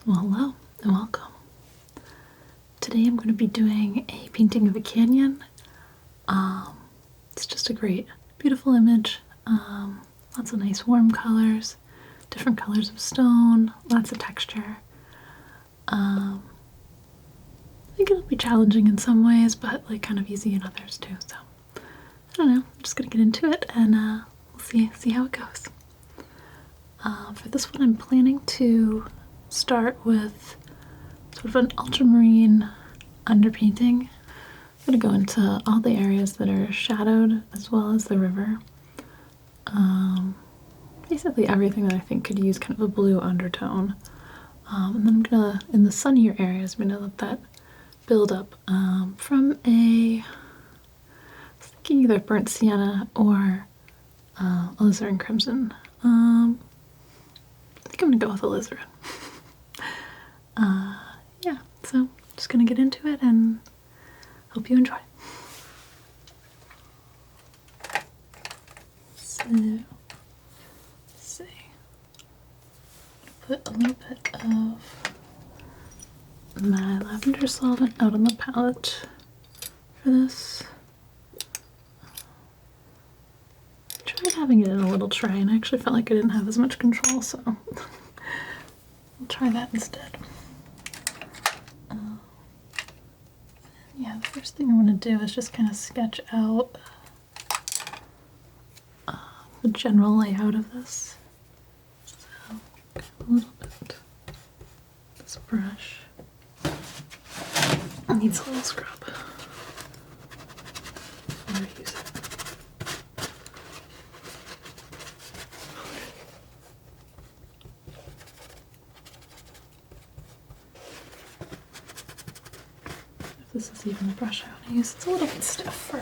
Well, hello and welcome. Today I'm going to be doing a painting of a canyon. It's just a great, beautiful image. Lots of nice warm colors, different colors of stone, lots of texture. I think it'll be challenging in some ways, but like kind of easy in others too. So I don't know. I'm just gonna get into it and we'll see how it goes. For this one, I'm planning to start with sort of an ultramarine underpainting. I'm going to go into all the areas that are shadowed as well as the river. Basically everything that I think could use kind of a blue undertone. And then I'm going to, in the sunnier areas, I'm going to let that build up from I was thinking either burnt sienna or alizarin crimson. I think I'm going to go with alizarin. Yeah, so just gonna get into it and hope you enjoy. So, let's see. Put a little bit of my lavender solvent out on the palette for this. I tried having it in a little tray and I actually felt like I didn't have as much control, so I'll try that instead. Yeah, the first thing I want to do is just kind of sketch out the general layout of this. So, a little bit. This brush needs a little scrub before I use it. This is even the brush I want to use. It's a little bit stiff for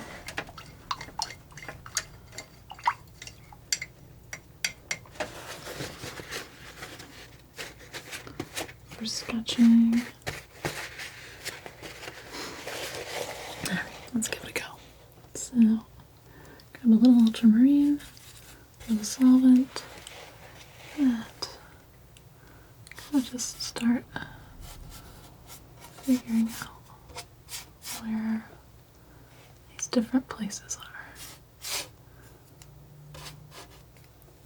sketching. Alright, let's give it a go. So, grab a little ultramarine, a little solvent, and kind of just start figuring out where these different places are.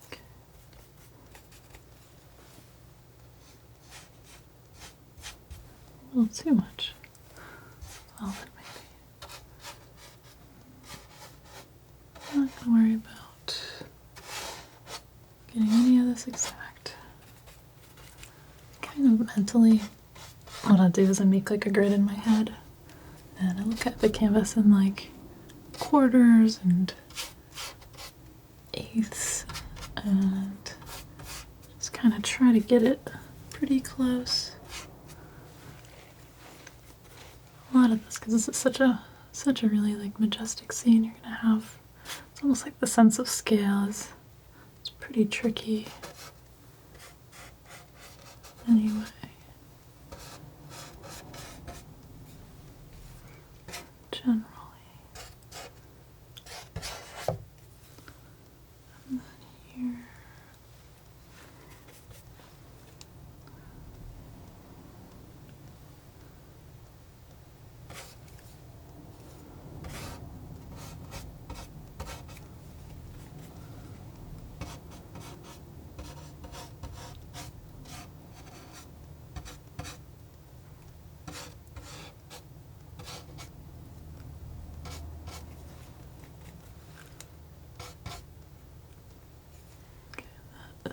Okay. A little too much solvent, maybe. I'm not going to worry about getting any of this exact. Kind of mentally, what I'll do is I make like a grid in my head. And I look at the canvas in like quarters and eighths and just kind of try to get it pretty close. A lot of this, because this is such a really like majestic scene, you're gonna have, it's almost like the sense of scale is, it's pretty tricky. Anyway. Generally. And then here.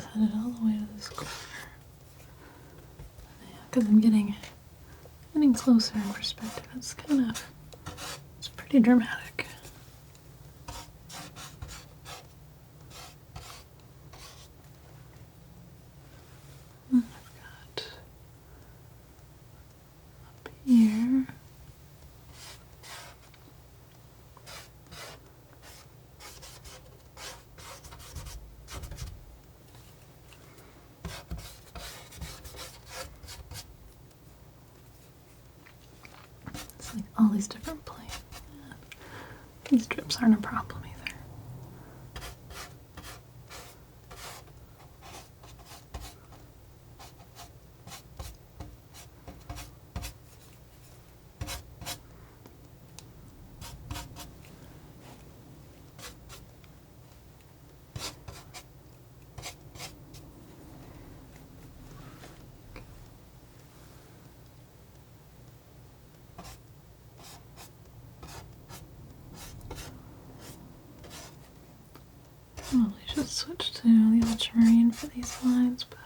Set it all the way to this corner. Yeah, because I'm getting closer in perspective. It's pretty dramatic. And I've got up here. Like all these different planes. Yeah. These drips aren't a problem either. should switch to the ultramarine for these lines, but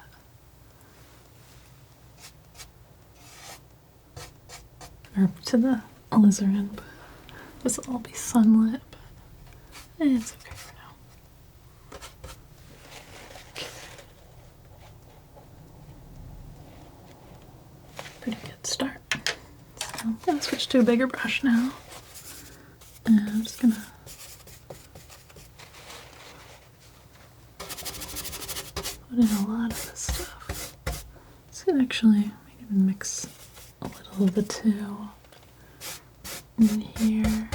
or to the alizarin, but this will all be sunlit, but it's okay for now. Pretty good start. So I'm gonna switch to a bigger brush now, and I'm just gonna put in a lot of this stuff. This can actually even mix a little of the two in here.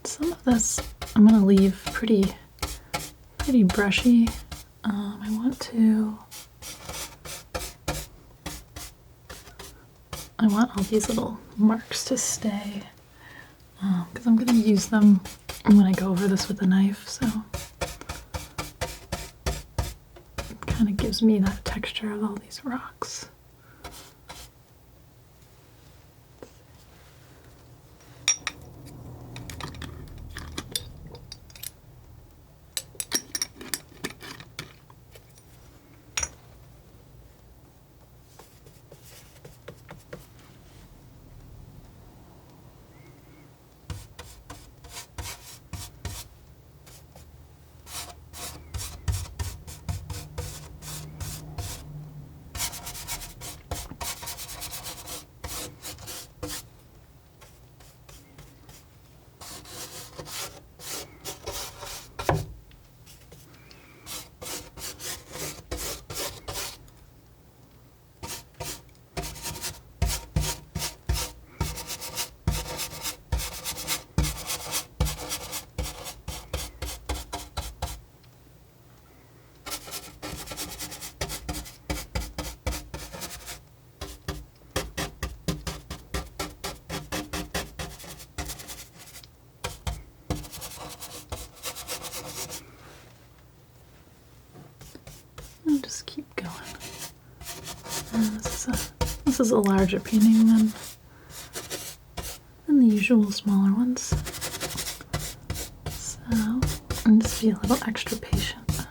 Some of this I'm gonna leave pretty brushy. I want all these little marks to stay because I'm gonna use them when I go over this with a knife, so it kind of gives me that texture of all these rocks. I'll just keep going. This is a larger painting than the usual smaller ones. So I'm just be a little extra patient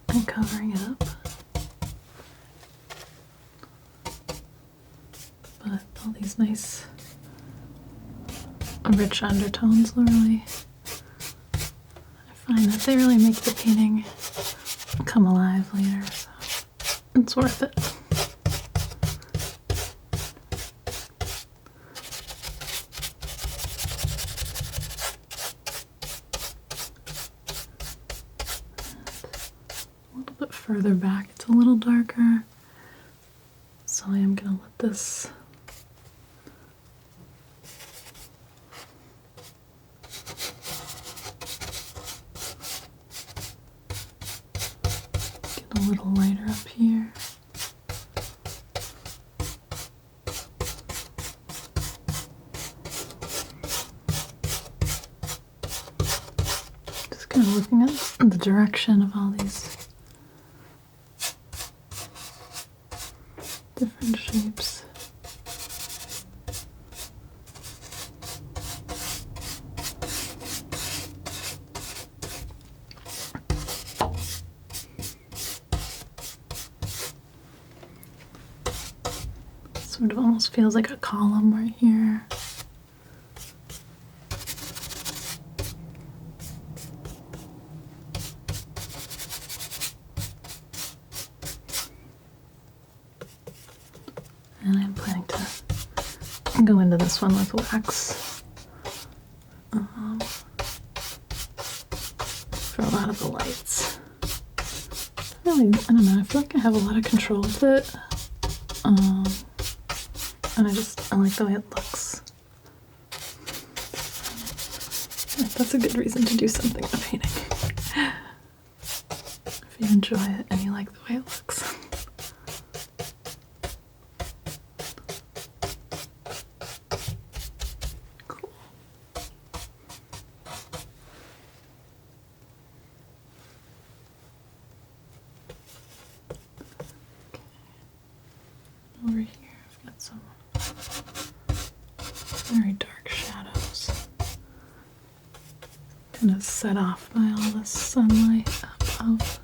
and covering it up. But all these nice rich undertones will really, I find that they really make the painting come alive later, so it's worth it. A little bit further back, it's a little darker, so I am going to let this a little lighter up here. Just kind of looking at the direction of all these different shapes. Sort of almost feels like a column right here. And I'm planning to go into this one with wax for a lot of the lights. Really, I don't know, I feel like I have a lot of control with it. And I like the way it looks. That's a good reason to do something in a painting. If you enjoy it and you like the way it looks. Cool. Okay. Over here I've got some very dark shadows. kind of set off by all the sunlight up above.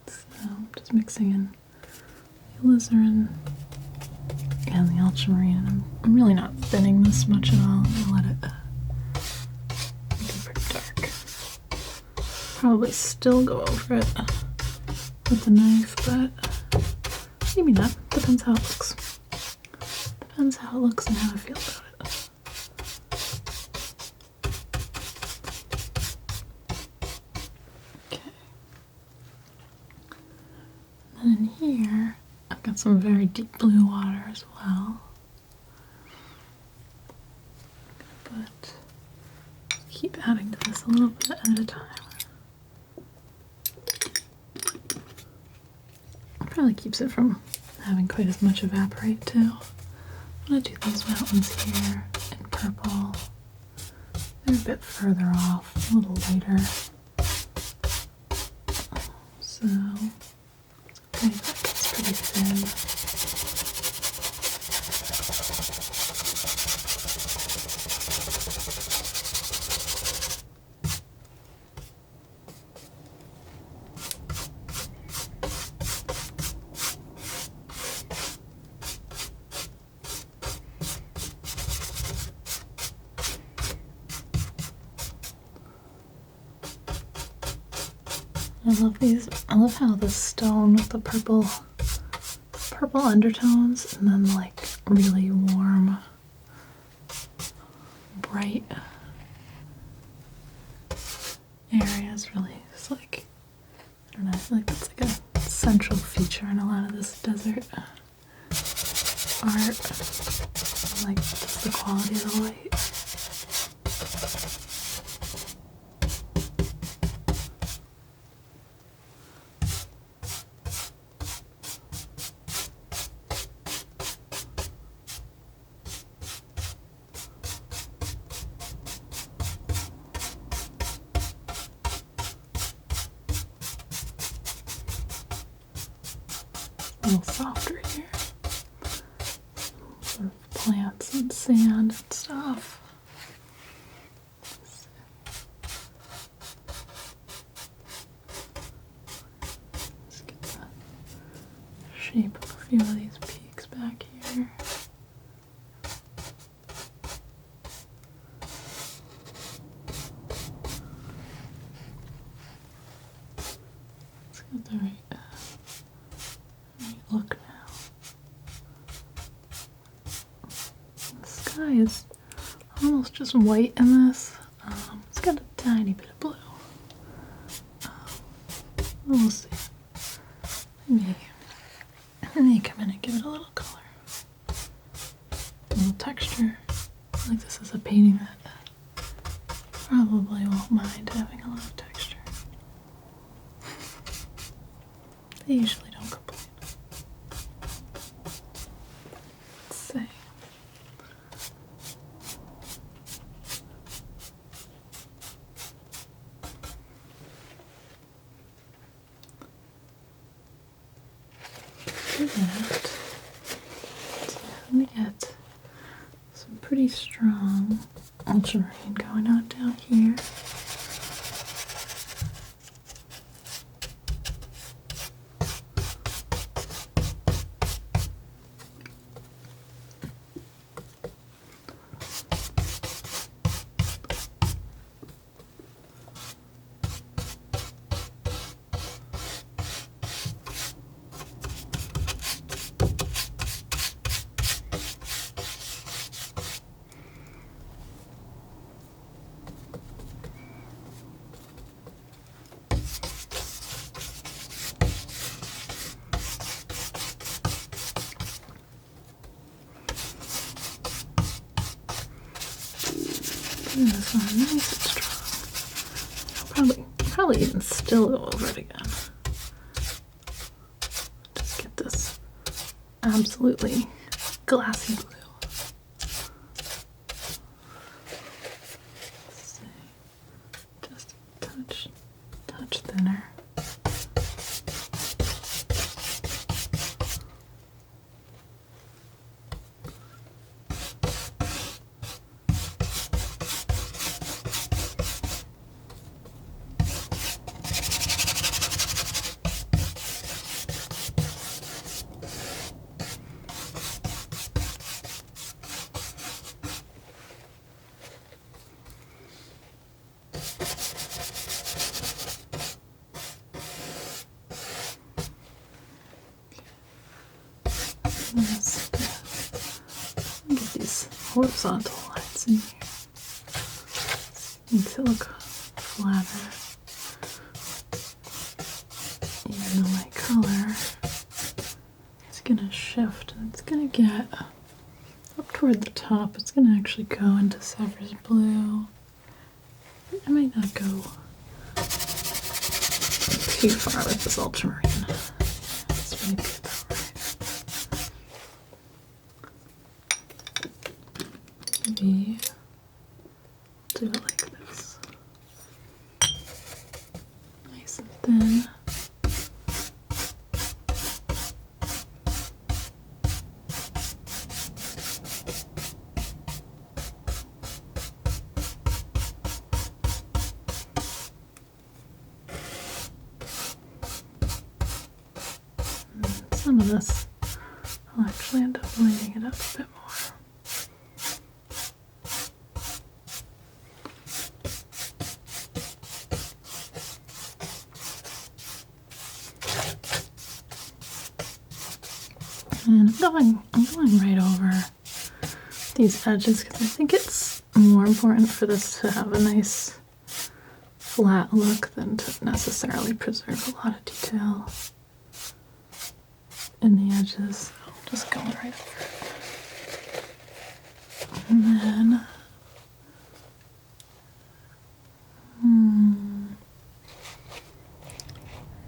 So I'm just mixing in the alizarin and the ultramarine. I'm really not thinning this much at all. I'm gonna let it make it pretty dark. Probably still go over it with the knife, but maybe not. Depends how it looks. Depends how it looks and how I feel about it. Okay. And then in here, I've got some very deep blue water as well. But keep adding to this a little bit at a time. Probably keeps it from having quite as much evaporate too. I'm going to do these mountains here in purple. They're a bit further off, a little later. So it's okay if that gets pretty thin. I love these. I love how the stone with the purple undertones and then like really warm, bright areas really is like, I don't know, I feel like that's like a central feature in a lot of this desert art. Like just the quality of the light. A little softer here. Sort of plants and sand and stuff. Let's get the shape of a few of these peaks back here. Let's get the right look now. The sky is almost just white in this. It's got a tiny bit of blue. We'll see. I may come in and give it a little color. A little texture. I feel like this is a painting that probably won't mind having a lot of texture. They usually don't complain. Let's see. Do that. So I'm going to get some pretty strong ultramarine going on down here. This one nice and strong. Probably even still go over it again. Just get this absolutely glassy blue. Let's see. Just a touch thinner. Just get these horizontal lines in here. Need to look flatter. Even though my color is gonna shift and it's gonna get up toward the top. It's gonna actually go into Sever's blue. I might not go too far with this ultramarine. This might be about right. Maybe do it like this. Nice and thin. Some of this, I'll actually end up lighting it up a bit more. And I'm going right over these edges because I think it's more important for this to have a nice flat look than to necessarily preserve a lot of detail in the edges. So I'm just going right over it. And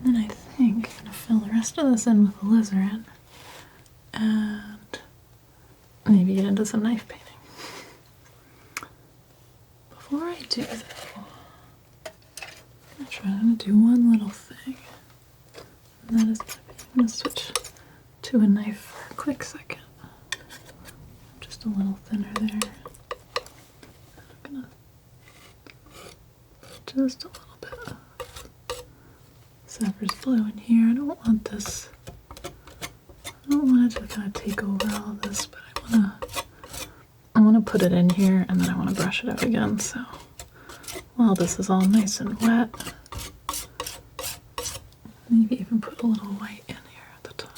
then I think I'm gonna fill the rest of this in with alizarin and maybe get into some knife painting. Before I do though, I'm gonna do one little thing. And that is I'm gonna switch to a knife for a quick second. Just a little thinner there. I'm gonna just a little bit of Sever's blue in here. I don't want this. I don't want it to kind of take over all of this, but I wanna put it in here and then I wanna brush it out again. So while this is all nice and wet, maybe even put a little white in here at the top.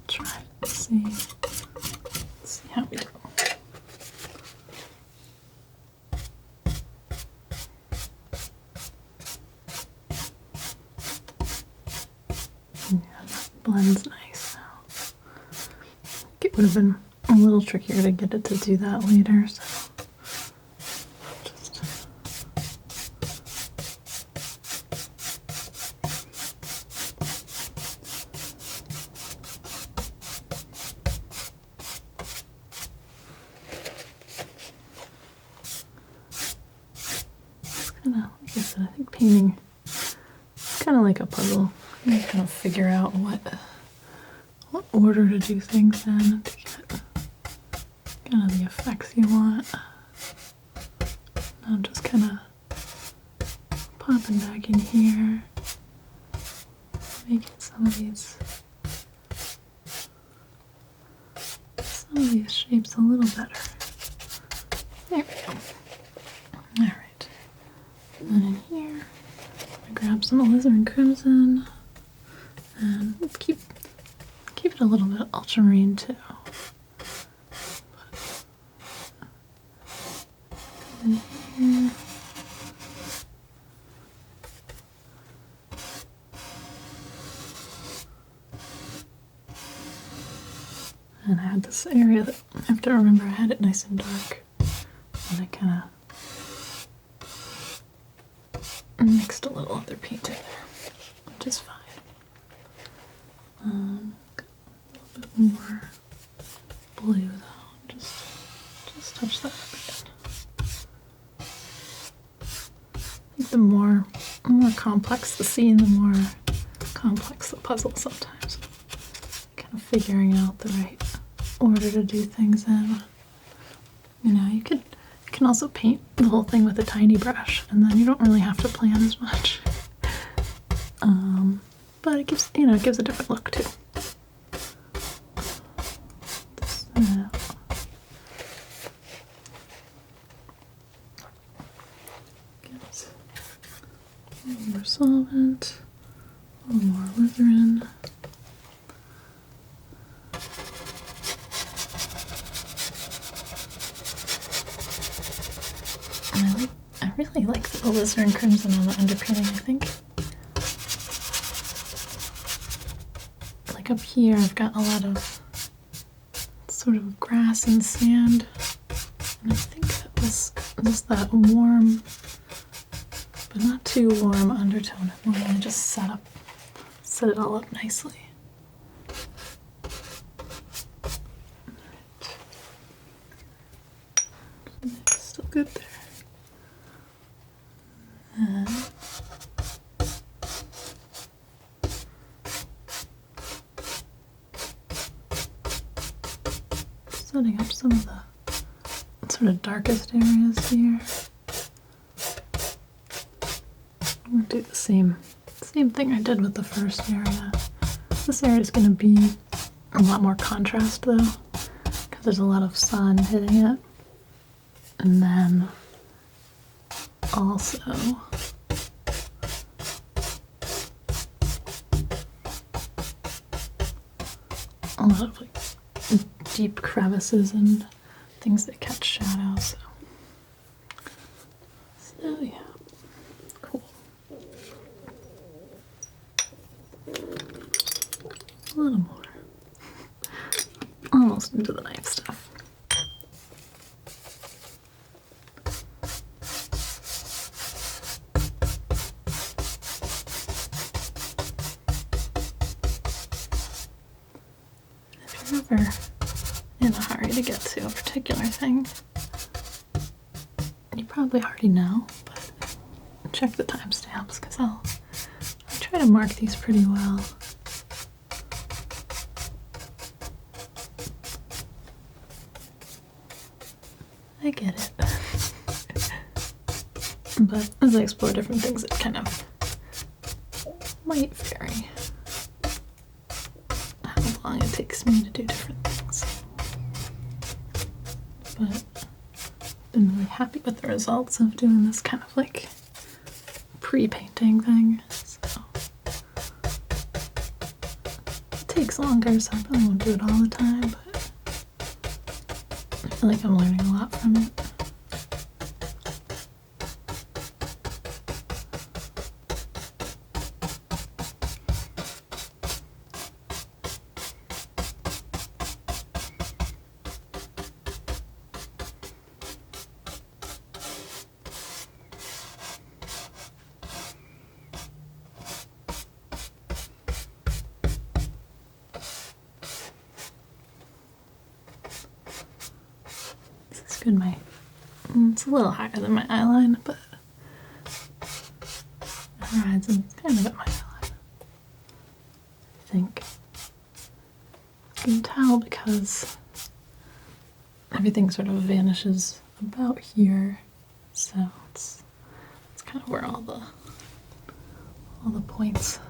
Try it and see. Let's see how we do. Yeah, that blends nice now. It would have been a little trickier to get it to do that later, so just kind of, like I said, I think painting is kind of like a puzzle. You kind of figure out what order to do things in to get kind of the effects you want. I'm just kind of popping back in here, making some of these shapes a little better. There we go. Alright. And then in here, I grab some alizarin crimson and keep it a little bit ultramarine too. In here. And I had this area that I have to remember I had it nice and dark, and I kind of mixed a little other paint in there, which is fine. A little bit more blue though, just touch that up again. I think the more complex the scene, the more complex the puzzle sometimes. Kind of figuring out the right order to do things in. You know, you can also paint the whole thing with a tiny brush, and then you don't really have to plan as much. But it gives a different look too. A little more solvent, a little more alizarin. And I really like the alizarin crimson on the underpainting. I think like up here I've got a lot of sort of grass and sand, and I think that was just that warm but not too warm undertone. I'm going to just set it all up nicely. Still good there. And setting up some of the sort of darkest areas here. I'm going to do the same thing I did with the first area. This area is going to be a lot more contrast though, because there's a lot of sun hitting it. And then also a lot of like deep crevices and things that catch shadows. So yeah, cool. A little more. Almost into the knife stuff. If you're ever in a hurry to get to a particular thing, you probably already know, but check the timestamps because I'll try to mark these pretty well. I get it. But as I explore different things, it kind of might vary how long it takes me to do different things. But I've been really happy with the results of doing this kind of like pre-painting thing. So it takes longer, so I probably won't do it all the time, but I feel like I'm learning a lot from it. Good, it's a little higher than my eye line, but it rides kind of at my eye line. I think you can tell because everything sort of vanishes about here, so it's kind of where all the points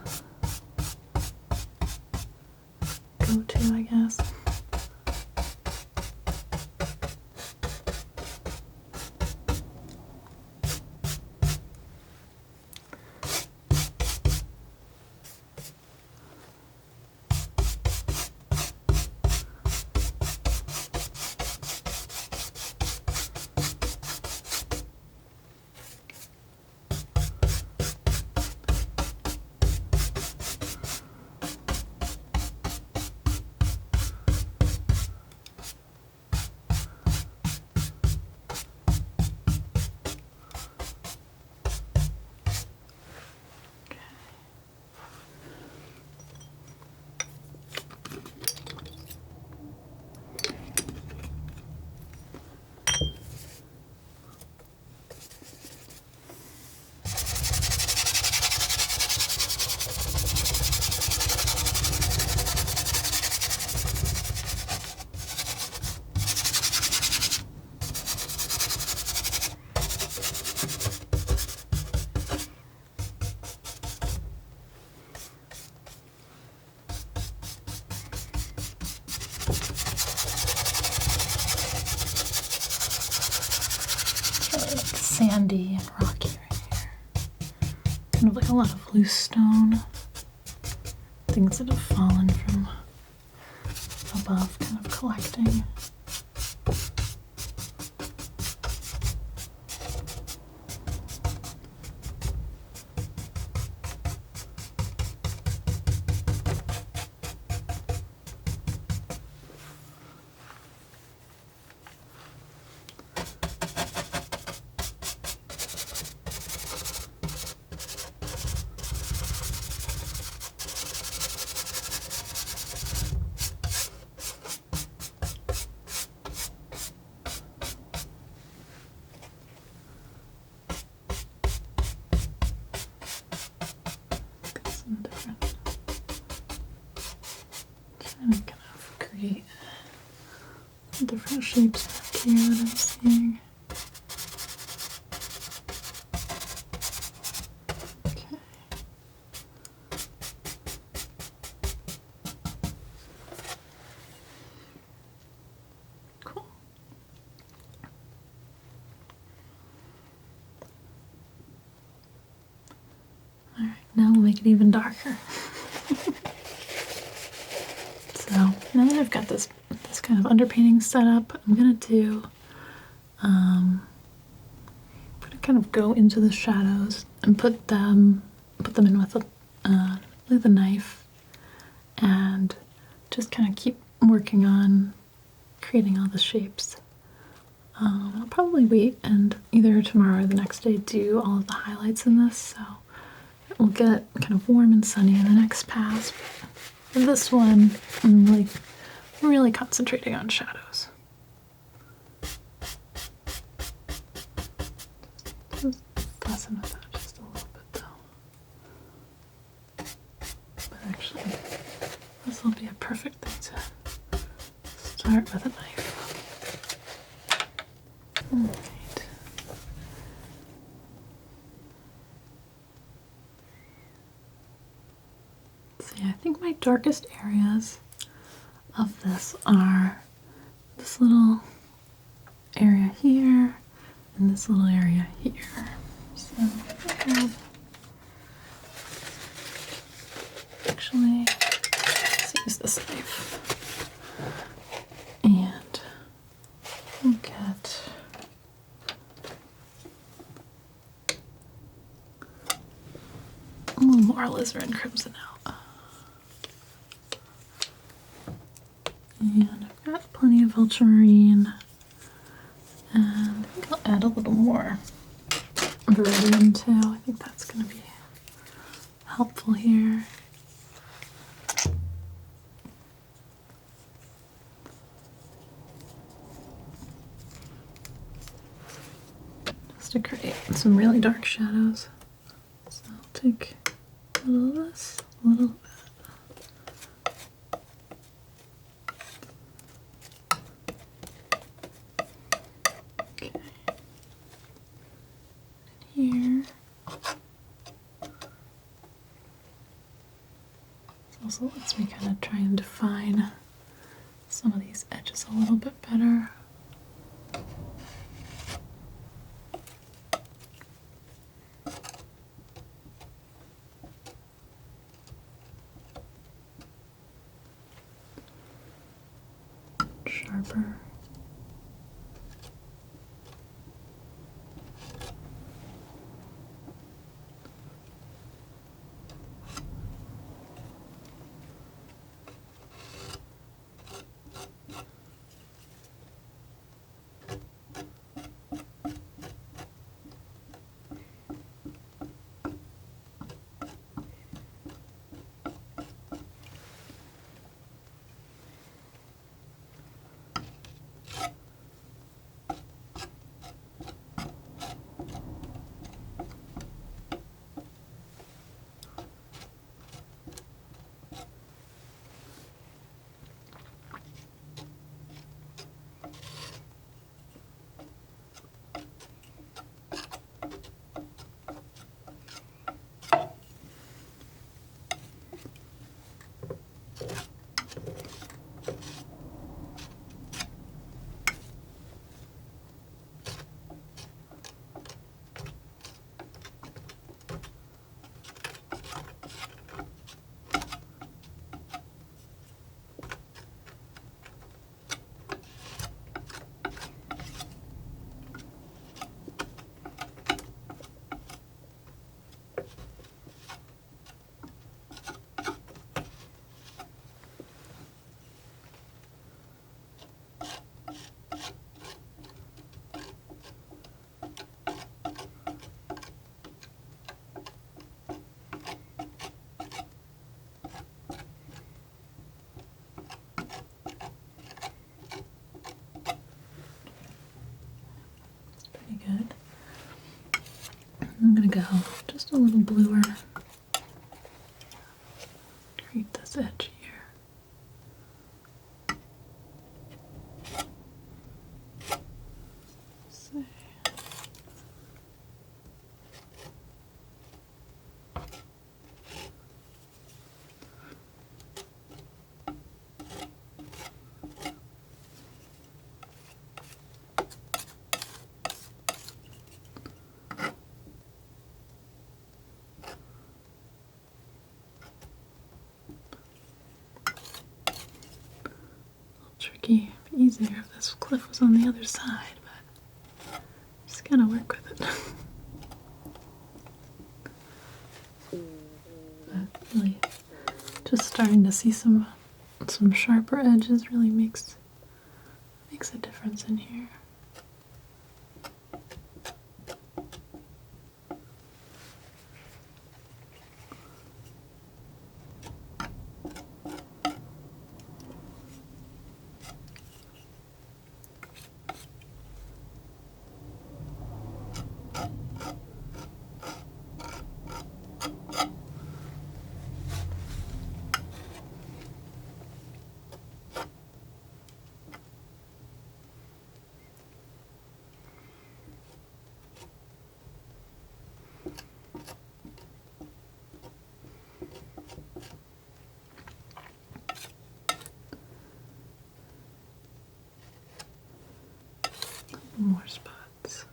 go to, I guess. Sandy and rocky right here. Kind of like a lot of loose stone, things that have fallen from above, kind of collecting. And kind of create different shapes here that I'm seeing. Okay. Cool. All right, now we'll make it even darker. So now that I've got this kind of underpainting set up, I'm gonna do kind of go into the shadows and put them in with a knife, and just kind of keep working on creating all the shapes. I'll probably wait and either tomorrow or the next day do all of the highlights in this, so it will get kind of warm and sunny in the next pass. For this one, I'm like really concentrating on shadows. Just fussing with that just a little bit though. But actually, this will be a perfect thing to start with a knife. Alright. See, I think my darkest areas of this are this little area here and this little area here. So actually, let's use this knife and we'll get a little more alizarin crimson out. And I've got plenty of ultramarine, and I think I'll add a little more viridian too. I think that's going to be helpful here. Just to create some really dark shadows. So I'll take a little of this, a little of that. Here. This also lets me kind of try and define some of these edges a little bit better. Sharper. pretty good. I'm gonna go just a little bluer. Create this edge here. See. Tricky, easier if this cliff was on the other side, but just gotta work with it. But really, just starting to see some sharper edges really makes a difference in here. More spots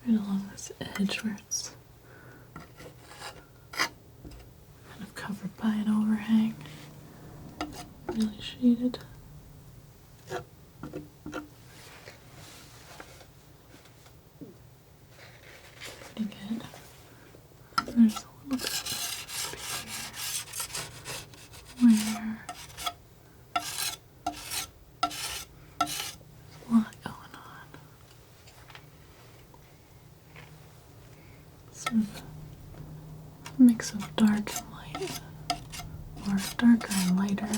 right along this edge where it's kind of covered by an overhang, really shaded. Pretty good. There's a little bit up here where a lot going on. Sort of a mix of dark and light, or darker and lighter.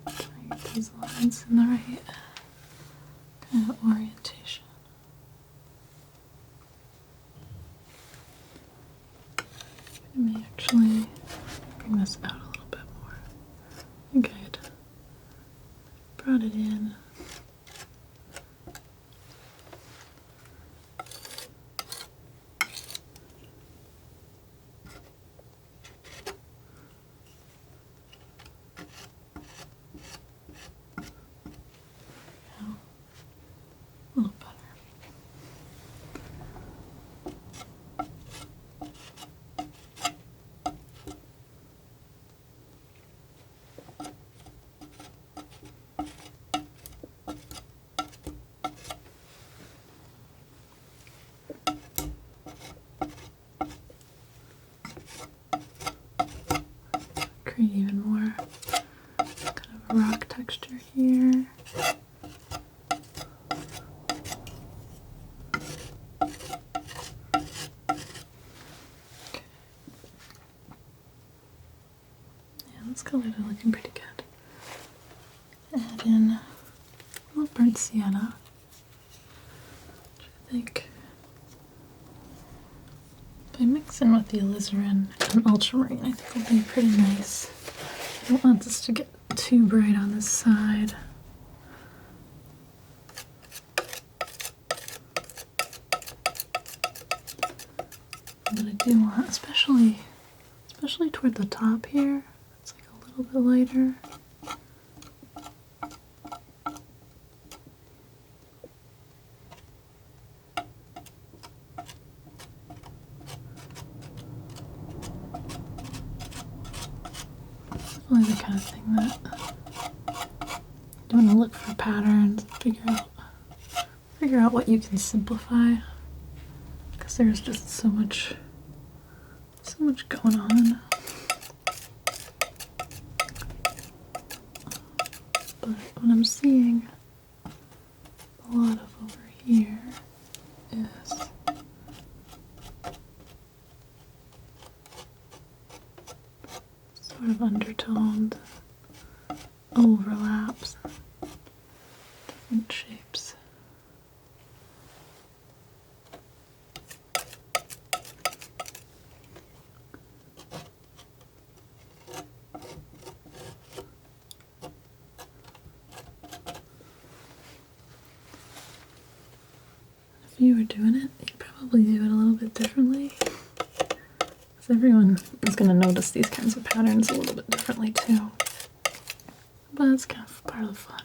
Trying to get these lines in the right kind of orientation. I may actually bring this out a little bit more. I think I had brought it in. A little better. Create even more kind of a rock texture here. Those colors are looking pretty good. Add in a little burnt sienna, which I think by mixing with the alizarin and ultramarine, I think will be pretty nice. I don't want this to get too bright on this side. But I do want, especially toward the top here, it's like a little bit lighter. Definitely the kind of thing that you want to look for patterns, figure out what you can simplify, because there's just so much going on. But what I'm seeing a lot of over here is sort sort of undertoned overlaps, different shapes. If you were doing it, you'd probably do it a little bit differently. Because everyone is going to notice these kinds of patterns a little bit differently too. But it's kind of part of the fun.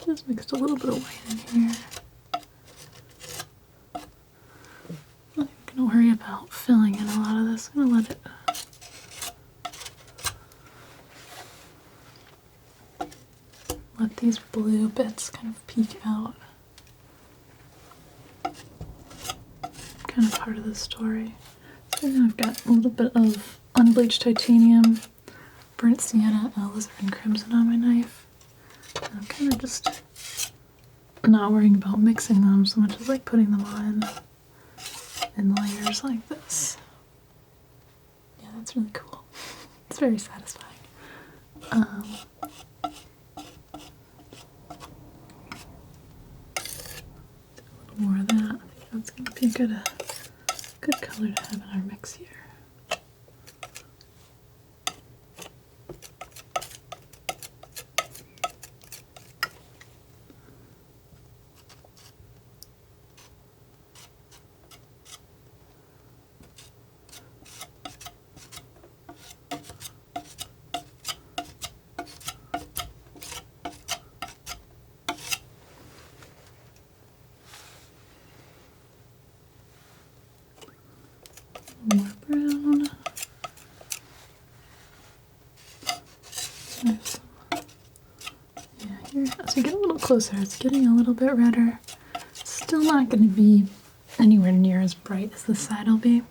Just mixed a little bit of white in here. I'm not even going to worry about filling in a lot of this. I'm going to let these blue bits kind of peek out. Kind of part of the story. So now I've got a little bit of unbleached titanium, burnt sienna, and alizarin crimson on my knife. And I'm kind of just not worrying about mixing them so much as like putting them on in layers like this. Yeah, that's really cool. It's very satisfying. A little more of that. I think that's going to be a good color to have in our mix here. More brown. Nice. Yeah, here, as we get a little closer, it's getting a little bit redder. It's still not going to be anywhere near as bright as the side will be,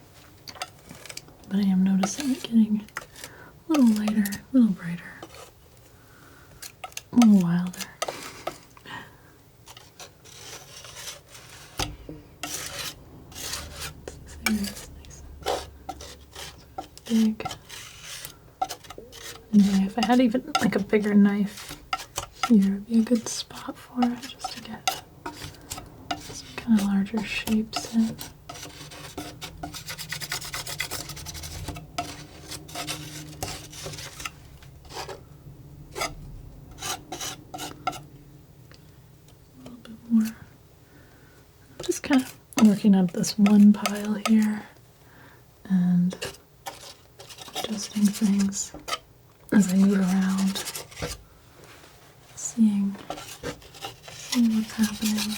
but I am noticing it getting a little lighter, a little brighter, a little wilder. Big. Yeah, if I had even like a bigger knife here, would be a good spot for it, just to get some kind of larger shapes in. A little bit more. I'm just kind of working up this one pile here and adjusting things as I move around, seeing what's happening.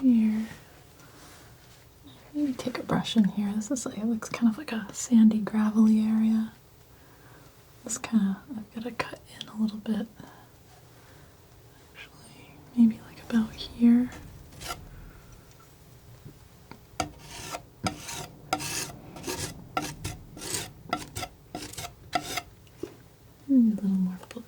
Here. Maybe take a brush in here. This is like, it looks kind of like a sandy, gravelly area. This kind of, I've got to cut in a little bit. Actually, maybe like about here. Maybe a little more blue.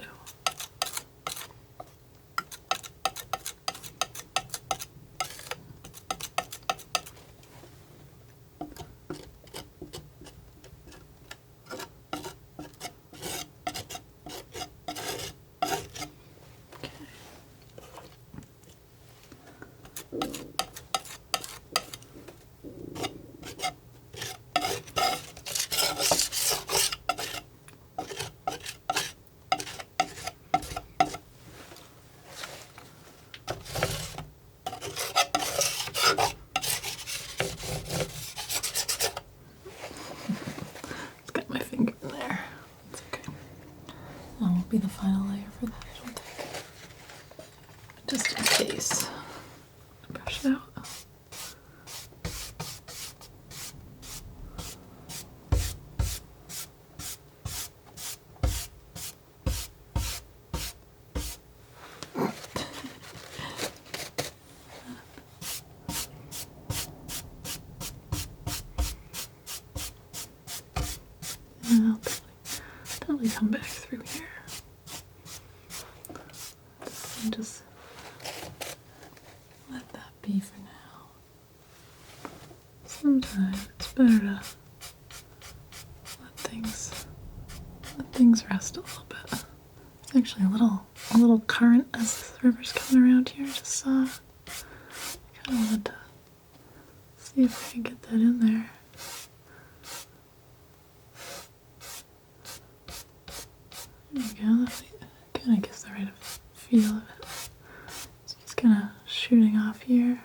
we come back through here. And just let that be for now. Sometimes it's better to let things rest a little bit. There's actually a little current as this river's coming around here. I just saw. I kind of wanted to see if I can get that in there. There we go. That kind of gives the right feel of it. So just kind of shooting off here.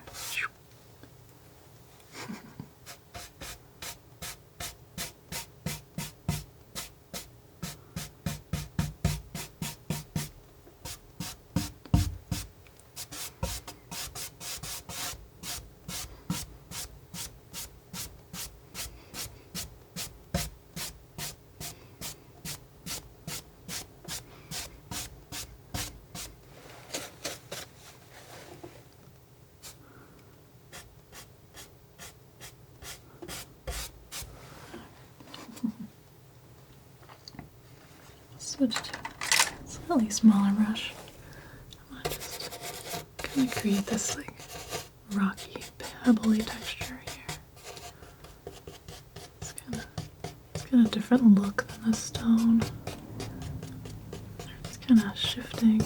Switch to a slightly smaller brush. I want to just kind of create this like rocky, pebbly texture here. It's got a different look than the stone. It's kind of shifting.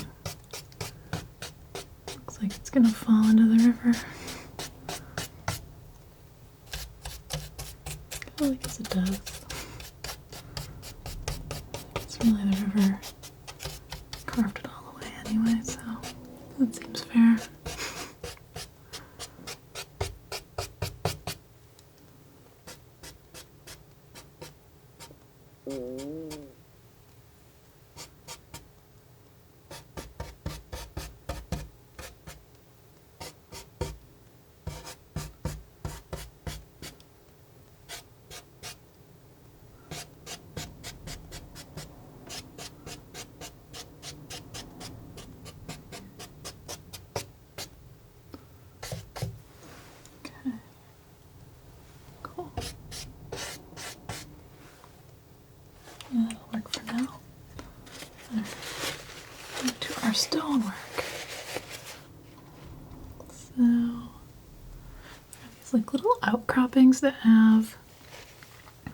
Looks like it's gonna fall into the river. I feel like it does. Really, the river carved it all away anyway, so that seems fair. That'll work for now. Back to our stonework. So, these like little outcroppings that have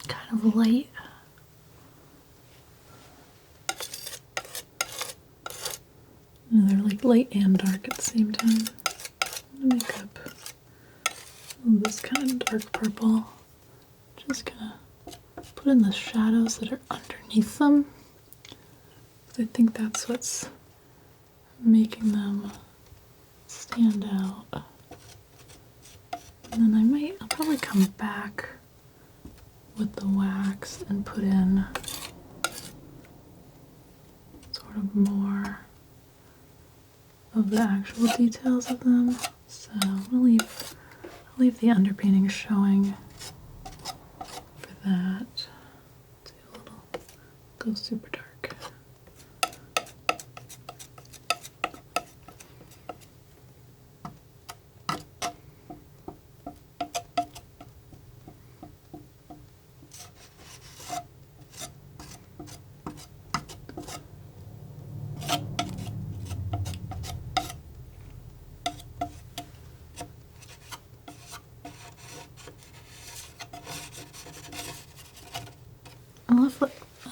kind of light. They're like light and dark at the same time. I'm gonna make up this kind of dark purple. Just gonna put in the shadows that are underneath them, because I think that's what's making them stand out. And then I'll probably come back with the wax and put in sort of more of the actual details of them. So I'll leave the underpainting showing for that. Do a little, go super dark.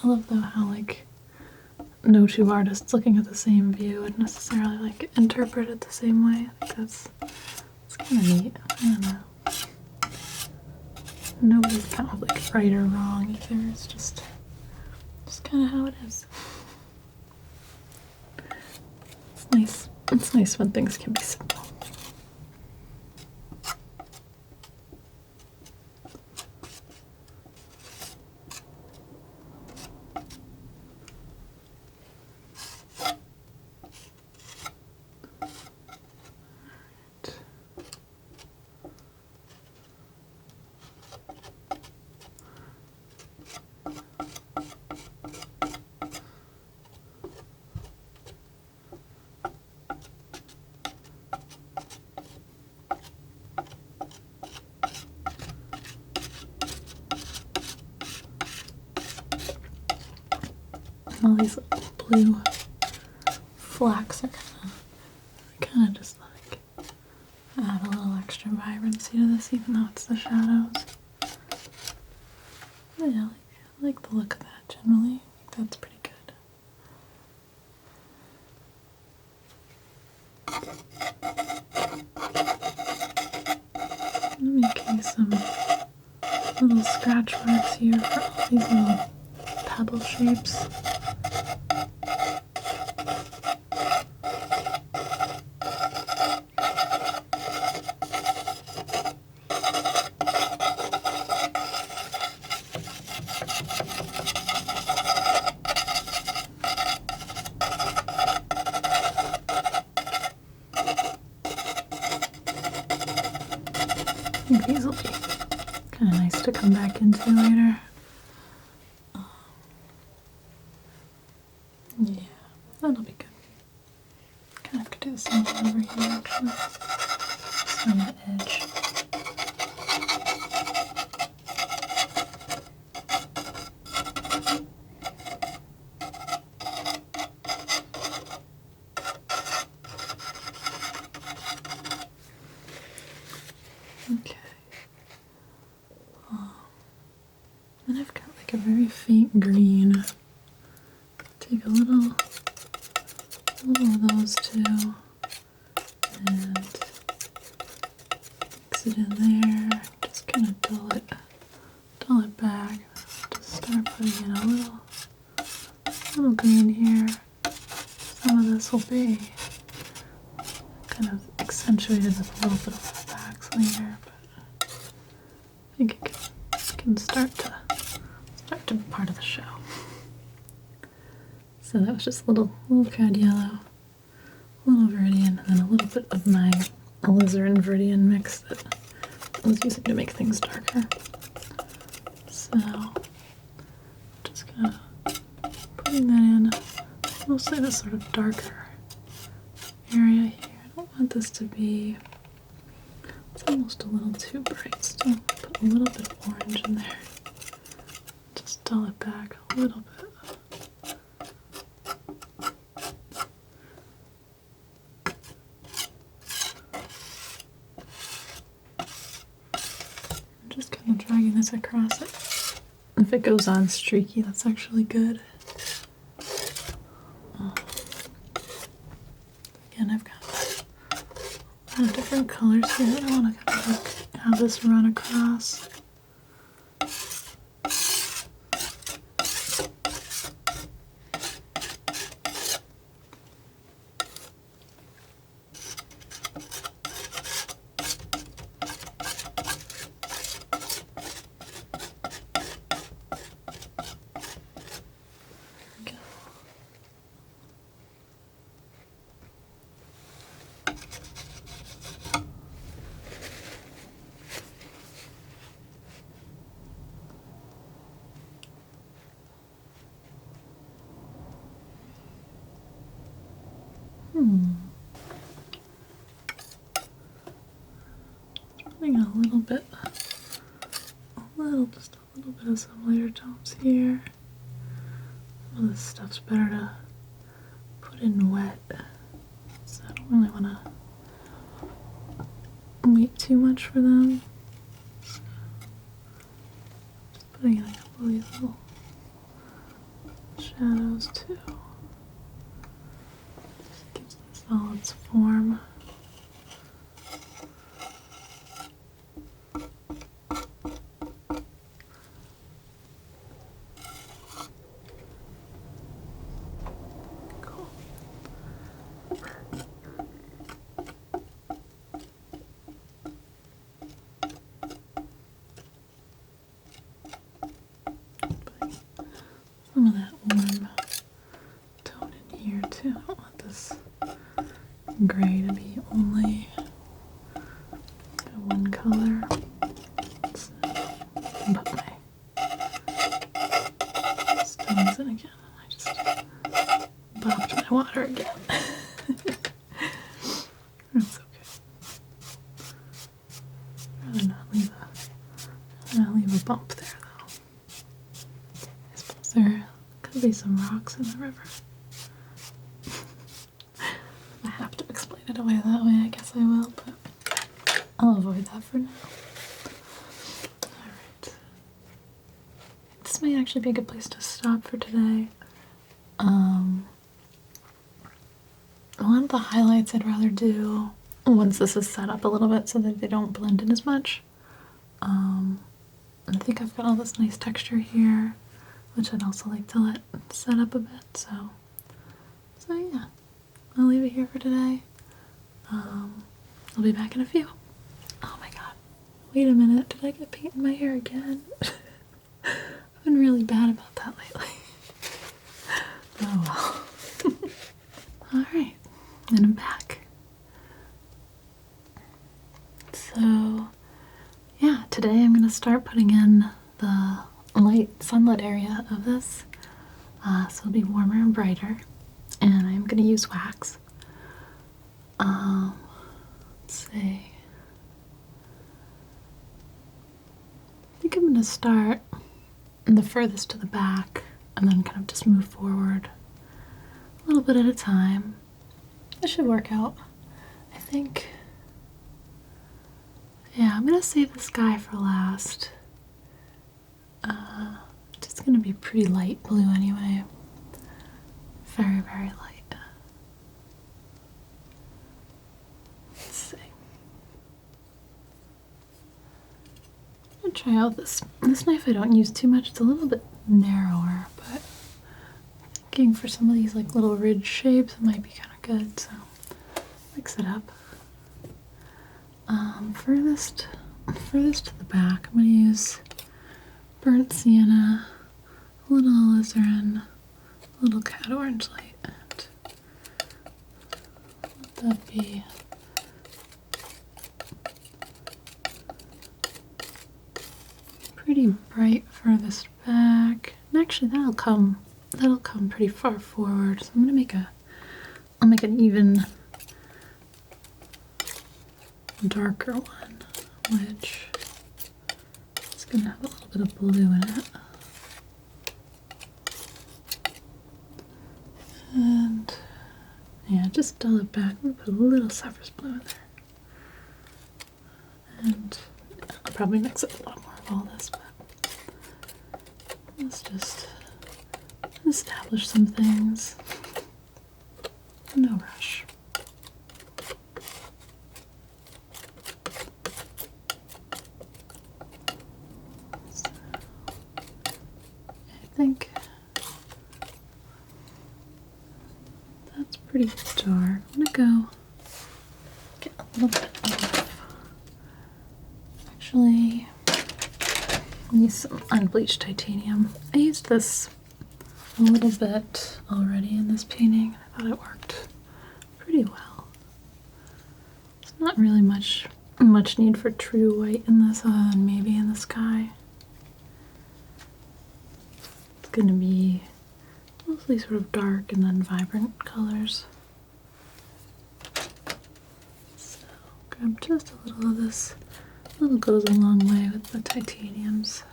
I love though how like no two artists looking at the same view would necessarily like interpret it the same way. I think it's kind of neat. I don't know. Nobody's kind of like right or wrong either. It's just kind of how it is. It's nice. It's nice when things can be simple. all these little blue flecks are kind of just like add a little extra vibrancy to this, even though it's the shadows. But yeah, I like the look of that generally. I think that's pretty good. I'm making some little scratch marks here for all these little pebble shapes. I think these will be kind of nice to come back into later. Yeah, that'll be good. Kind of could do the same thing over here actually. Just on the edge. Okay. Then I've got like a very faint green. Take a little of those two and mix it in there. Just kind of dull it back. Just start putting in a little green here. Some of this will be kind of accentuated with a little bit of wax later, but I think it can start to be part of the show. So that was just a little cad yellow, a little viridian, and then a little bit of my alizarin viridian mix that I was using to make things darker. So just kind of putting that in mostly this sort of darker area here. I don't want this to be, it's almost a little too bright still. Put a little bit of orange in there. Just dull it back a little bit. Just kind of dragging this across it. If it goes on streaky, that's actually good. Again, I've got a lot of different colors here that I want to kind of like have this run across. Putting a little bit, just a little bit of some lighter tones here. Some of this stuff's better to put in wet, so I don't really want to wait too much for them. So just putting in a couple of these little shadows too. Just gives this all its form. Some of that warm tone in here too. I don't want this gray to be only one color. So, but my stones in again. I just bopped my water again. That's okay. I'd rather not leave a bump there though. I suppose because There'll be some rocks in the river. I have to explain it away that way, I guess I will, but I'll avoid that for now. Alright. This may actually be a good place to stop for today. One of the highlights I'd rather do once this is set up a little bit so that they don't blend in as much. I think I've got all this nice texture here, which I'd also like to let set up a bit, so yeah, I'll leave it here for today. I'll be back in a few. Oh my god, wait a minute, did I get paint in my hair again? I've been really bad about that lately. Oh well. Alright, and I'm back. So, yeah, today I'm going to start putting in the light sunlit area of this, so it'll be warmer and brighter, and I'm going to use wax. Let's see. I think I'm going to start in the furthest to the back and then kind of just move forward a little bit at a time. It should work out, I think. Yeah, I'm gonna save this guy for last. It's gonna be pretty light blue anyway. Very, very light. Let's see. I'm gonna try out this knife. I don't use too much. It's a little bit narrower, but thinking for some of these like little ridge shapes, it might be kind of good. So mix it up. Furthest to the back, I'm going to use burnt sienna, a little alizarin, a little cat orange light, and let that be pretty bright furthest back. And actually that'll come pretty far forward. So I'm gonna I'll make an even darker one, which is going to have a little bit of blue in it. And yeah, just dull it back. I'm going to put a little cypress blue in there. And I'll probably mix up a lot more of all this, but let's just establish some things. No rush. I think that's pretty dark. I'm gonna go get a little bit of, actually, use some unbleached titanium. I used this a little bit already in this painting. I thought it worked pretty well. There's not really much need for true white in this other than maybe in the sky. Going to be mostly sort of dark and then vibrant colors. So grab just a little of this. A little goes a long way with the titaniums.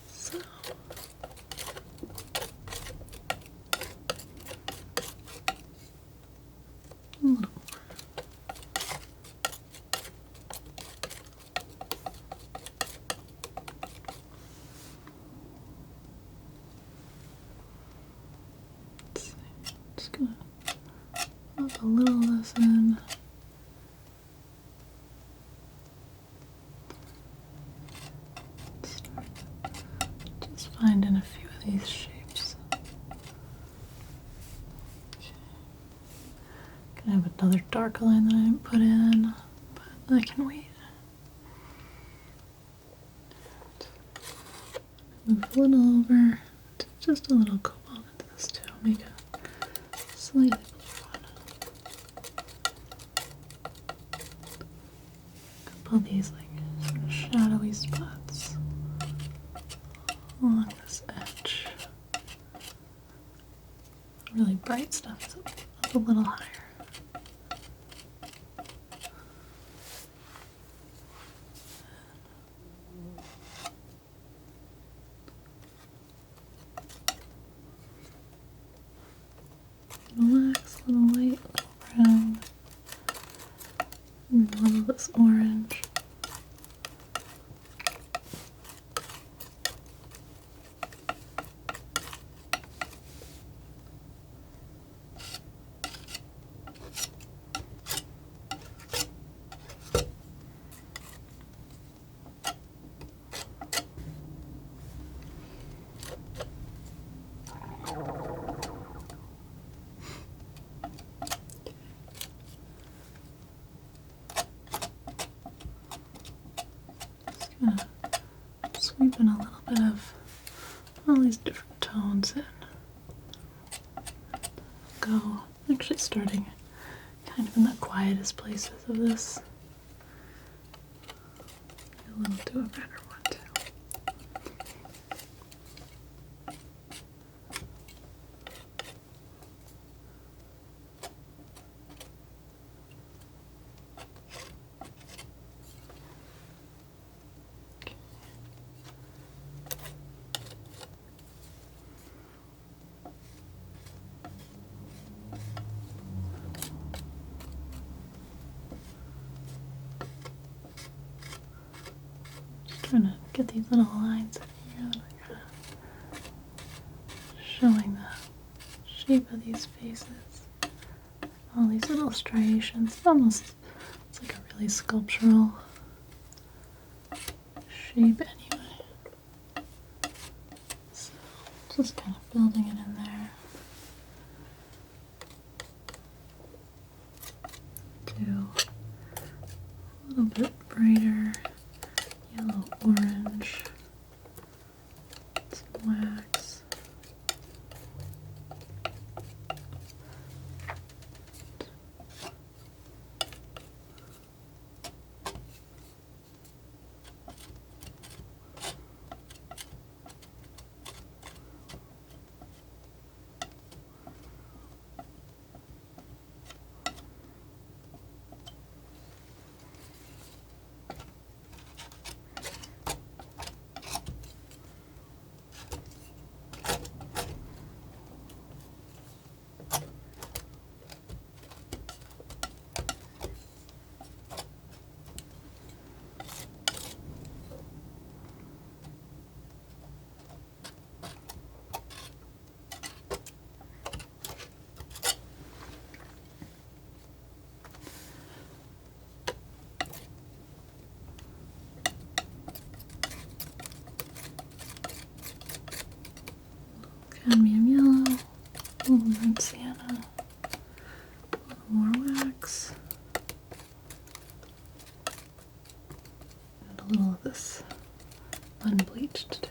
So a little more. A little less in. Just finding a few of these shapes. Okay. Gonna have another dark line that I didn't put in, but I can wait. Move a little over, just a little cobalt into this too. Make a slightly all these like sort of shadowy spots along this edge. Really bright stuff is up a little higher. this orange. Gonna sweep in a little bit of all these different tones in. Go, actually starting kind of in the quietest places of this. Maybe we'll do a better one too. Trying to get these little lines in here that are kind of showing the shape of these faces. All these little striations. It's like a really sculptural shape anyway. So just kind of building it in there. Do a little bit brighter. Yellow, orange, some wax. Cadmium yellow, a little burnt sienna, a little more wax, and a little of this unbleached too.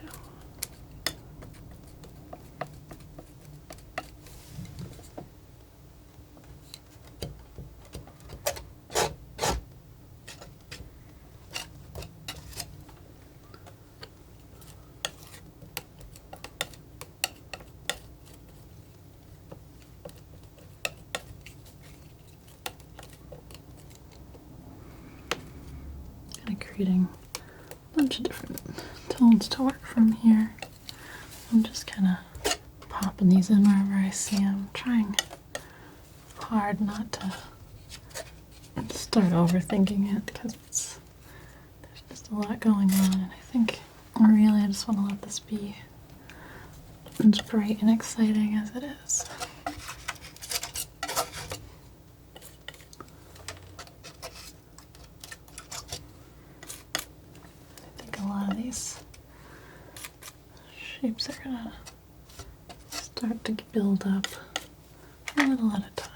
Creating a bunch of different tones to work from here. I'm just kind of popping these in wherever I see them, trying hard not to start overthinking it because there's just a lot going on, and I think really I just want to let this be as bright and exciting as it is. Shapes are gonna start to build up a little at a time.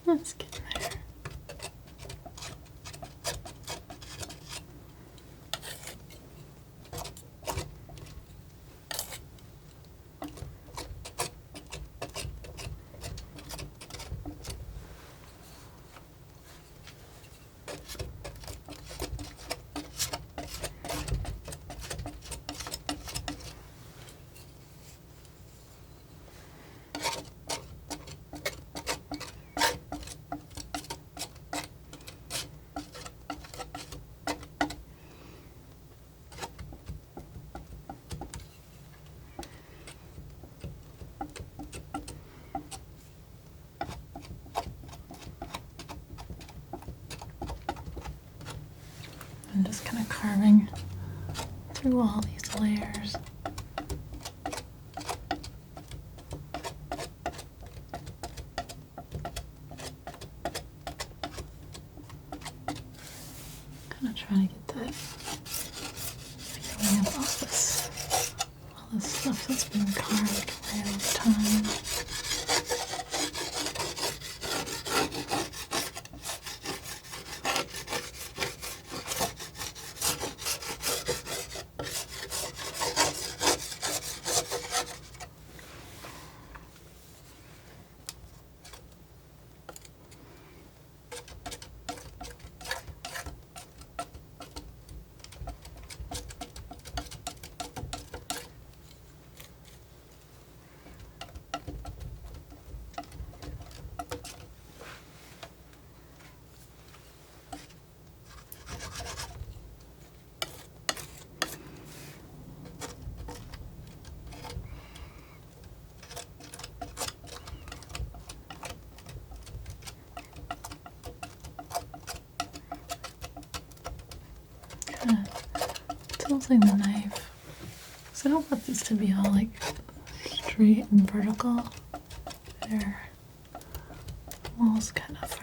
Let's get there. I'm just kind of carving through all these layers. Kind of trying to get that feeling of all this stuff that's been carved away over time. Tilting the knife, so I don't want these to be all like straight and vertical. They're almost kind of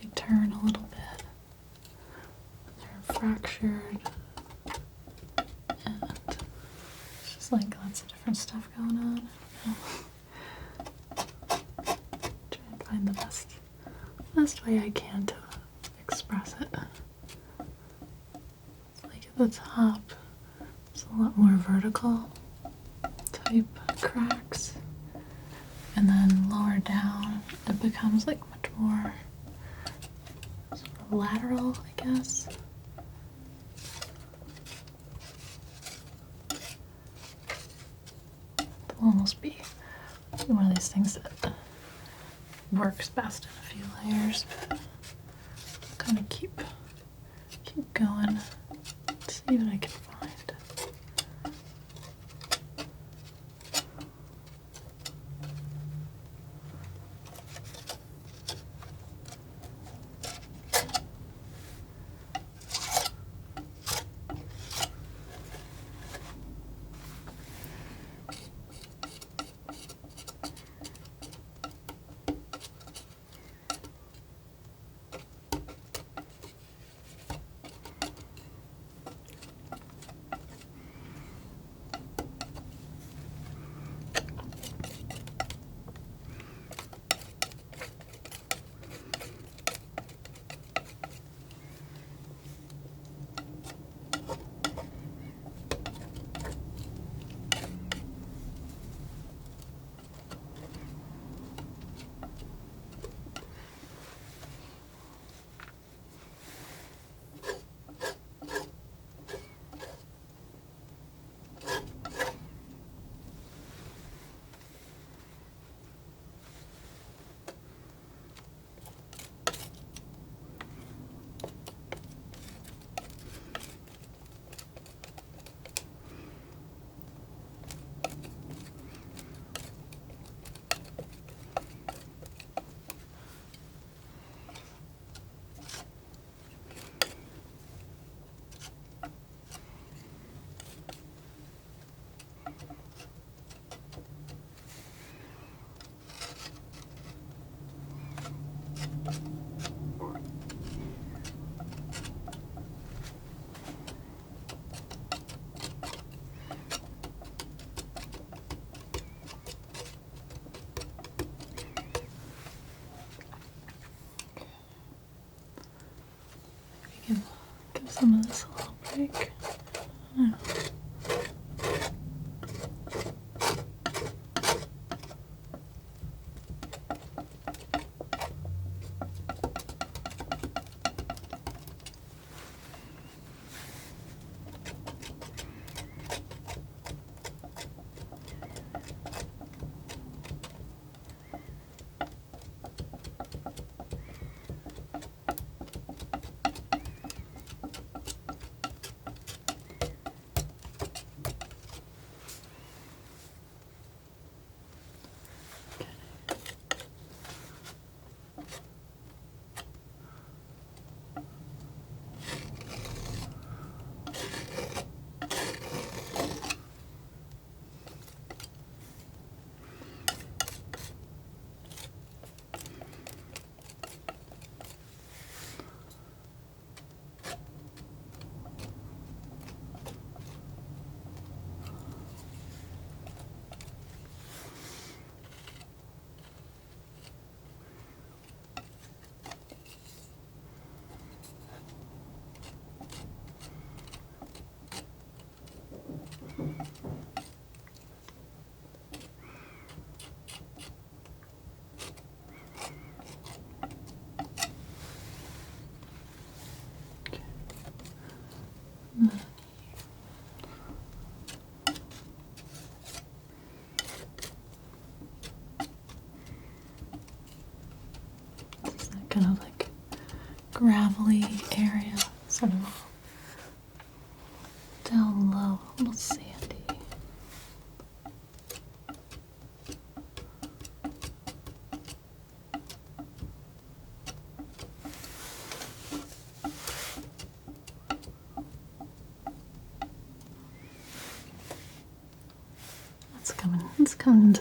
they turn a little bit. They're fractured, and it's just like lots of different stuff going on. Try and find the best way I can to express it. At the top, it's a lot more vertical type cracks, and then lower down it becomes like much more sort of lateral, I guess. It'll almost be one of these things that works best in a few layers, but I'll kind of keep going. See what I can find. Give some of this a little break. Yeah. And then this is that kind of like gravelly area, sort of down low, a little sandy. It's coming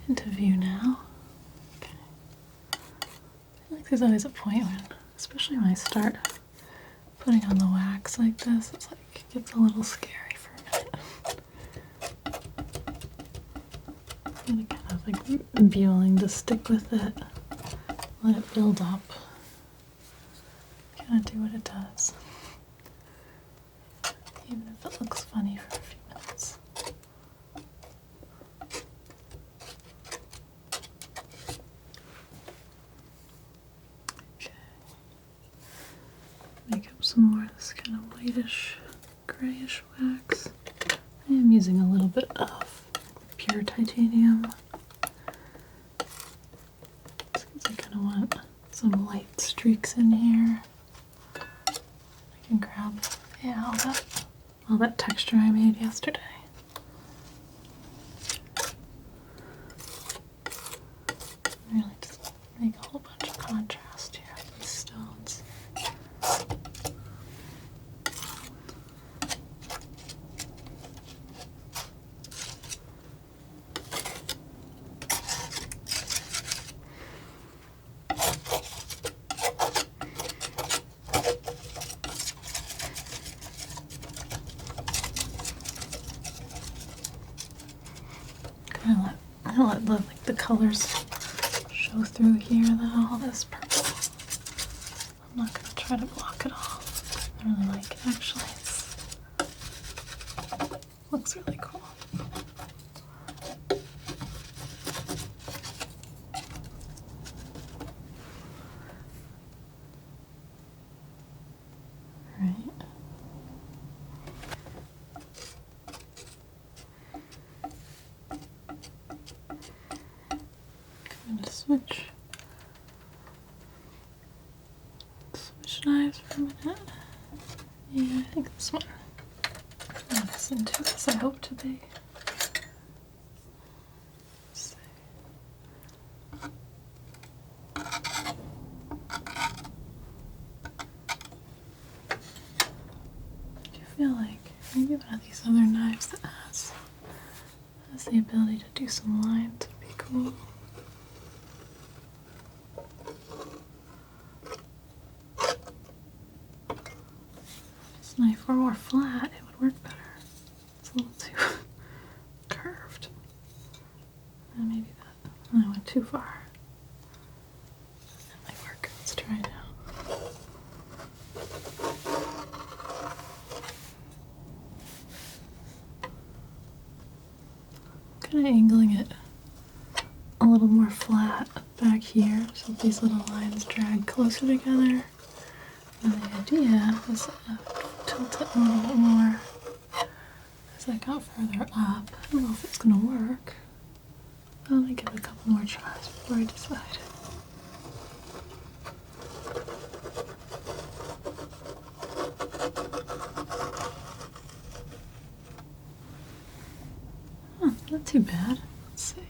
into view now. Okay. I feel like there's always a point when, especially when I start putting on the wax like this, it's like it gets a little scary for a minute. I'm kind of like be willing to stick with it, let it build up, kind of do what it does, even if it looks funny for a few minutes. Make up some more of this kind of whitish, grayish wax. I am using a little bit of pure titanium. Just because I kind of want some light streaks in here. I can grab, yeah, all that texture I made yesterday. Really just make a whole bunch of contrast here with these stones. I let the colors show through here though, all this purple. I'm not going to try to block it all. I really like it actually. It looks really cool. Alright. I'm going to switch knives for a minute. Yeah, I think this one. Not as into as I hope to be. Let's see. Do you feel like maybe one of these other knives that has the ability to do some lines would be cool? This knife were more flat, it would work better. It's a little too curved. And maybe I went too far. That might work. Let's try now. Kind of angling it a little more flat back here so these little lines drag closer together. And the idea is tilt it a little bit more as I got further up. I don't know if it's going to work. Let me give it a couple more tries before I decide. Huh, not too bad. Let's see.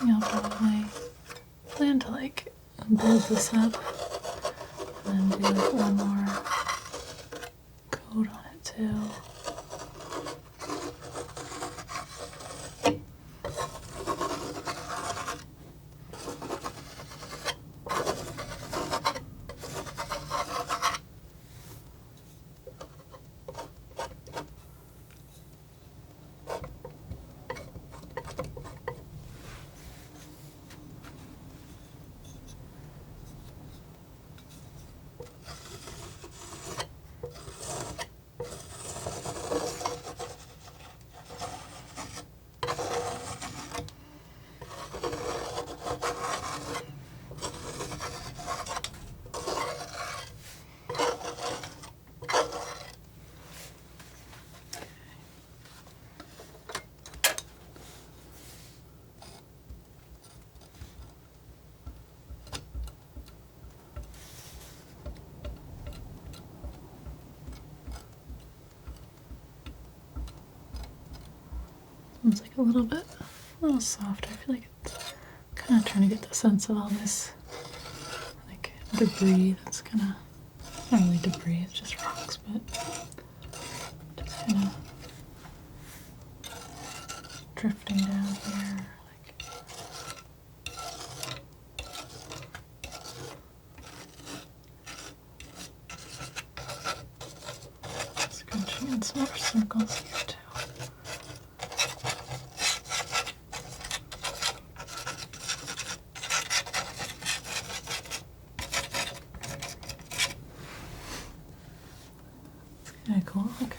I'll probably plan to like build this up and then do like one more coat on it too. one's like a little soft. I feel like it's kind of trying to get the sense of all this like debris that's kind of, not really debris, it's just rocks, but just kind of drifting down here. Scrunching in some more circles here too. Kinda cool, okay.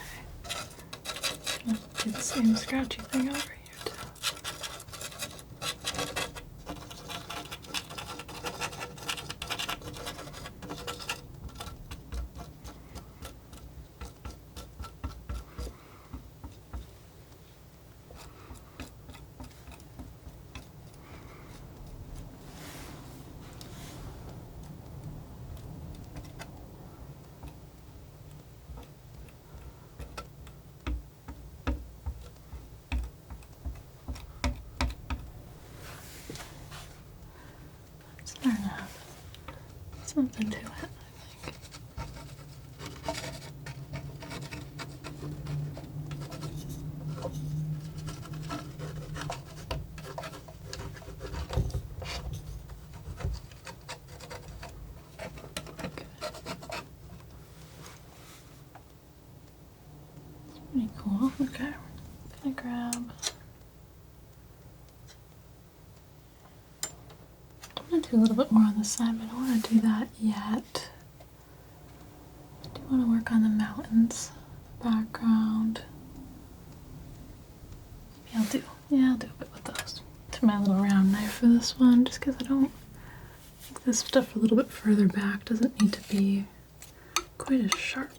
Let's do the same scratchy thing over here too. Starting to have something to it, I think. Okay. It's pretty cool. Okay. I'm gonna grab. I'm going to do a little bit more on the side, but I don't want to do that yet. I do want to work on the mountains, background. Maybe I'll do a bit with those. To my little round knife for this one, just because I don't think this stuff a little bit further back doesn't need to be quite as sharp.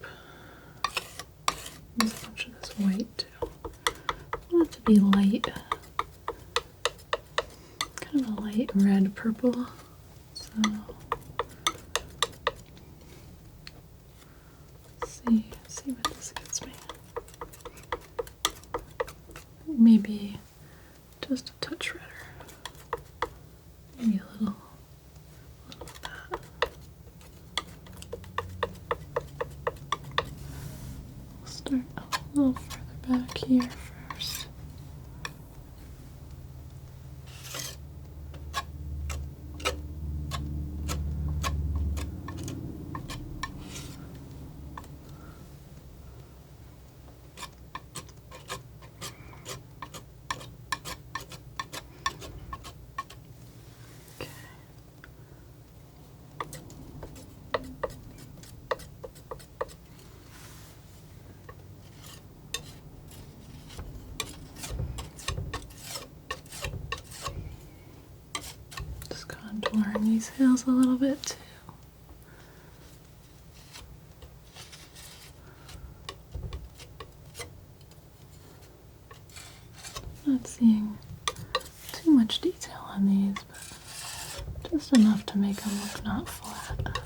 Use a bunch of this white too. I want it to be light. Kind of a light red purple, so let's see what this gets me. Maybe just a touch redder. Maybe a little of that. We'll start a little further back here first. Contouring these hills a little bit too. Not seeing too much detail on these, but just enough to make them look not flat.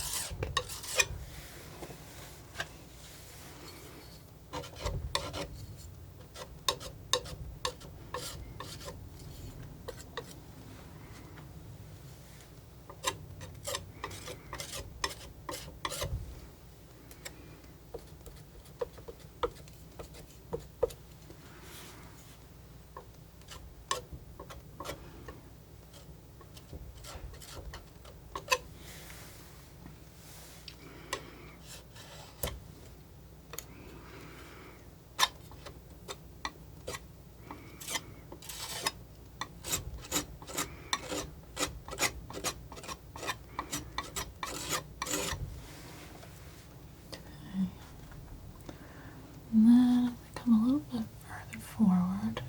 And then I come a little bit further forward,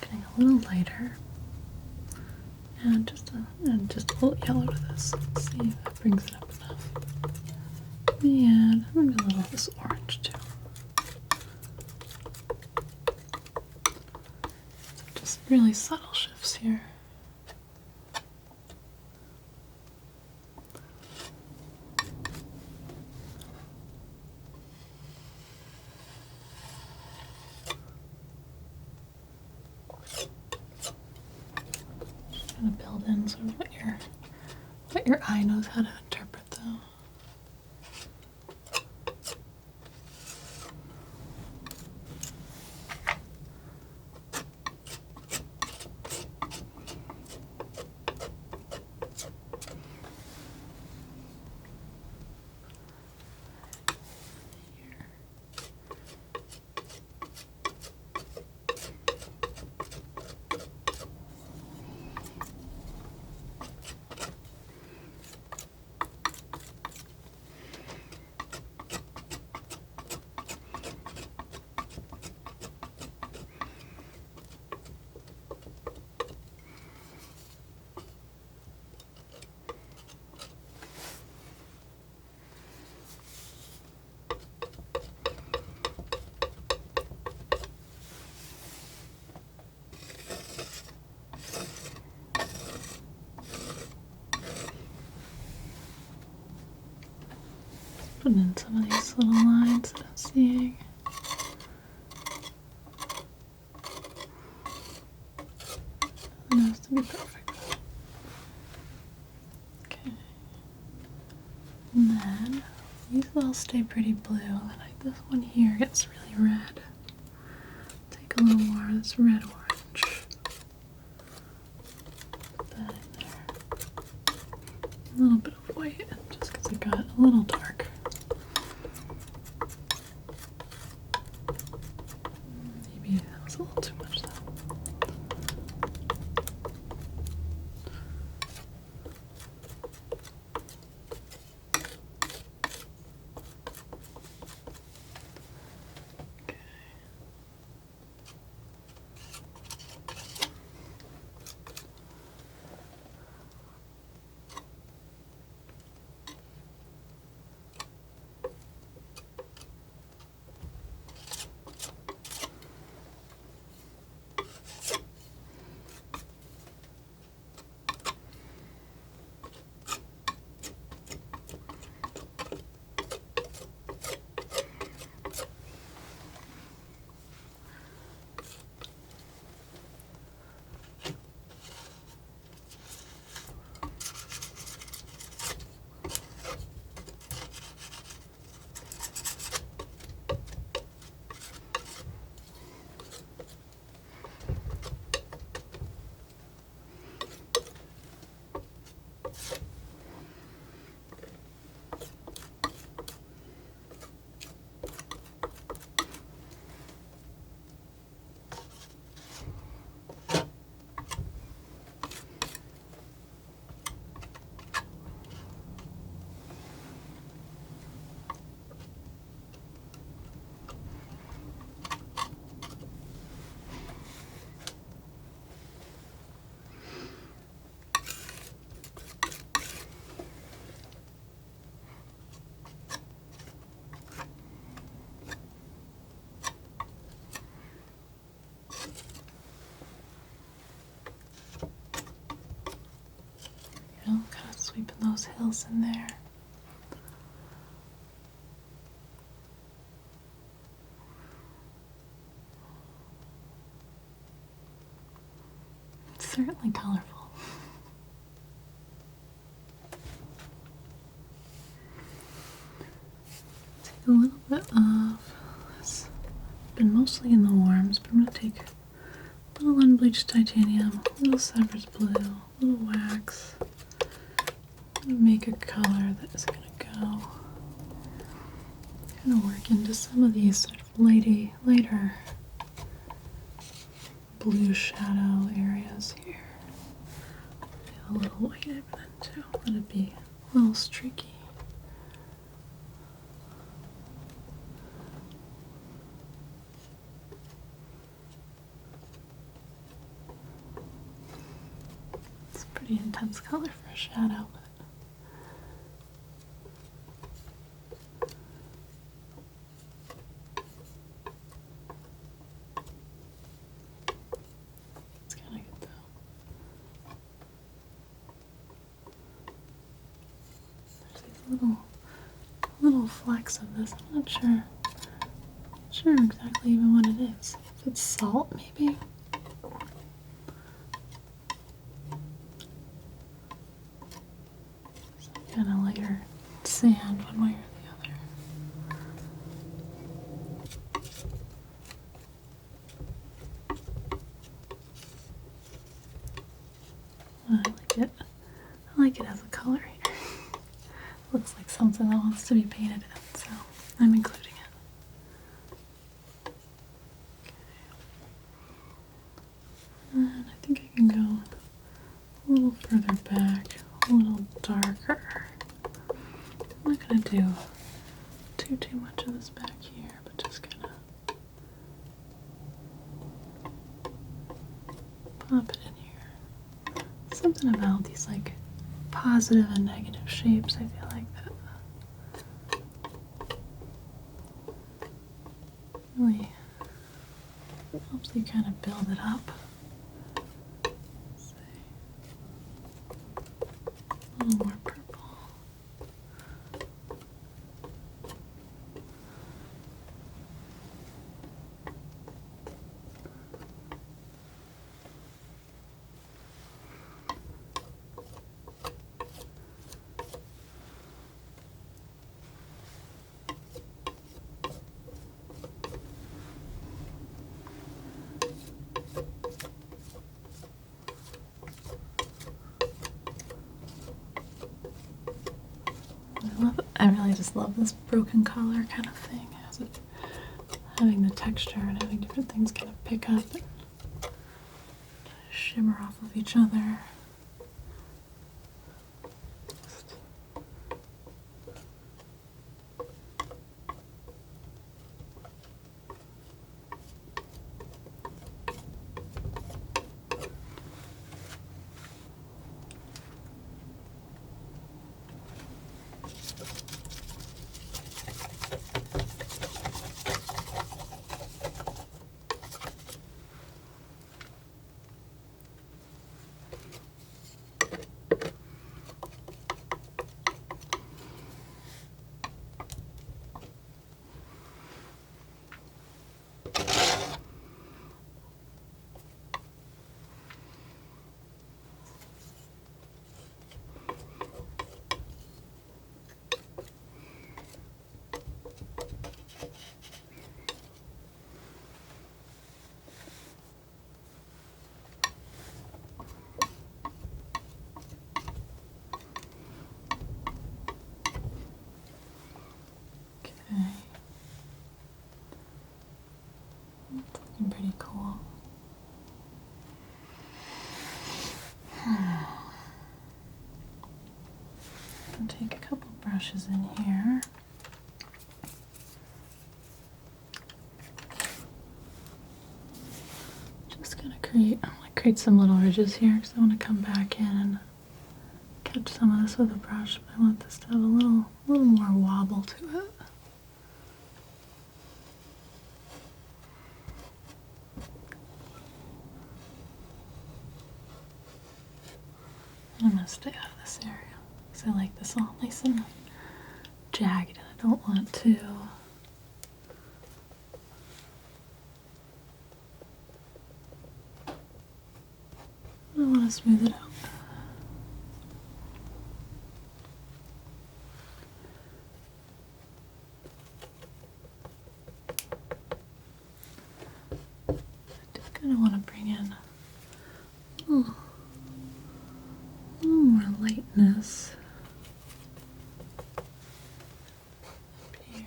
getting a little lighter, and just a little yellow to this. Let's see if that brings it up enough. And maybe a little of this orange too. So just really subtle shifts here. sort of what your eye knows how to interpret though. Put in some of these little lines that I'm seeing. It has to be perfect. Okay. And then these all stay pretty blue, and this one here gets really red. Take a little more of this red orange. Put that in there. A little bit of white, just because it got a little dark. Maybe that was a little too much though. Kind of sweeping those hills in there. It's certainly colorful. Take a little bit of this. Been mostly in the warms, but I'm going to take a little unbleached titanium, a little Cypress blue, a little wax. Make a color that is going to go kind of work into some of these sort of later blue shadow areas here. A little white in it too. Let it be a little streaky. It's a pretty intense color for a shadow. Little flecks of this. I'm not sure exactly even what it is. If it's salt, maybe. kind of lighter sand one way or the other. I like it. I like it as a color here. Looks like something that wants to be painted in, so I'm including it. Okay. And I think I can go a little further back, a little darker. I'm not going to do too much of this back here, but just kind of pop it in here. Something about these like positive and negative shapes, I feel like that really helps you kind of build it up. Let's see. A little more purple. I really just love this broken color kind of thing, as it having the texture and having different things kind of pick up and shimmer off of each other. It's looking pretty cool. I'll take a couple brushes in here. Just gonna create some little ridges here because I want to come back in and catch some of this with a brush, but I want this to have a little more wobble to it. I'm going to stay out of this area because I like this all nice and jagged and I don't want to smooth it out. I just kind of want to bring in a little more lightness up here.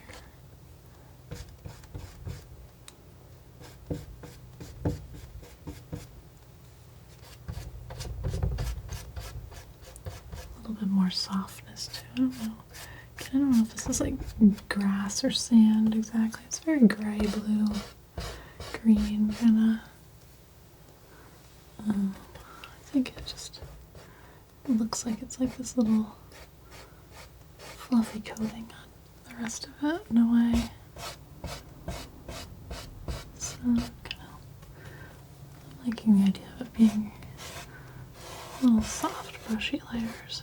A little bit more softness too. I don't know. I don't know if this is like grass or sand exactly. It's very gray, blue, green kind of. I think it looks like it's like this little fluffy coating on the rest of it in a way. So I'm liking the idea of it being little soft brushy layers.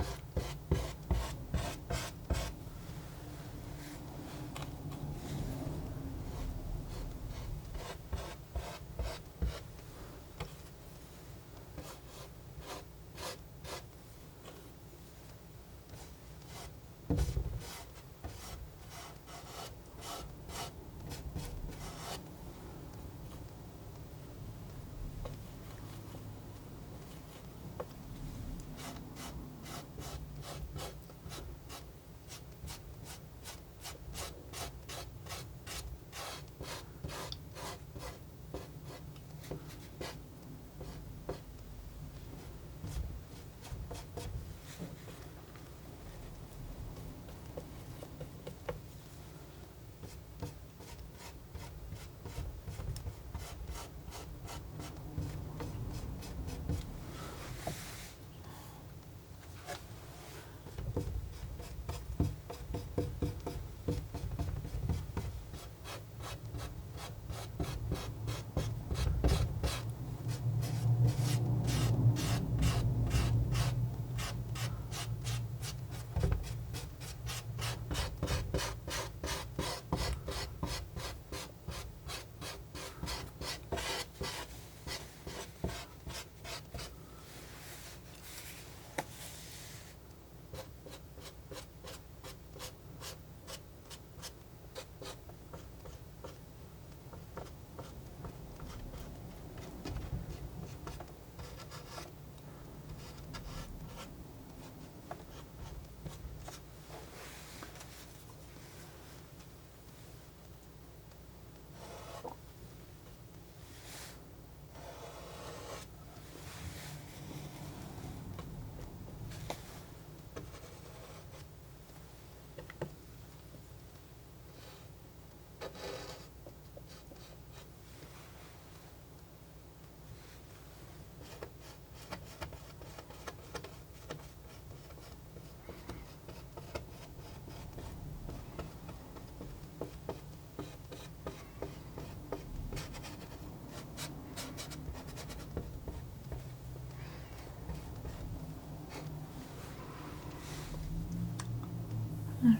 Alright,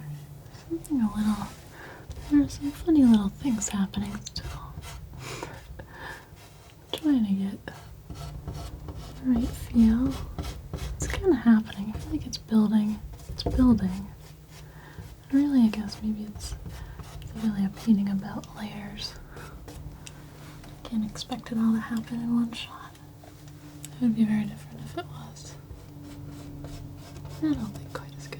something a little, there are some funny little things happening still. Trying to get the right feel. It's kind of happening. I feel like it's building. It's building. And really, I guess maybe it's really a painting about layers. Can't expect it all to happen in one shot. It would be very different if it was. I don't think quite as good.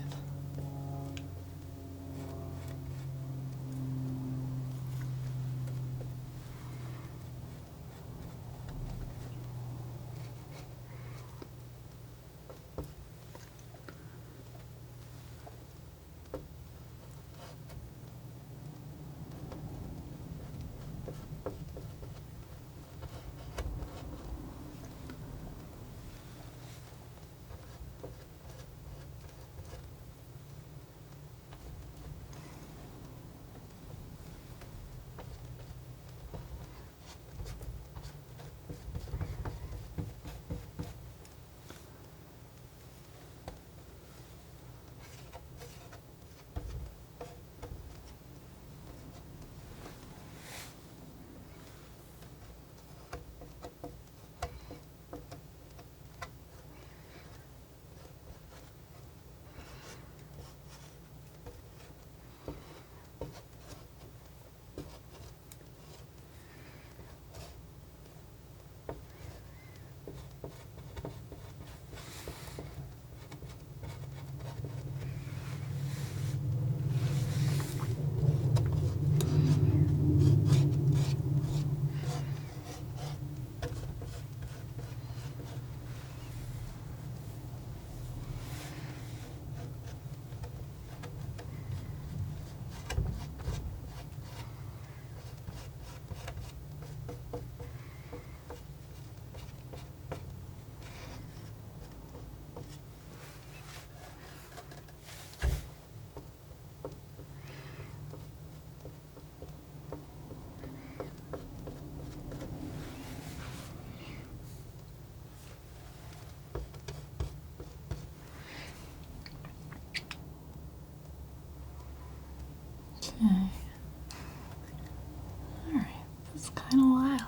Okay. Alright, that's kind of wild.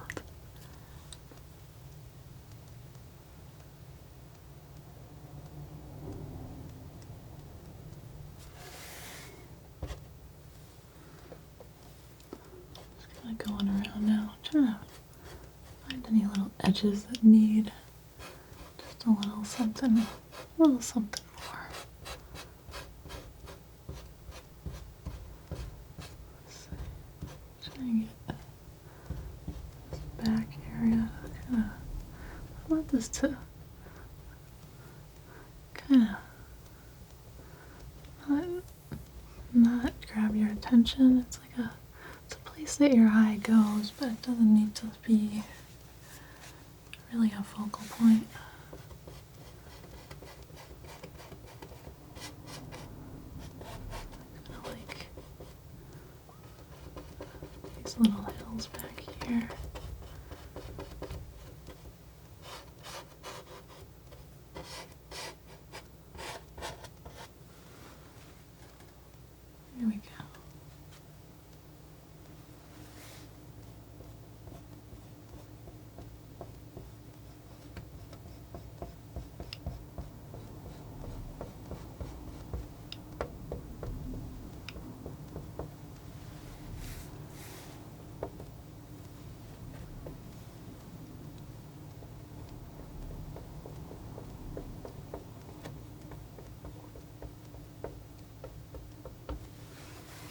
Just kind of going around now, trying to find any little edges that need just a little something more. Trying to get this back area kind of, I want this to kind of not grab your attention. It's like it's a place that your eye goes, but it doesn't need to be really a focal point. Kind of like these little hills back here. Here we go.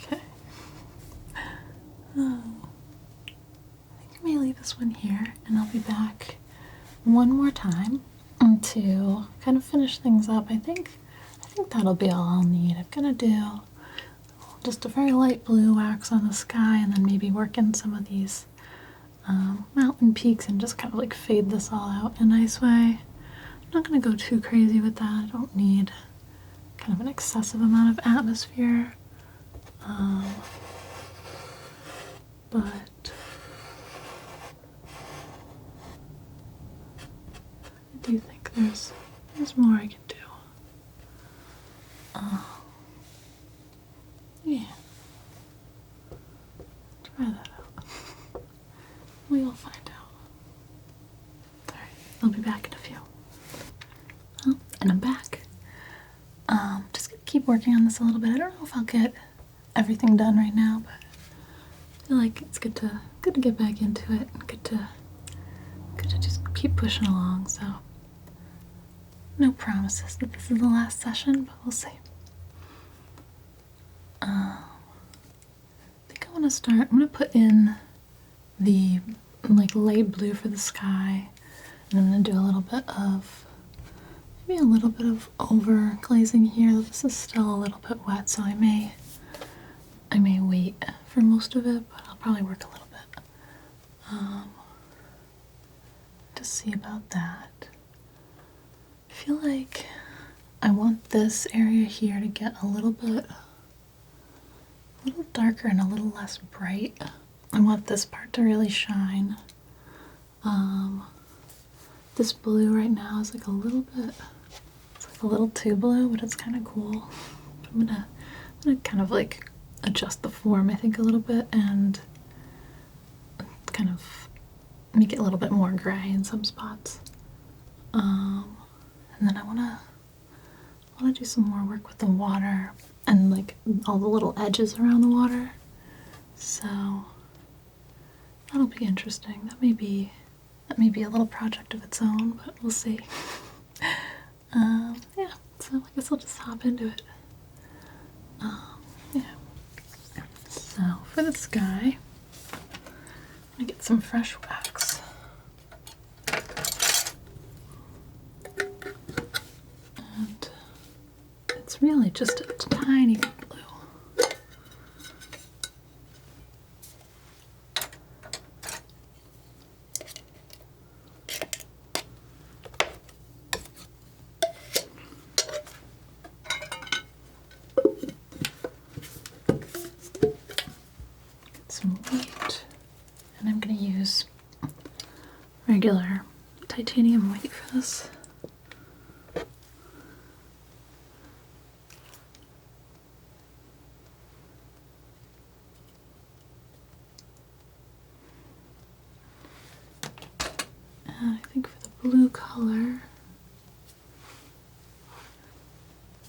Okay. I think I may leave this one here, and I'll be back one more time to kind of finish things up. I think that'll be all I'll need. I'm gonna do just a very light blue wax on the sky, and then maybe work in some of these mountain peaks and just kind of like fade this all out in a nice way. I'm not gonna go too crazy with that. I don't need kind of an excessive amount of atmosphere. But I do think there's more I can do. keep working on this a little bit. I don't know if I'll get everything done right now, but I feel like it's good to get back into it and good to just keep pushing along. So no promises that this is the last session, but we'll see. I think I want to start. I'm going to put in the like light blue for the sky, and I'm going to do a little bit of maybe a little bit of over glazing here. This is still a little bit wet, so I may wait for most of it, but I'll probably work a little bit to see about that. I feel like I want this area here to get a little darker and a little less bright. I want this part to really shine. This blue right now is like a little bit, it's like a little too blue, but it's kind of cool. I'm gonna kind of like adjust the form, I think, a little bit and kind of make it a little bit more gray in some spots. And then I wanna do some more work with the water and like all the little edges around the water. So that'll be interesting. That may be a little project of its own, but we'll see. Yeah, so I guess I'll just hop into it. Yeah. So for the sky, I'm gonna get some fresh wax. And it's really just a tiny bit blue. Some white, and I'm going to use regular titanium white for this. And I think for the blue color,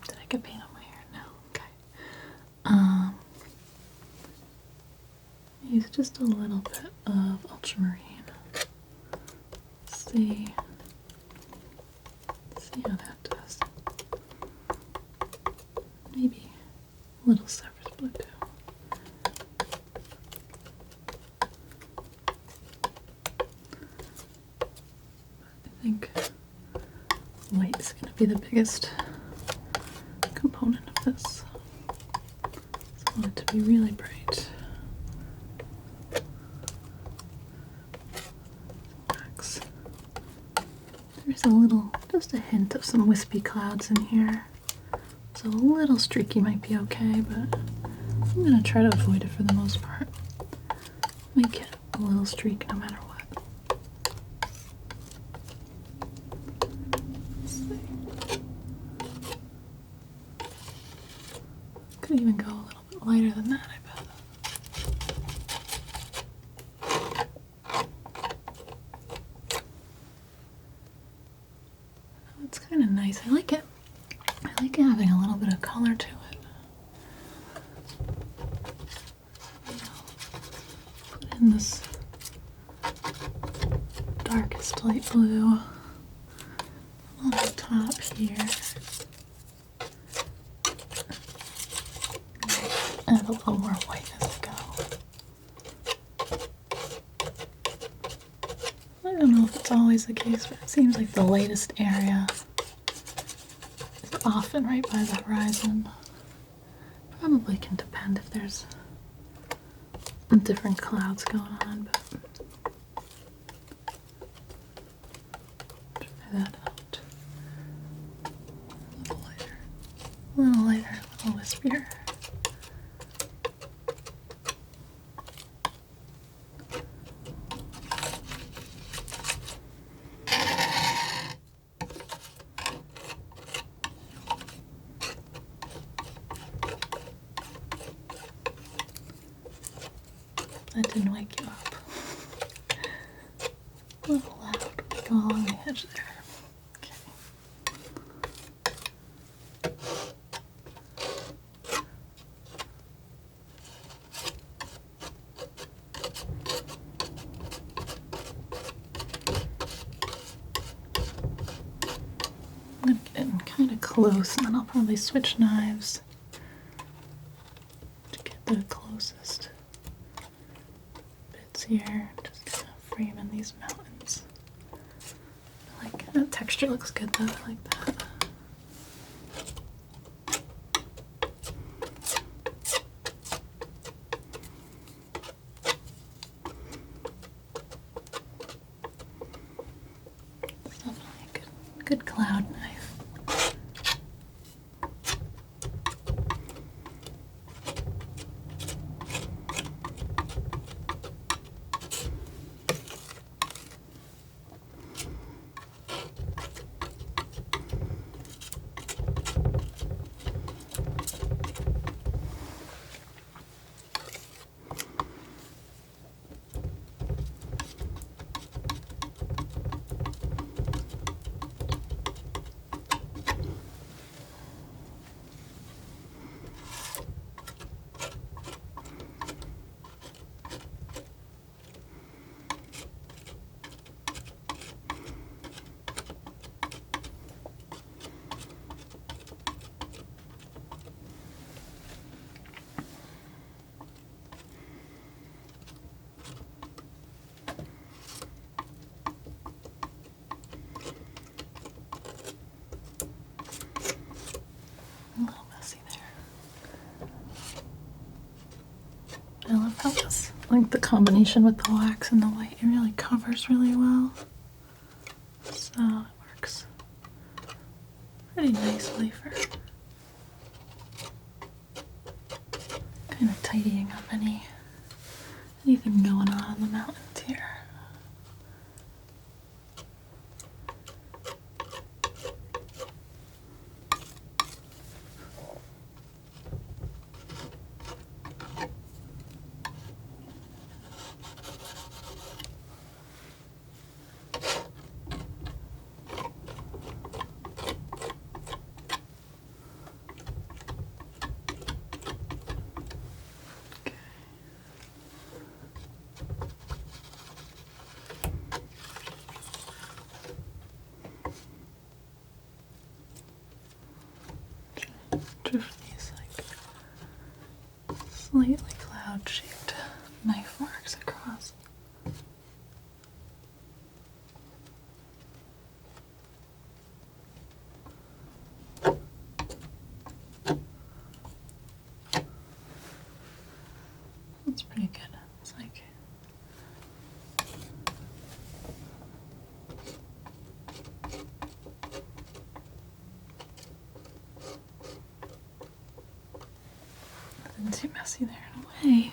did I get paint on my hair? No. Okay. Use just a little bit of ultramarine. See how that does. Maybe a little surface blue too. I think white is going to be the biggest component of this. So I want it to be really bright. There's a little, just a hint of some wispy clouds in here. So a little streaky might be okay, but I'm going to try to avoid it for the most part. Might get a little streak no matter what. Let's see. Could even go a little bit lighter than that, I bet. It's kind of nice. I like it. I like having a little bit of color to it. Put in this darkest light blue on the top here. Add a little more white as I go. I don't know if it's always the case, but it seems like the lightest area is often right by the horizon. Probably can depend if there's different clouds going on, but try that out. A little lighter, a little wispier. That didn't wake you up. A little loud. Go along the edge there. Okay. close, and then I'll probably switch knives to get the closest bits here. Just kind of frame in these mountains. I like that texture, looks good though. I like that. It's definitely a good cloud knife. A little messy there. I love how this, like the combination with the wax and the white, it really covers really well. So it works pretty nicely for kind of tidying up anything going on in the mountains here. Drift these like slightly cloud-shaped knife marks across. That's pretty good. It's like nothing too messy there in a way.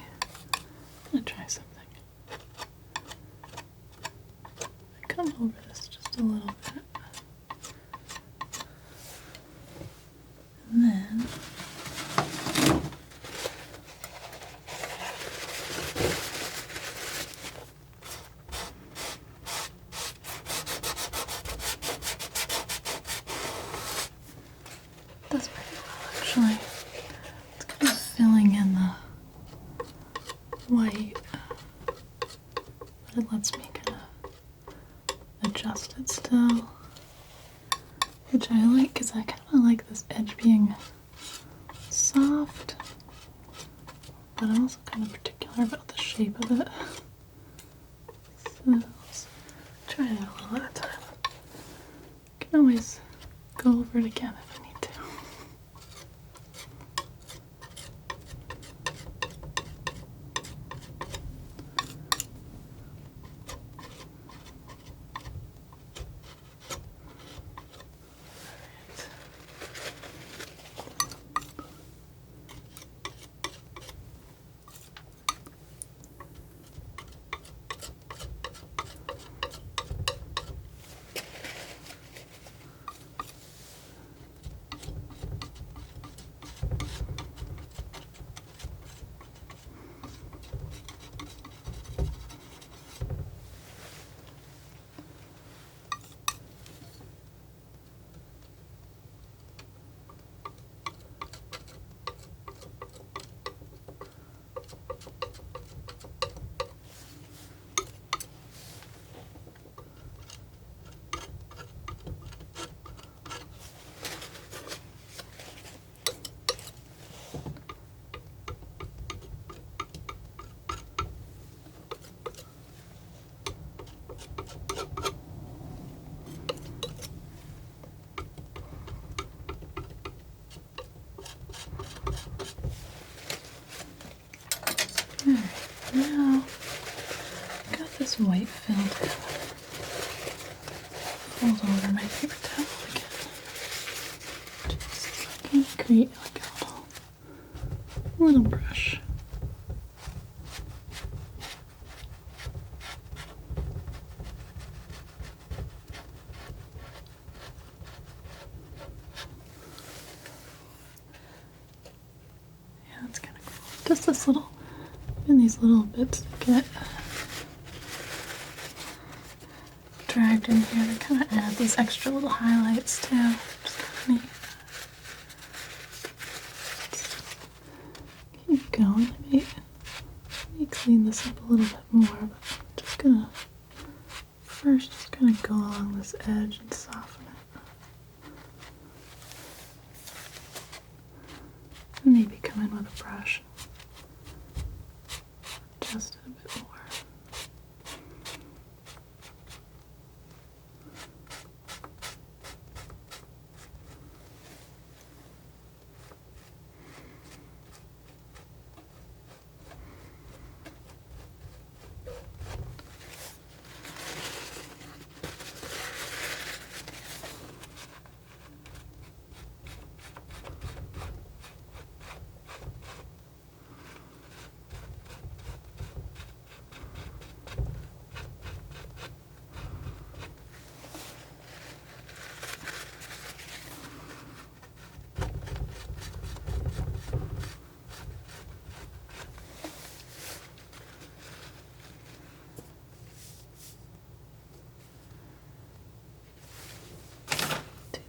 I'm gonna try something. I come over this just a little bit. And then that's pretty well actually. It's kind of filling in the white, but it lets me kind of adjust it still, which I like because I kind of like this edge being soft, but I'm also kind of particular about the shape of it. So let's try it out a little at a time. Can always go over it again if I need to. white filled fold over my paper towel again. Just kind of create like a little brush. Yeah, that's kind of cool. Just this little, and these little bits that get dragged in here to kind of add these extra little highlights too. Just kind of neat. Keep going. Let me clean this up a little bit more, but I'm just gonna first just kind of go along this edge and soften it. And maybe come in with a brush. Just a bit more.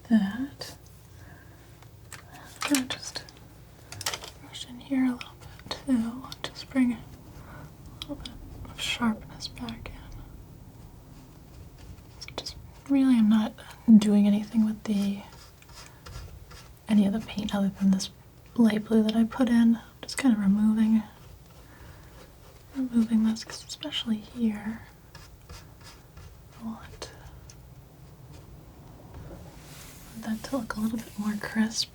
That. I'm gonna just brush in here a little bit too. Just bring a little bit of sharpness back in. Just really, I'm not doing anything with any of the paint other than this light blue that I put in. Just kind of removing this, because especially here, I want that to look a little bit more crisp.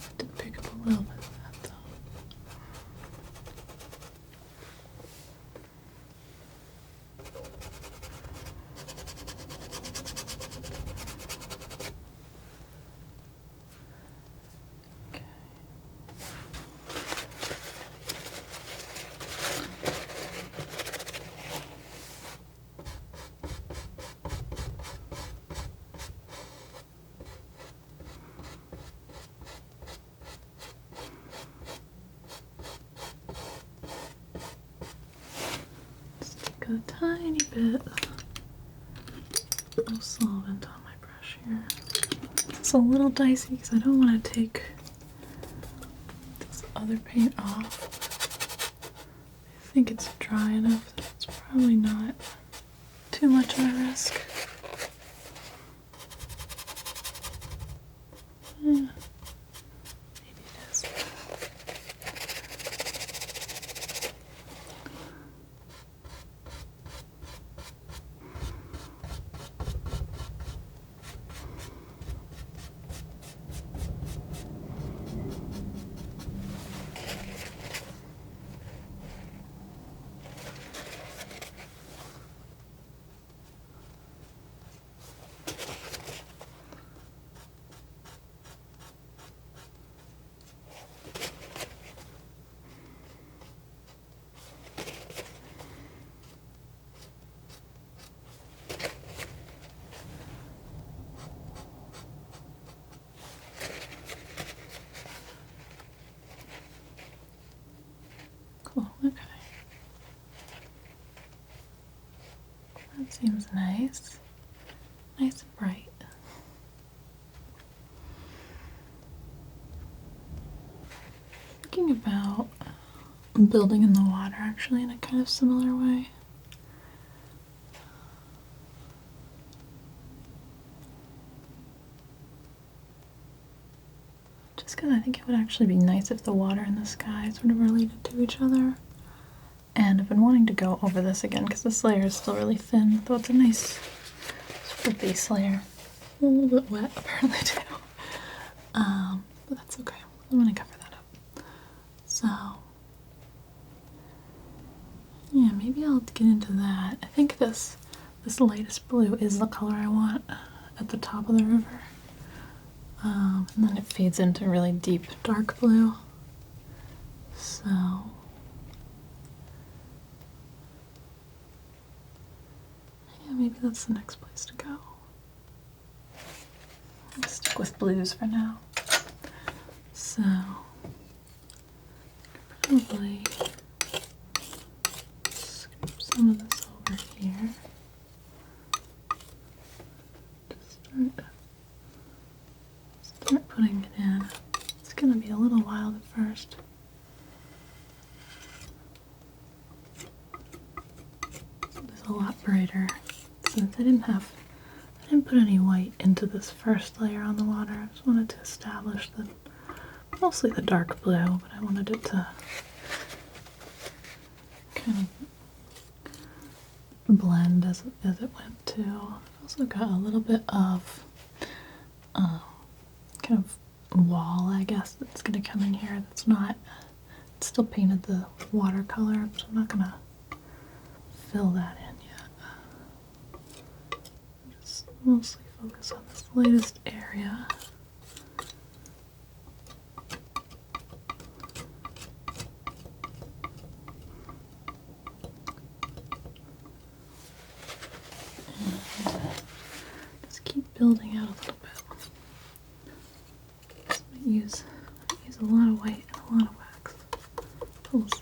I did pick up a little bit of that though. Okay. Stick a tiny bit of solvent on my brush here. It's a little dicey because I don't want to take this other paint off. I think it's dry enough that it's probably not too much of a risk. Maybe it is. Cool, okay. That seems nice. Nice and bright. Thinking about building in the water actually in a kind of similar way. Just because I think it would actually be nice if the water and the sky sort of related to each other. And I've been wanting to go over this again because this layer is still really thin, though it's a nice sort of base layer. A little bit wet apparently too. but that's okay. I'm gonna cover that up. So, yeah, maybe I'll get into that. I think this lightest blue is the color I want at the top of the river. And then it fades into really deep dark blue. So, yeah, maybe that's the next place to go. I'll stick with blues for now. So, probably scoop some of this over here. Just start putting it in. It's gonna be a little wild at first. It's a lot brighter since I didn't put any white into this first layer on the water. I just wanted to establish mostly the dark blue, but I wanted it to kind of blend as it went too. I've also got a little bit of kind of wall, I guess, that's going to come in here. It's still painted the watercolor, so I'm not going to fill that in yet. Just mostly focus on this latest area. Just keep building out a little bit. I use a lot of white and a lot of wax. We'll see.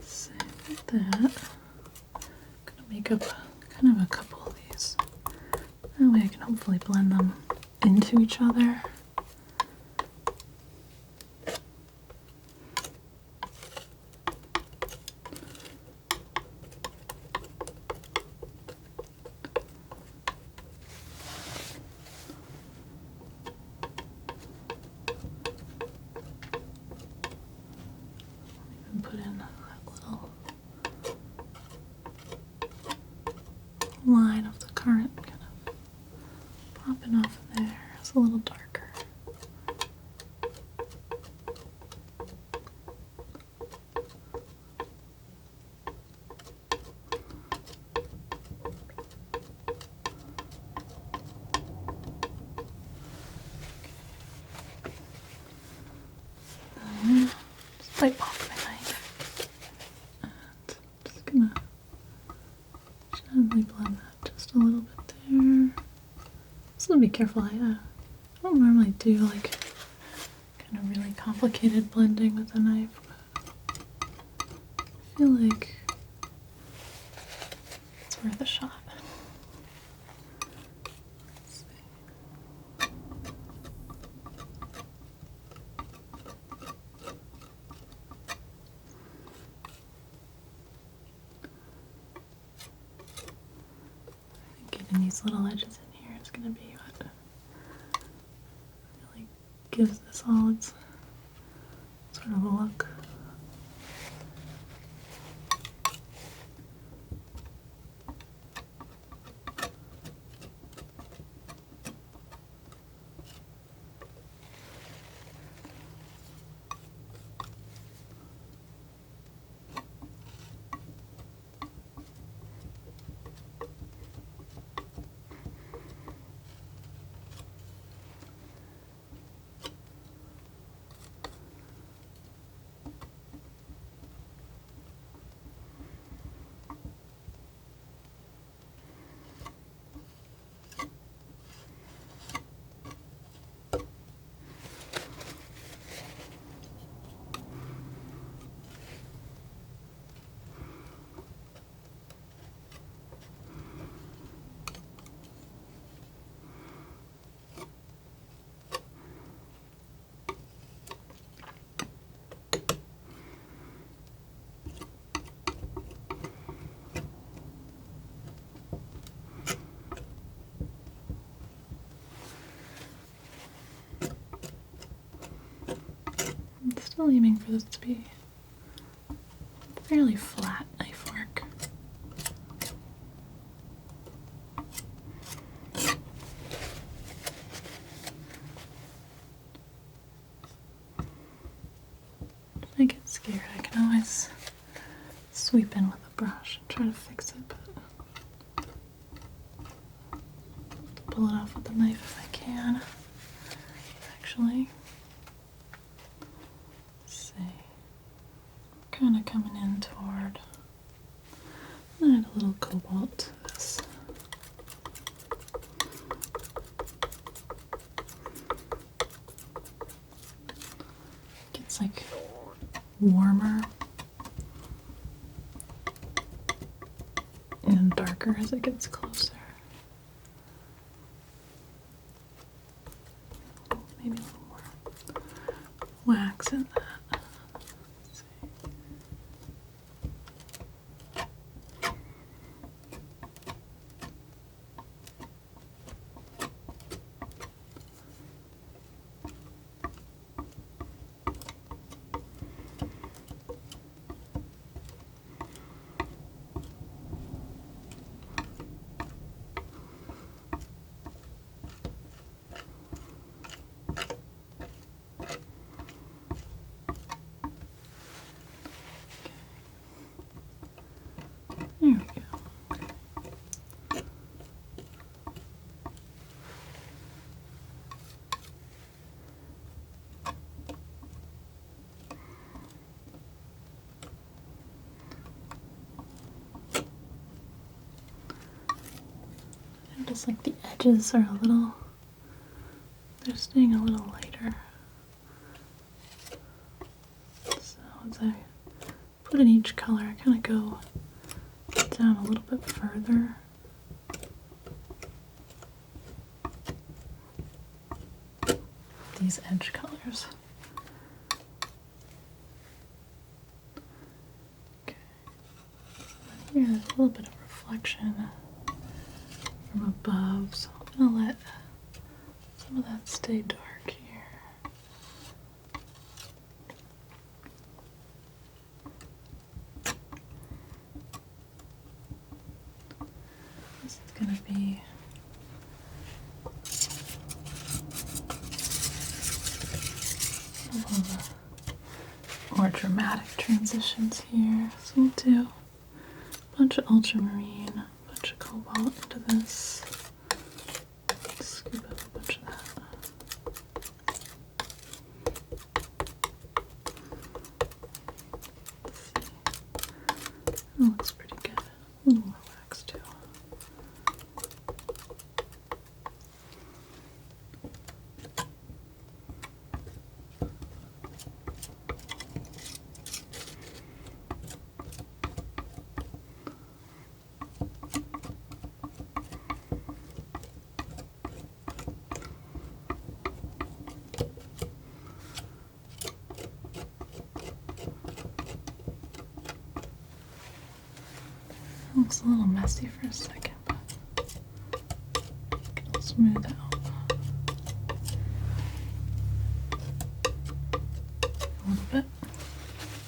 Same with that. I'm gonna make up kind of a couple of these. That way I can hopefully blend them into each other. Put in that little line of the current kind of popping off there. It's a little darker. Just wipe off my knife. And just gonna gently blend that just a little bit there. Just be careful. I don't normally do like kind of really complicated blending with a knife, but I feel like it's worth a shot. Let's see. Getting these little edges in here is going to be what really gives this all its sort of a look. Still aiming for this to be a fairly flat knife work. If I get scared, I can always sweep in with a brush and try to fix it, but pull it off with the knife if I can. Actually, let's see, kind of coming in toward, add a little cobalt to this. It's like warmer and darker as it gets closer. Maybe a little more wax in that. Let's see. There we go. And just like the edges are a little, they're staying a little lighter. So as I put in each color, I kind of go down a little bit further. These edge colors. Okay. Here, there's a little bit of reflection from above, so I'm gonna let some of that stay dark here. This is gonna be all the more dramatic transitions here. So we'll do a bunch of ultramarine, a bunch of cobalt into this. Scoop up a bunch of that. Let's see. That looks pretty good. A little more wax too. It looks a little messy for a second, but it'll smooth out a little bit.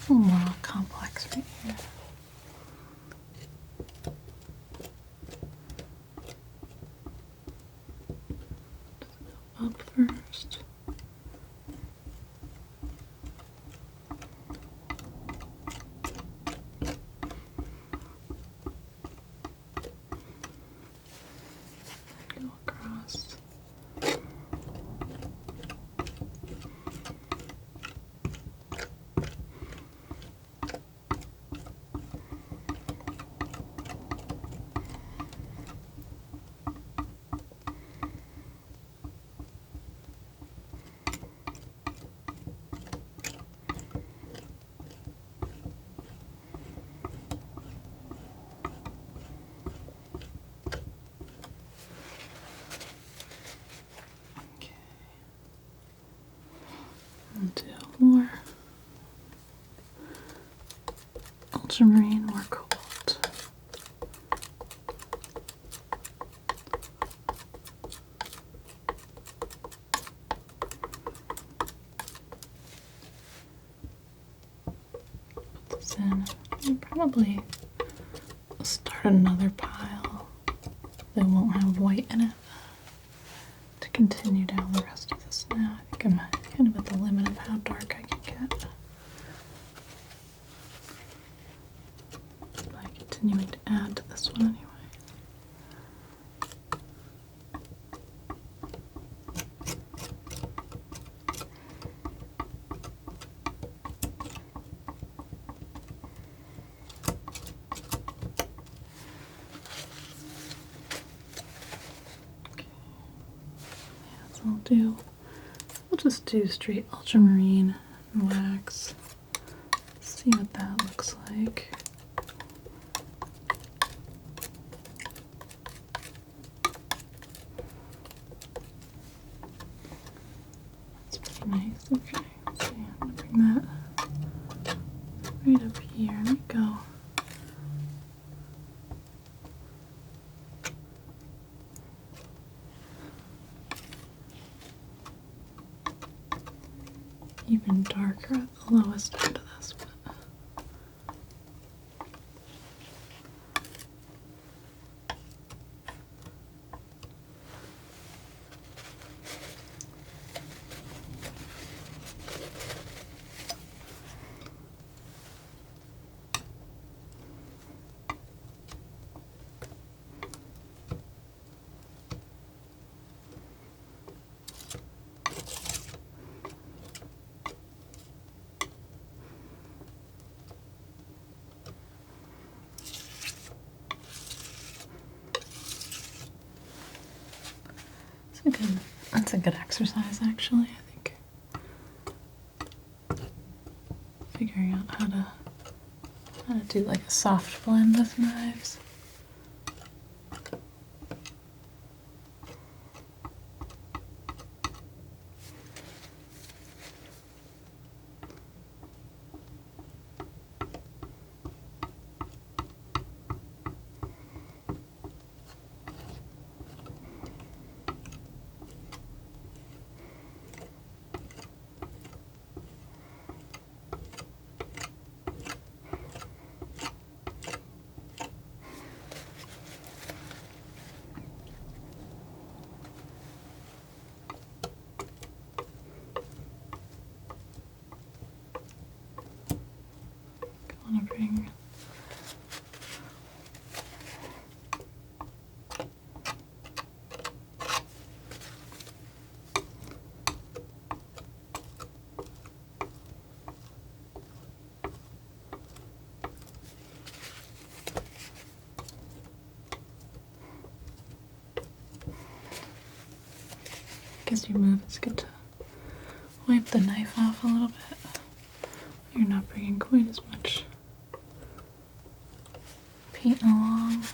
A little more complex right here. Up first. Go across. And do more ultramarine, more cobalt. probably start another pile that won't have white in it to continue down the rest of this now. I think I'm kind of at the limit of how dark I can get by continuing to add to this one anyway. We'll just do straight ultramarine and wax. See what that looks like. That's pretty nice. Okay, so I'm gonna bring that right up here. There we go. Even darker at the lowest end of this one. That's a good exercise, actually, I think. Figuring out how to do like a soft blend with knives. I want to bring as you move, it's good to wipe the knife off a little bit. You're not bringing quite as much paint along.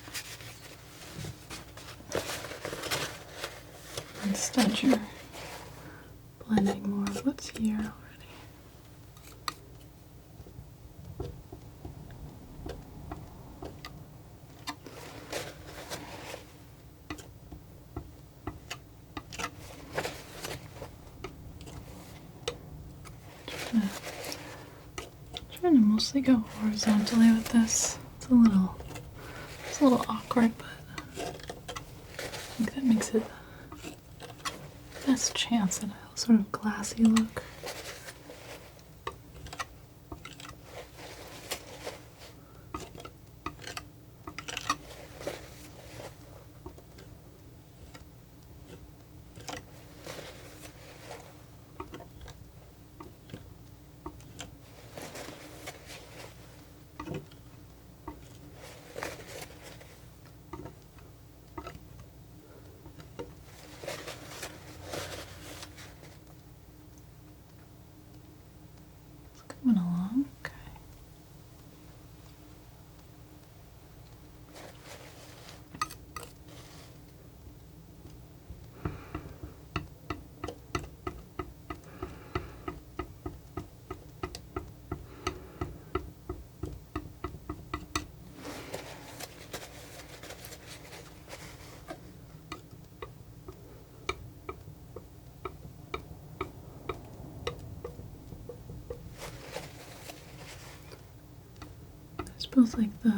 Instead, you're blending more of what's here already. Trying to mostly go horizontally with this. It's a little awkward, but I think that makes it best chance at a sort of glassy look. almost like the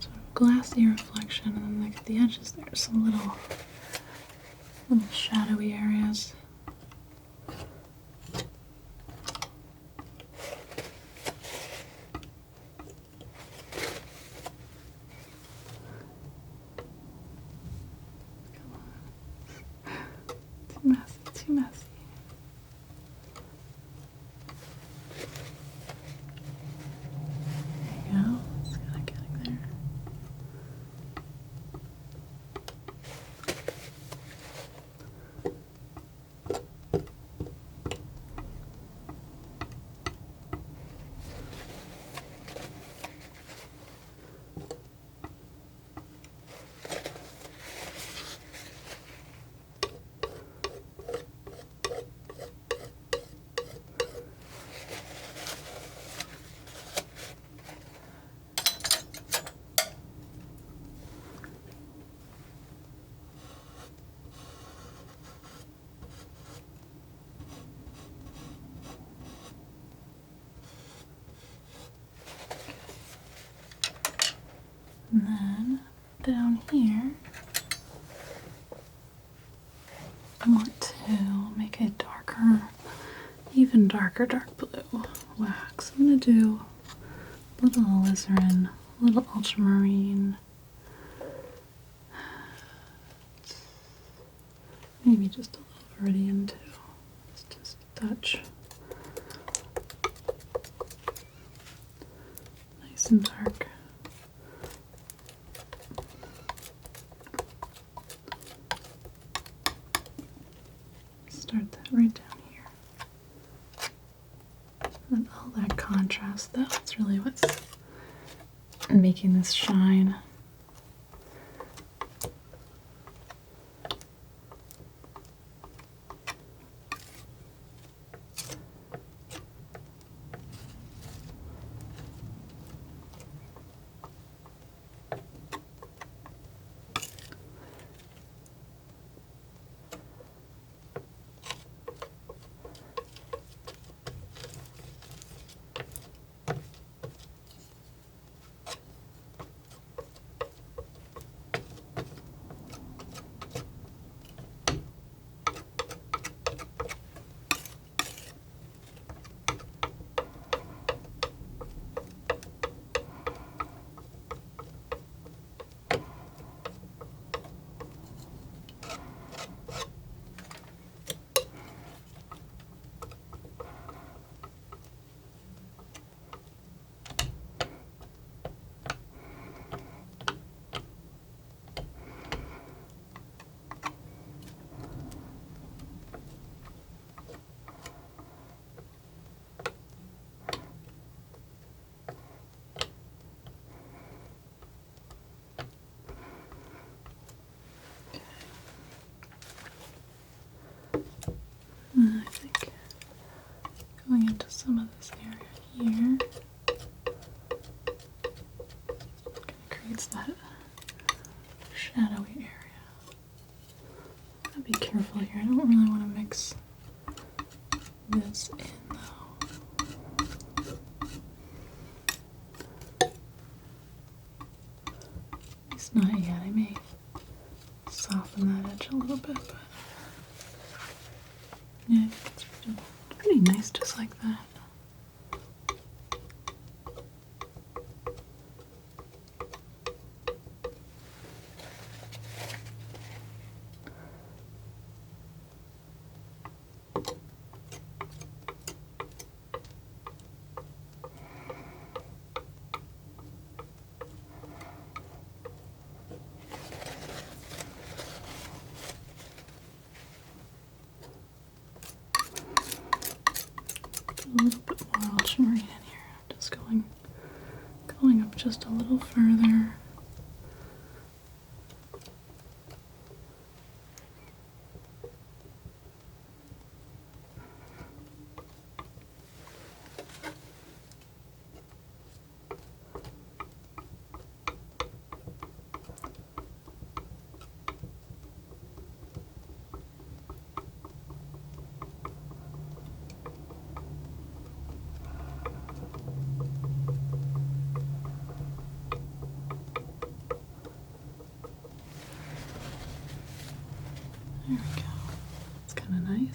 sort of glassy reflection, and then like at the edges there's some little shadowy areas. Too messy, too messy. There you go. It's kind of getting there. And then down here, I want to make a darker, even darker dark blue wax. I'm going to do a little alizarin, a little ultramarine, maybe just a little viridian too. It's just a touch. Nice and dark. Start that right down here. And all that contrast, that's really what's making this shine. I think going into some of this area here kind of creates that shadowy area. I'm gonna be careful here. I don't really want to mix this in though. At least not yet. I may soften that edge a little bit, but yeah, it's pretty nice just like that. There we go. It's kind of nice.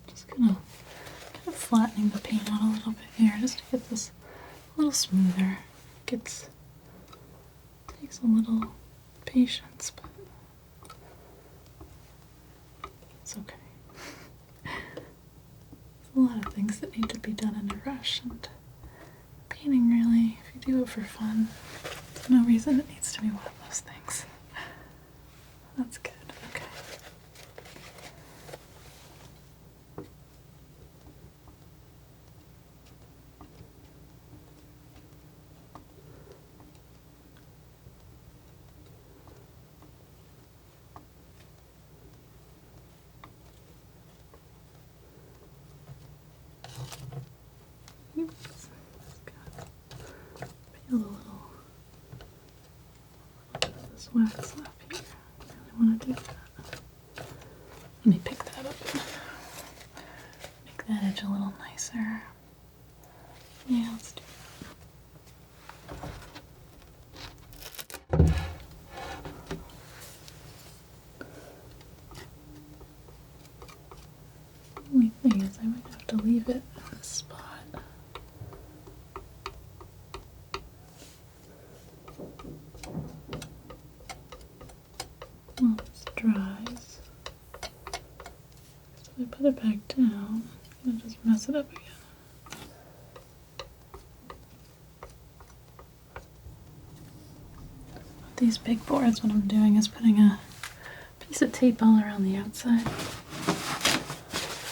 Just kind of flattening the paint out a little bit here, just to get this a little smoother. Takes a little patience, but it's okay. There's a lot of things that need to be done in a rush, and painting really, if you do it for fun, there's no reason it needs to be one of those things. That's good. Okay. Oops. Peel a little bit of this wax up here. I really want to do that. Let me pick that up. Make that edge a little nicer. Yeah, let's do that. The only thing is I might have to leave it in this spot. Well, this dries. So if I put it back down, I'm gonna just mess it up again. With these big boards, what I'm doing is putting a piece of tape all around the outside.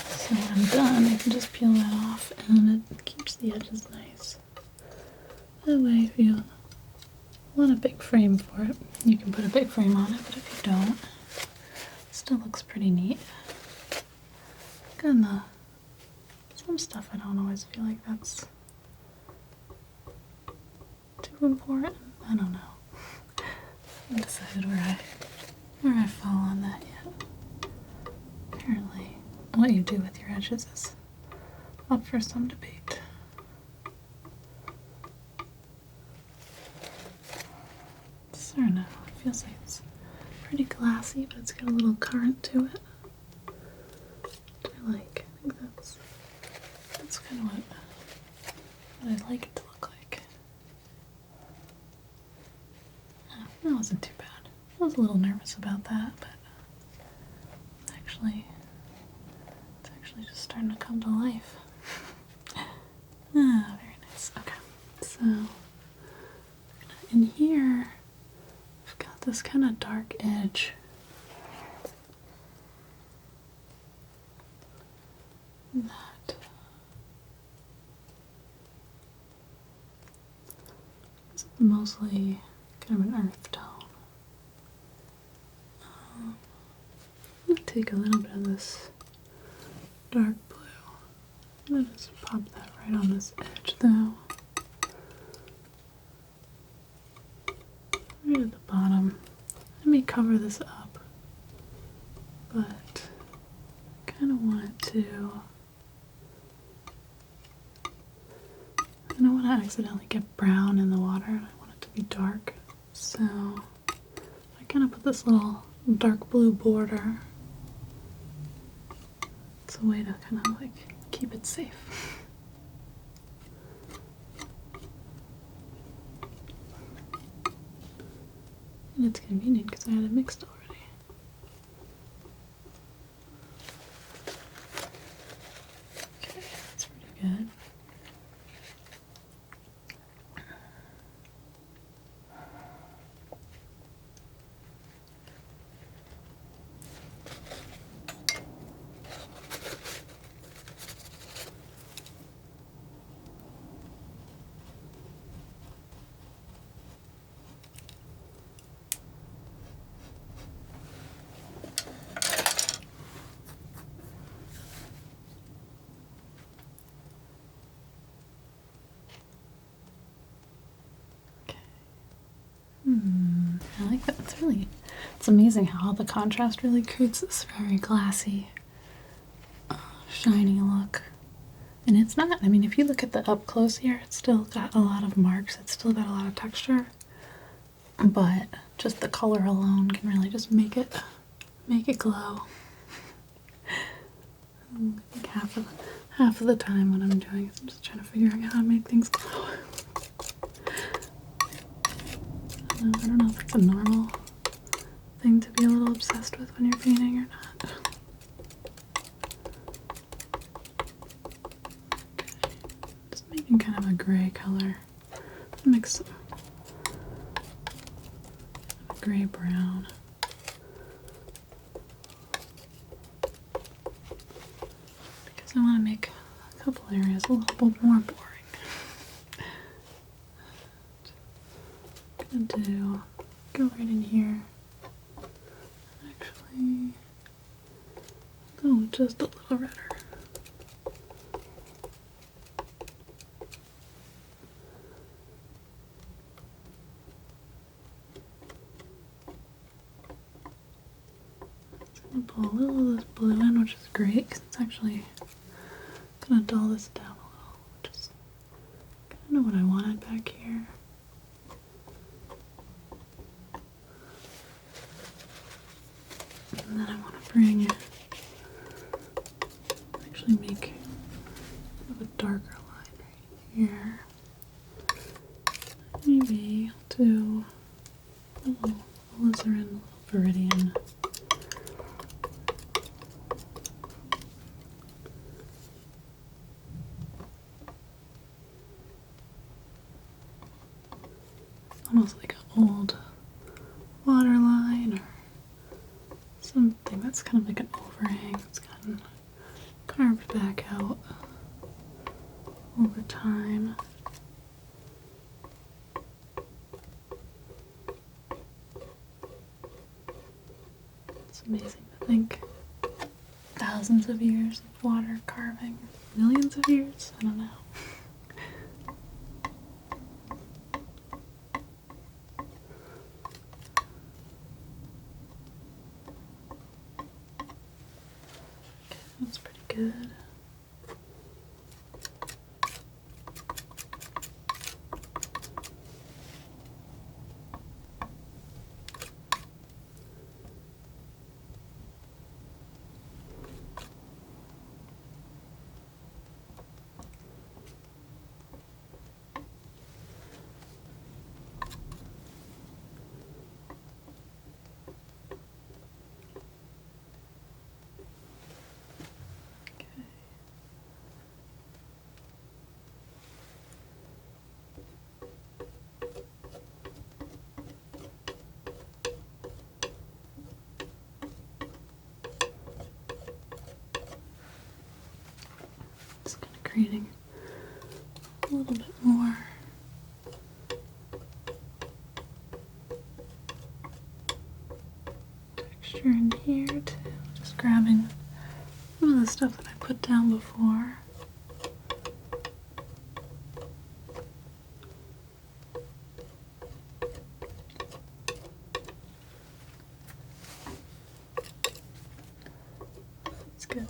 So when I'm done, I can just peel that off and it keeps the edges nice. That way, if you want a big frame for it, you can put a big frame on it, but if you don't, it still looks pretty neat. Again, some stuff I don't always feel like that's too important. I don't know. I haven't decided where I fall on that yet. Apparently, what you do with your edges is up for some debate. I don't know, it feels like it's pretty glassy, but it's got a little current to it. Which I like. I think that's kind of what I'd like it to look like. Oh, that wasn't too bad. I was a little nervous about that, but it's actually just starting to come to life. Ah, very nice. Okay, so in here, I've got this kind of dark edge. That is mostly kind of an earth tone. I'm going to take a little bit of this dark blue. I'm going to just pop that right on this edge though. Right at the bottom. Let me cover this up, but I kind of want it to, I don't want to accidentally get brown in the water. I want it to be dark. So I kind of put this little dark blue border. It's a way to kind of like keep it safe. And it's convenient because I had it mixed already. Okay, that's pretty good. I like that. It's amazing how all the contrast really creates this very glassy, shiny look. And it's not, I mean, if you look at the up close here, it's still got a lot of marks. It's still got a lot of texture. But just the color alone can really just make it glow. I think half of the time what I'm doing is I'm just trying to figure out how to make things glow. I don't know if it's a normal thing to be a little obsessed with when you're painting or not. Okay. Just making kind of a gray color. Mix some gray brown. Because I want to make a couple areas a little bit more boring. Go right in here. Actually, go just a little redder. It's gonna pull a little of this blue in, which is great because it's actually gonna dull this down a little. Just kind of what I wanted back here. And then I want to actually make a darker line right here. Maybe I'll do a little alizarin, viridian. Almost like an old waterline or something that's kind of like an overhang. It's gotten carved back out over time. It's amazing to think thousands of years of water carving, millions of years, I don't know. That's pretty good. Just kind of creating a little bit more texture in here too. Just grabbing some of the stuff that I put down before. That's good.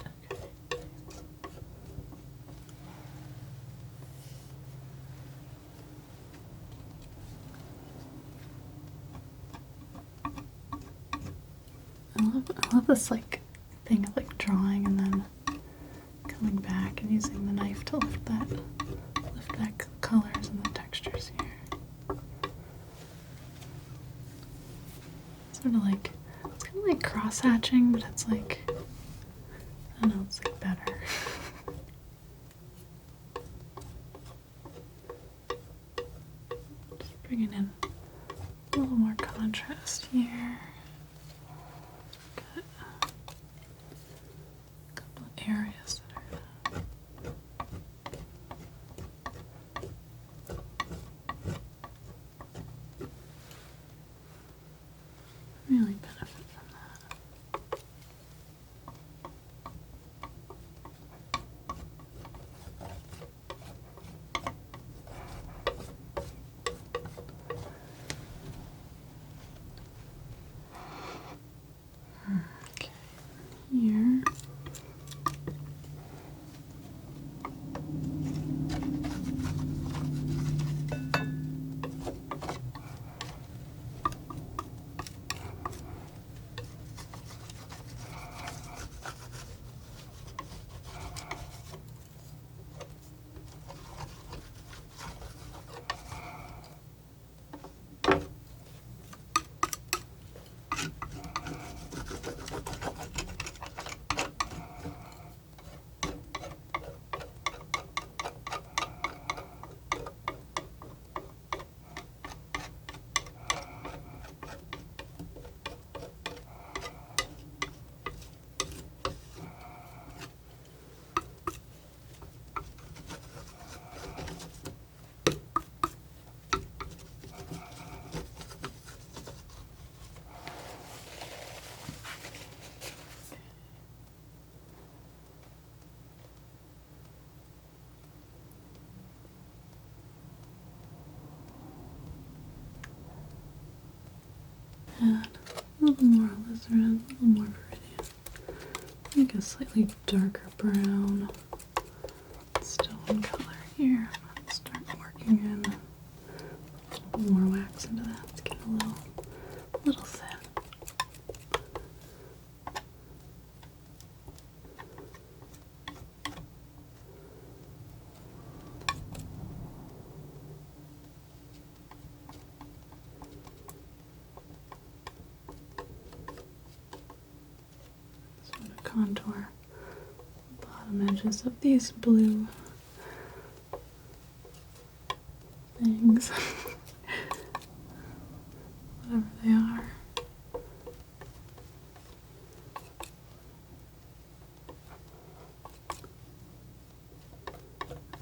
I love this like thing of like drawing and then coming back and using the knife to lift back the colors and the textures here. Sort of like, it's kind of like cross hatching, but it's like, I don't know, it's like better. Just bringing in a little more contrast here. Areas that are really benefit from that. little more alizarin, a little more viridian. I think a slightly darker brown stone color here. Start working in a little more wax into that. It's getting a little thin. Sort of contour the bottom edges of these blue things, whatever they are.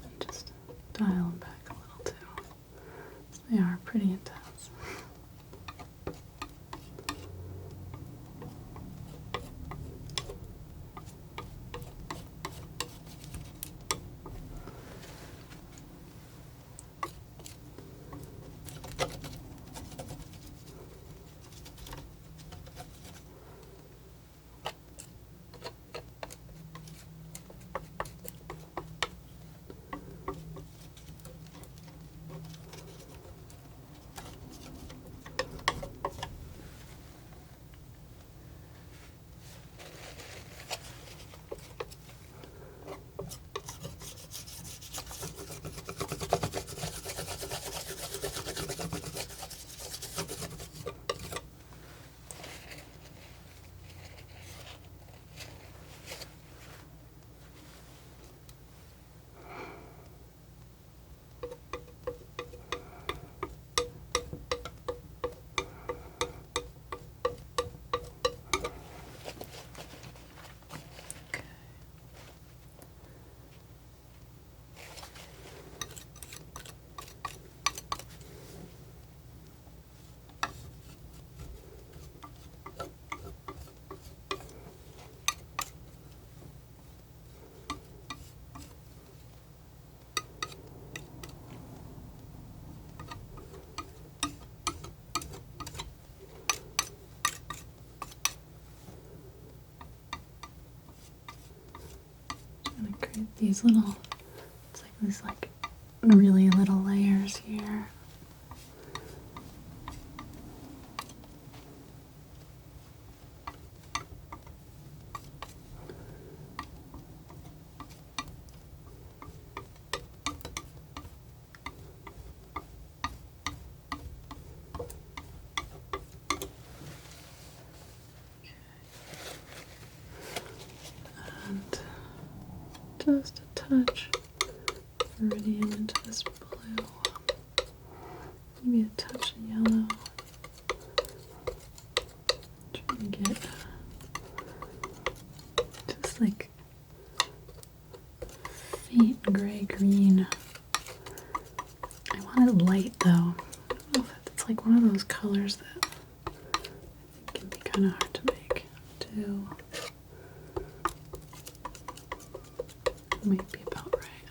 And just dial them back a little too. They are pretty intense. Create these little, it's like these like really little layers here. And just a touch viridian into this blue, maybe a touch of yellow. Trying to get just like faint gray-green. I want it light though. I don't know if it's like one of those colors that I think can be kind of hard to make too. Might be about right.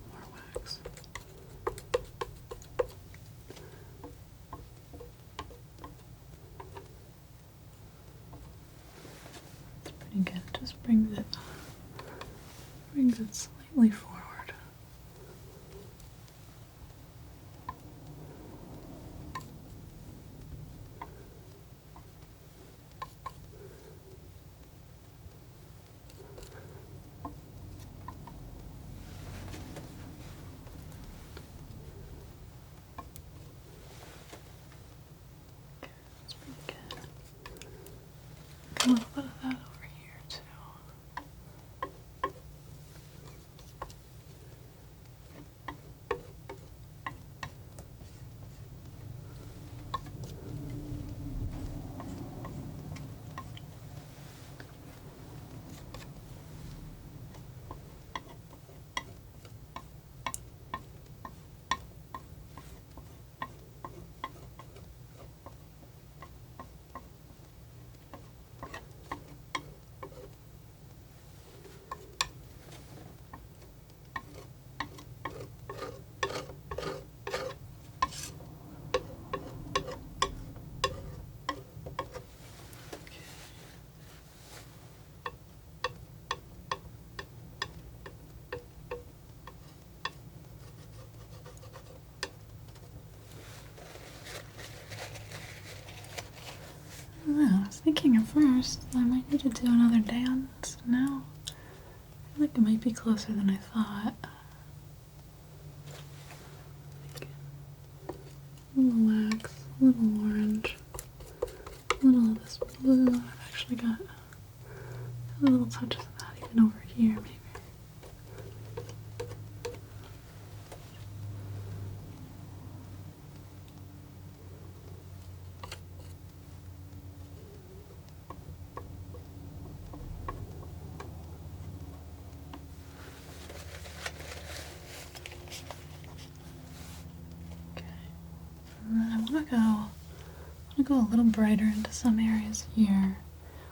More wax. It's pretty good. It just brings it slightly forward. A little bit of that over here too. thinking at first I might need to do another dance. Now I feel like it might be closer than I thought. A little wax, a little orange, a little of this blue. I've actually got a little touch of that even over here, maybe. I want to go a little brighter into some areas here,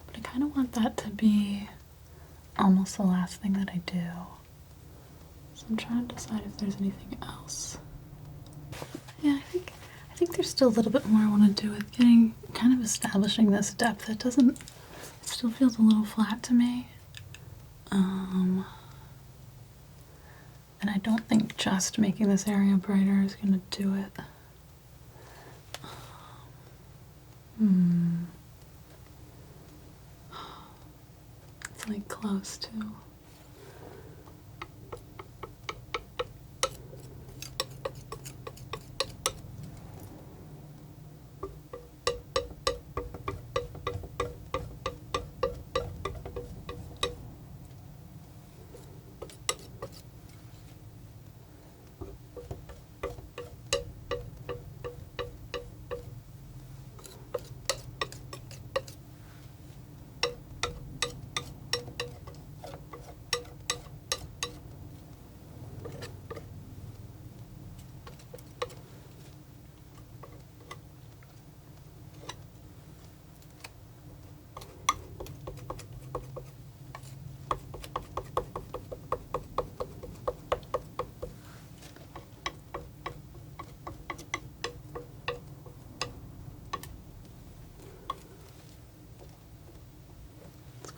but I kind of want that to be almost the last thing that I do. So I'm trying to decide if there's anything else. Yeah, I think there's still a little bit more I want to do with getting kind of establishing this depth. It still feels a little flat to me. And I don't think just making this area brighter is going to do it. It's like close to.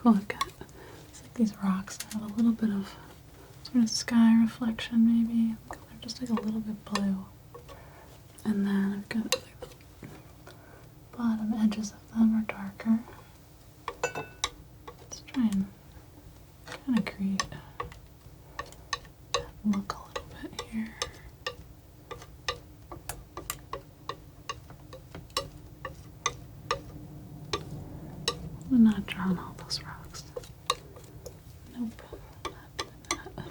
Cool, I've got, it's like these rocks that have a little bit of sort of sky reflection maybe. They're just like a little bit blue. And then I've got like the bottom edges of them are darker. Let's try and kind of create that look a little bit here. I'm not drawing all those rocks. Nope. Not that.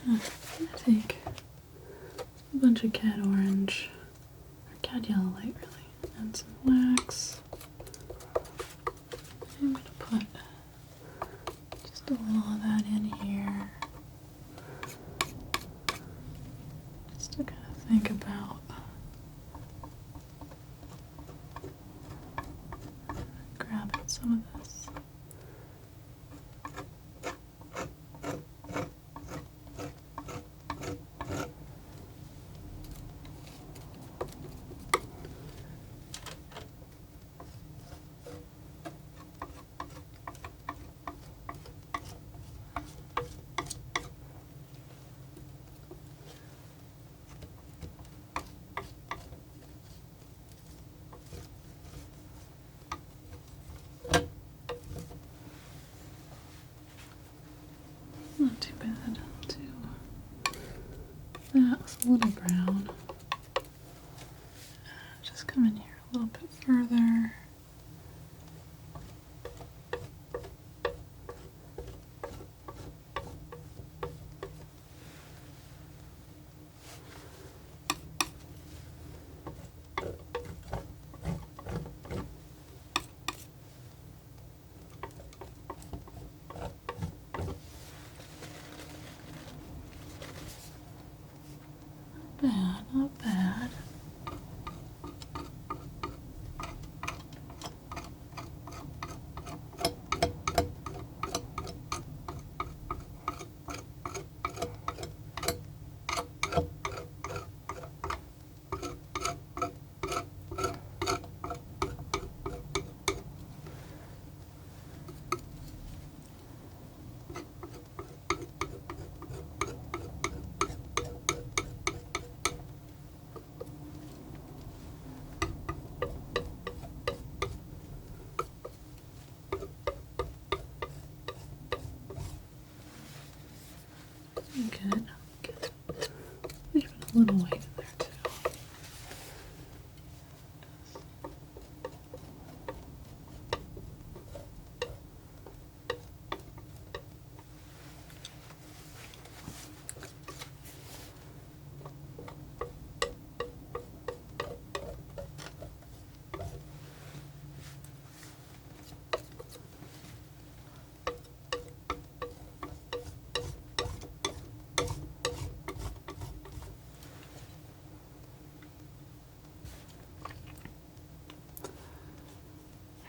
I'm gonna take a bunch of cat orange, or cat yellow light really, and some wax. I'm gonna put just a little of that in here, just to kind of think about grabbing some of this. Not too bad. I'll do that with a little brown. Just come in here a little bit further. Not bad. Good. Good. Even a little white in there too.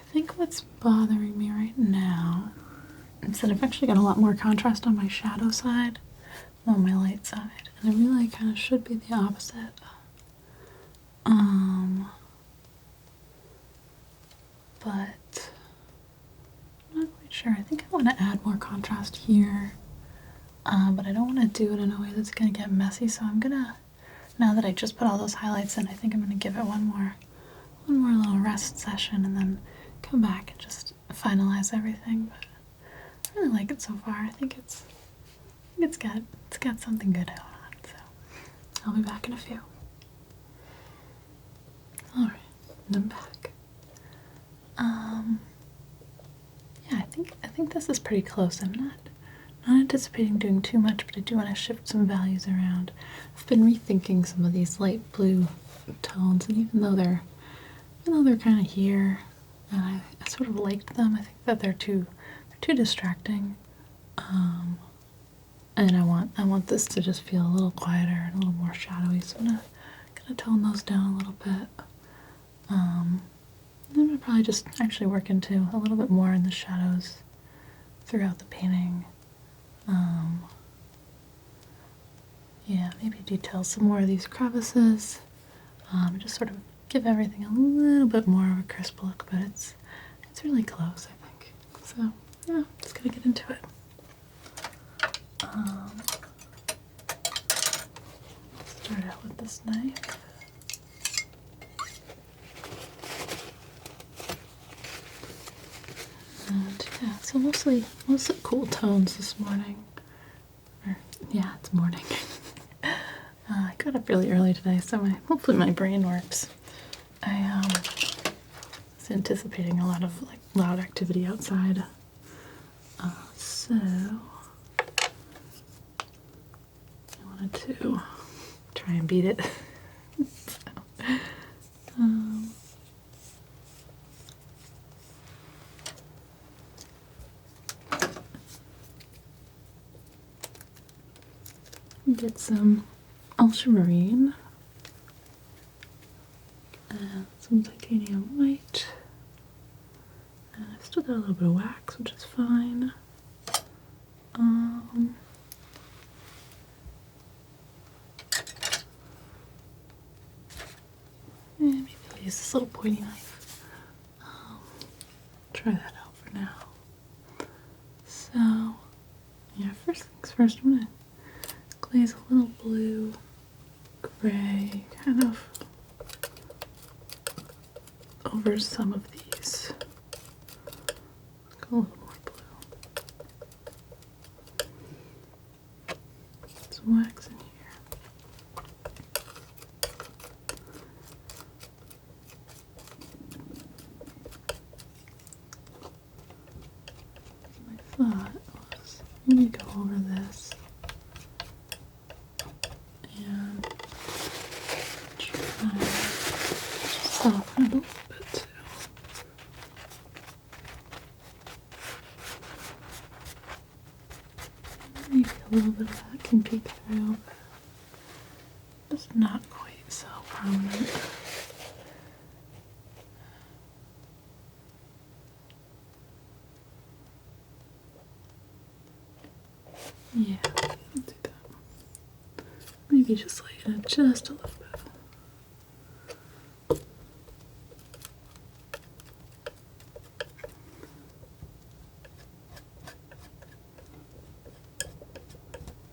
I think what's bothering me right now is that I've actually got a lot more contrast on my shadow side than on my light side, and it really kind of should be the opposite. But I'm not quite sure. I think I want to add more contrast here, but I don't want to do it in a way that's going to get messy, so I'm gonna, now that I just put all those highlights in, I think I'm going to give it one more little rest session and then come back and just finalize everything. But I really like it so far. I think it's got something good going on. So I'll be back in a few. All right, and I'm back. Yeah, I think this is pretty close. I'm not anticipating doing too much, but I do want to shift some values around. I've been rethinking some of these light blue tones, and even though they're kind of here, and I sort of liked them, I think that they're too distracting. And I want this to just feel a little quieter and a little more shadowy, so I'm gonna tone those down a little bit. I'm gonna probably just actually work into a little bit more in the shadows throughout the painting. Yeah, maybe detail some more of these crevices. Just sort of give everything a little bit more of a crisp look, but it's really close, I think. So yeah, just gonna get into it. Start out with this knife. And yeah, so mostly cool tones this morning. Or yeah, it's morning. I got up really early today, so hopefully my brain works. I was anticipating a lot of like loud activity outside, so I wanted to try and beat it. Get some ultramarine and some titanium white, and I've still got a little bit of wax, which is fine. Maybe I'll use this little pointy knife. Try that out for now. So yeah, first things first, I'm gonna glaze a little blue, gray, kind of over some of these. Go a little more blue. Some wax in here. My thought was maybe go over this and try to soften it a little bit too. Maybe a little bit of that can peek through, but it's not quite so prominent. Yeah, I'll do that. Maybe just lighten it just a little bit.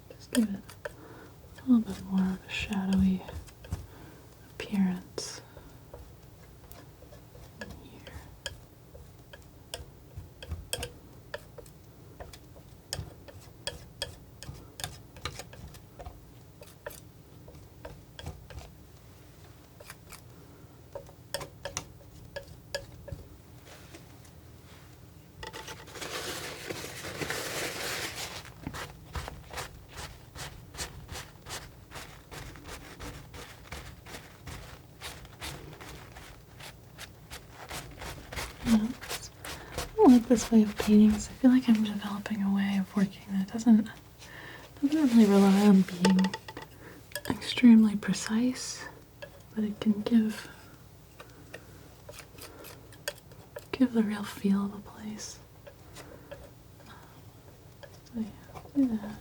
Just give it a little bit more of a shadowy appearance in here. I don't like this way of painting, so I feel like I'm developing a way of working that doesn't really rely on being extremely precise, but it can give the real feel of a place. So yeah, do that.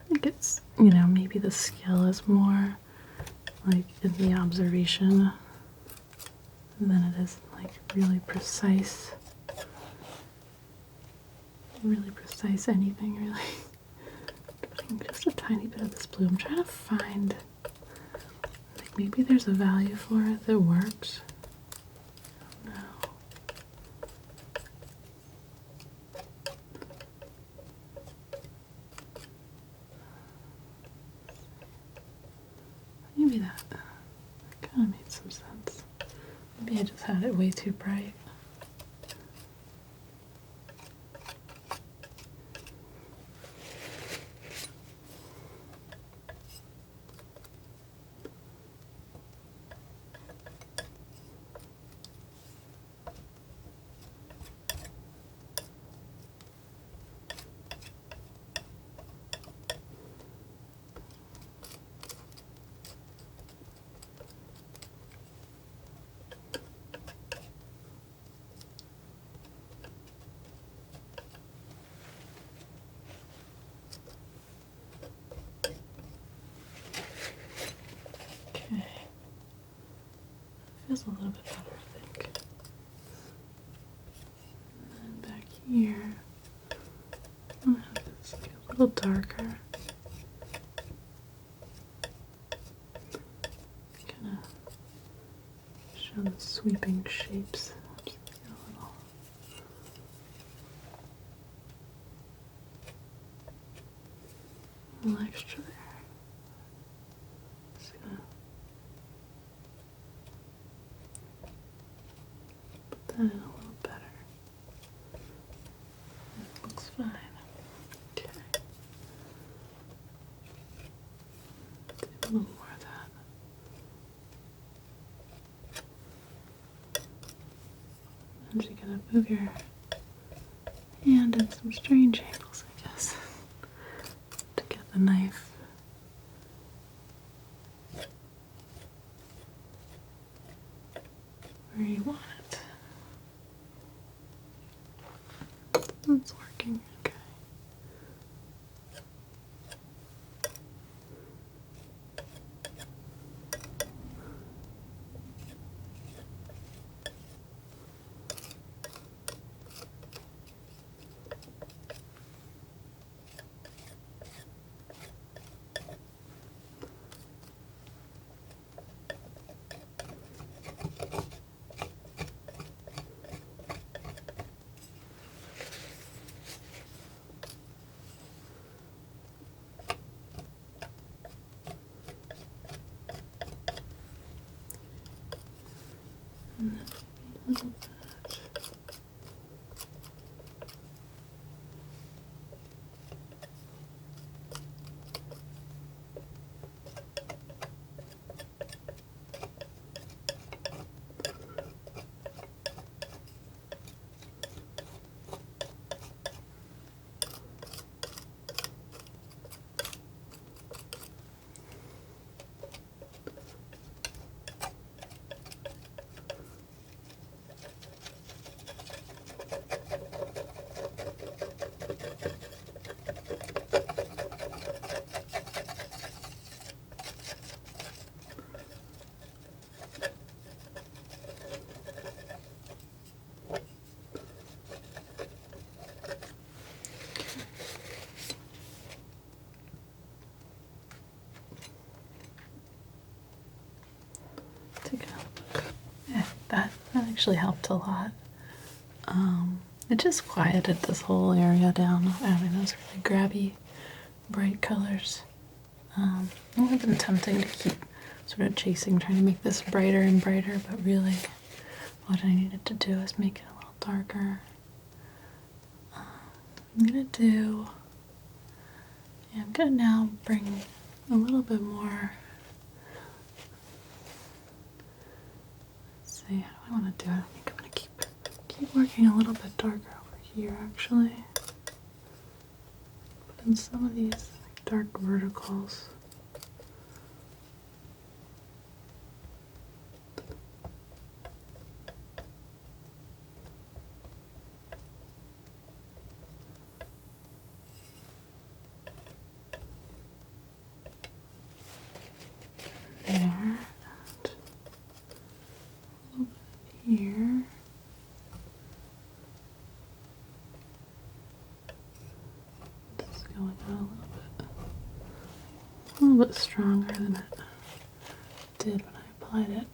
I think it's, you know, maybe the skill is more like in the observation than it is like really precise anything really. Putting just a tiny bit of this blue. I'm trying to find, like, maybe there's a value for it that works. I don't know. Maybe that kind of made some sense. Maybe I just had it way too bright. Okay. Feels a little bit better, I think. And then back here, I'm gonna have this like a little darker. Kind of show the sweeping shapes. Just get a little extra there. Just gonna put that in a little better. That looks fine. Okay. Do a little more of that. And you're gonna move your hand in some strange angles, I guess, to get the knife where you want it. It's working, okay. And then maybe a little bit. Take a look. Yeah, that actually helped a lot. It just quieted this whole area down, having those really grabby, bright colors. It would have been tempting to keep sort of chasing, trying to make this brighter and brighter, but really what I needed to do is make it a little darker. I'm gonna now bring a little bit more. Let's see, how do I want to do it? I think I'm going to keep working a little bit darker over here, actually. But in some of these dark verticals. There, and a little bit here. This is going on a little bit stronger than it did when I applied it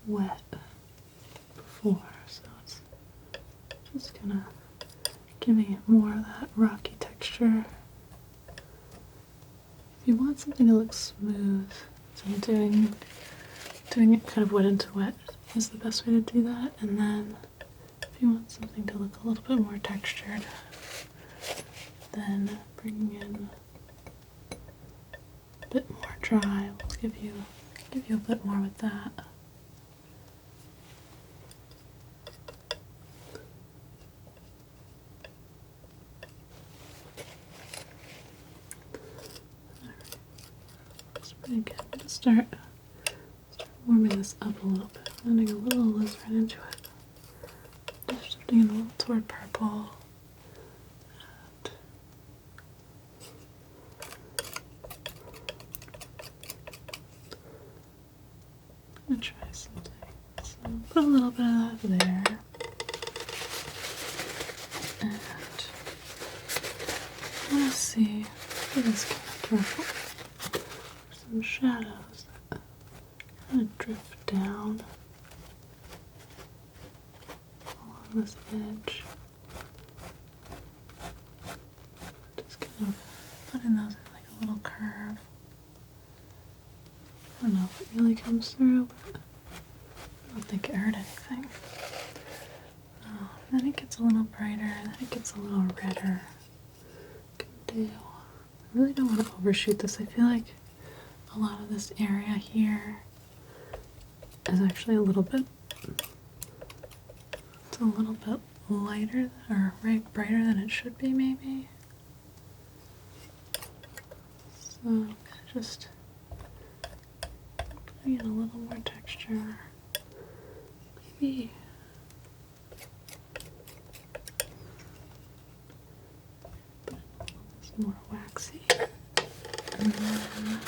wet before, so it's just kind of giving it more of that rocky texture. If you want something to look smooth, so I'm doing it kind of wet into wet is the best way to do that. And then if you want something to look a little bit more textured, then bringing in a bit more dry will give you a bit more with that. Looks pretty good. I'm gonna start warming this up a little bit. I'm adding a little alizarin into it. Just shifting it a little toward purple. I'm gonna try something. So put a little bit of that there. And I want to see if this kind of purple. Some shadows that kind of drift down along this edge. Just kind of putting those in like a little curve. I don't know if it really comes through, but I don't think it hurt anything. Then it gets a little brighter, then it gets a little redder. I really don't want to overshoot this. I feel like a lot of this area here is actually a little bit, it's a little bit lighter or brighter than it should be, maybe. So I'm gonna just putting in a little more texture. Maybe more waxy, and then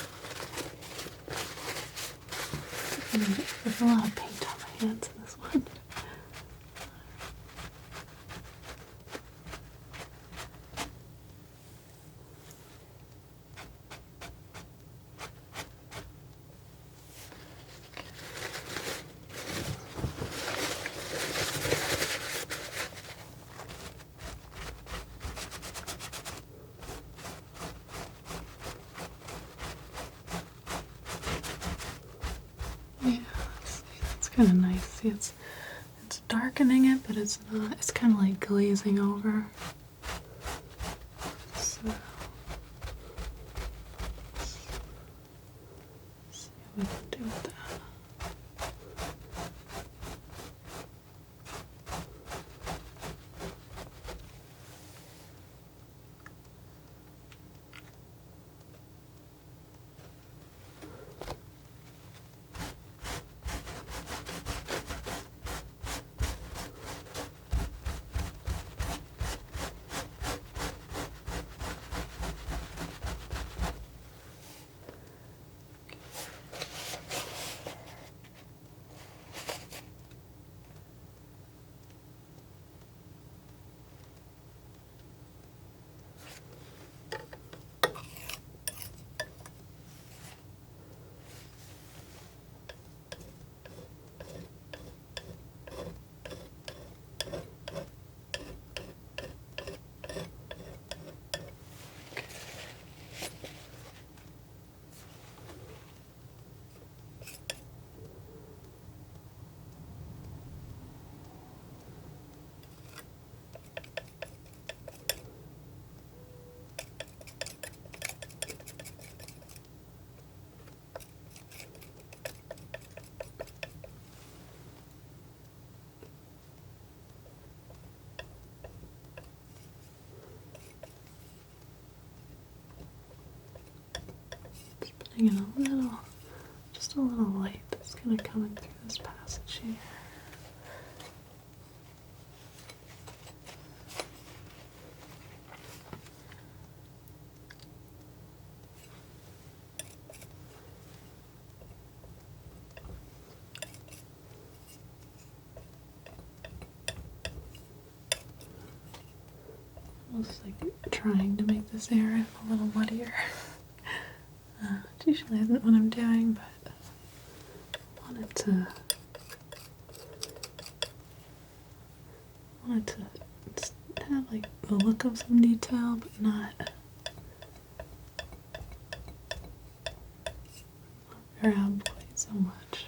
there's a lot of paint on my hands in this one. Kind of nice. See, it's darkening it, but it's not. It's kind of like glazing over. So let's see what we can do with that. bring in a little, just a little light that's kind of coming through this passage here. Almost like trying to make this area a little muddier. It usually isn't what I'm doing, but I wanted to have like the look of some detail, but not grab quite so much.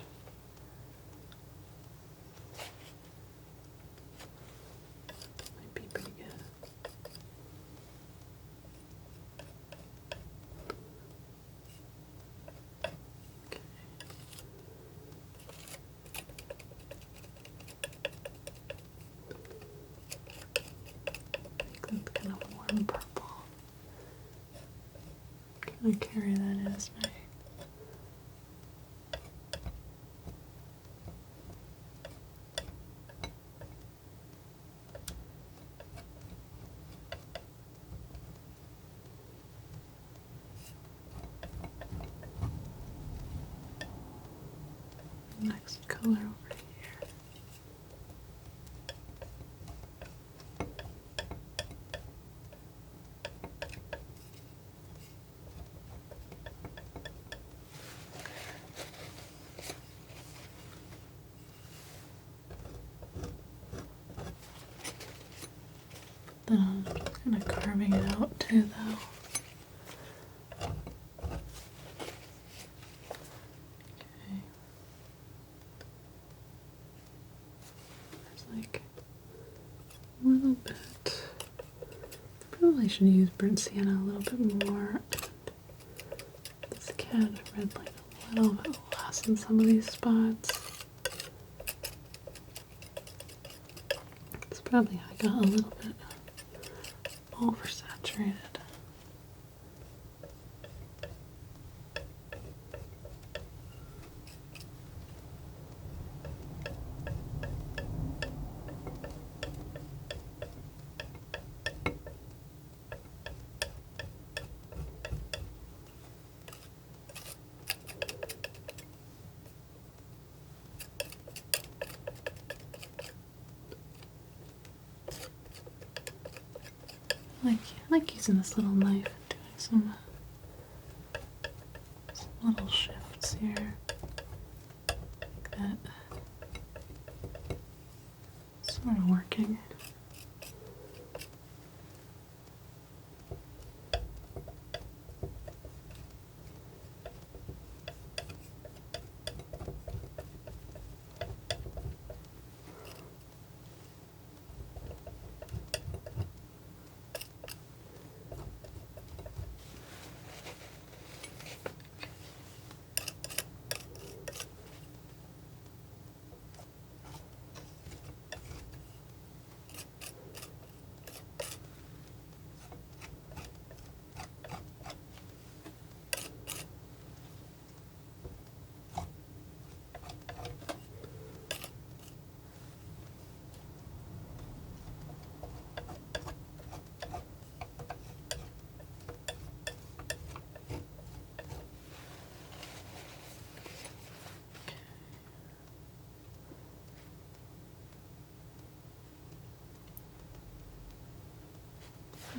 Might be pretty good. That's kind of warm purple. Kind of carry that as my next color over here. Then I'm just kind of carving it out too, though. Like a little bit. Probably should use burnt sienna a little bit more. This cat red like a little bit less in some of these spots. It's probably I got a little bit oversaturated. I like using this little knife and doing some little shifts here, like that. Sort of working.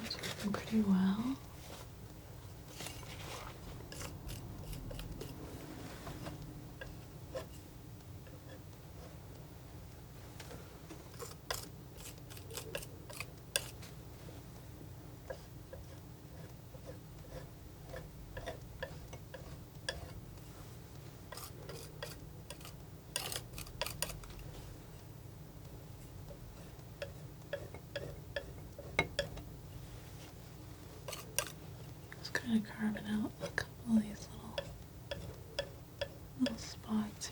It's working pretty well. Kind of carving out a couple of these little spots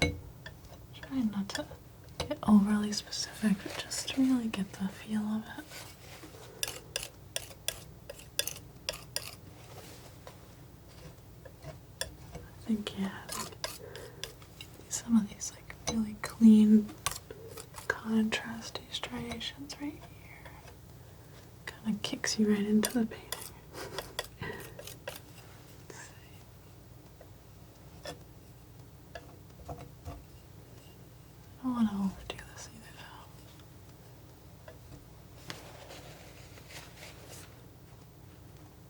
here. Trying not to get overly specific, but just to really get the feel of it. think, yeah, some of these like really clean contrasty striations right here kind of kicks you right into the painting. I don't want to overdo this either though.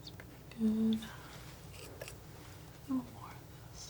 It's pretty good. A little more of this.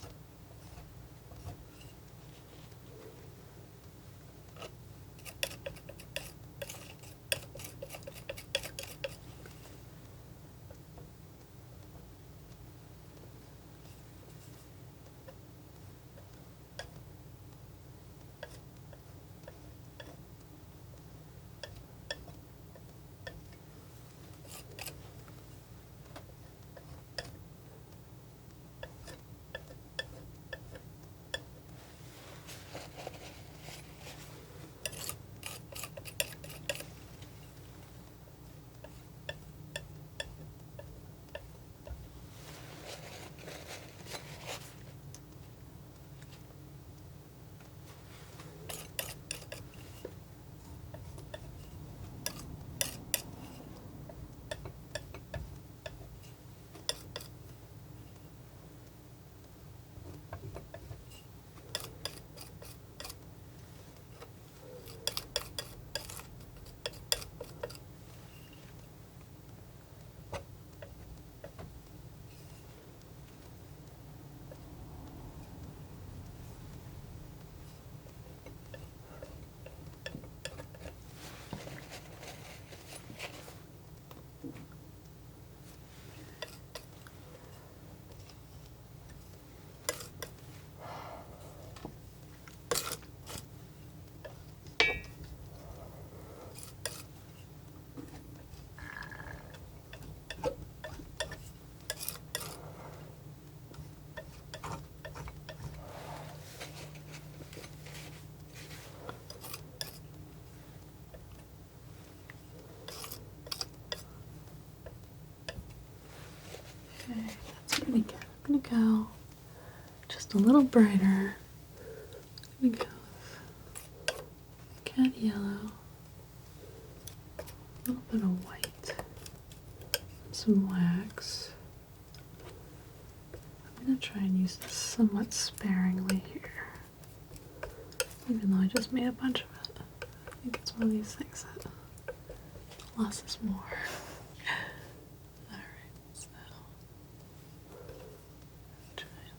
Okay, that's pretty good. I'm gonna go just a little brighter. I'm gonna go with cat yellow, a little bit of white, some wax. I'm gonna try and use this somewhat sparingly here, even though I just made a bunch of it. I think it's one of these things that less is more. Alright, so try and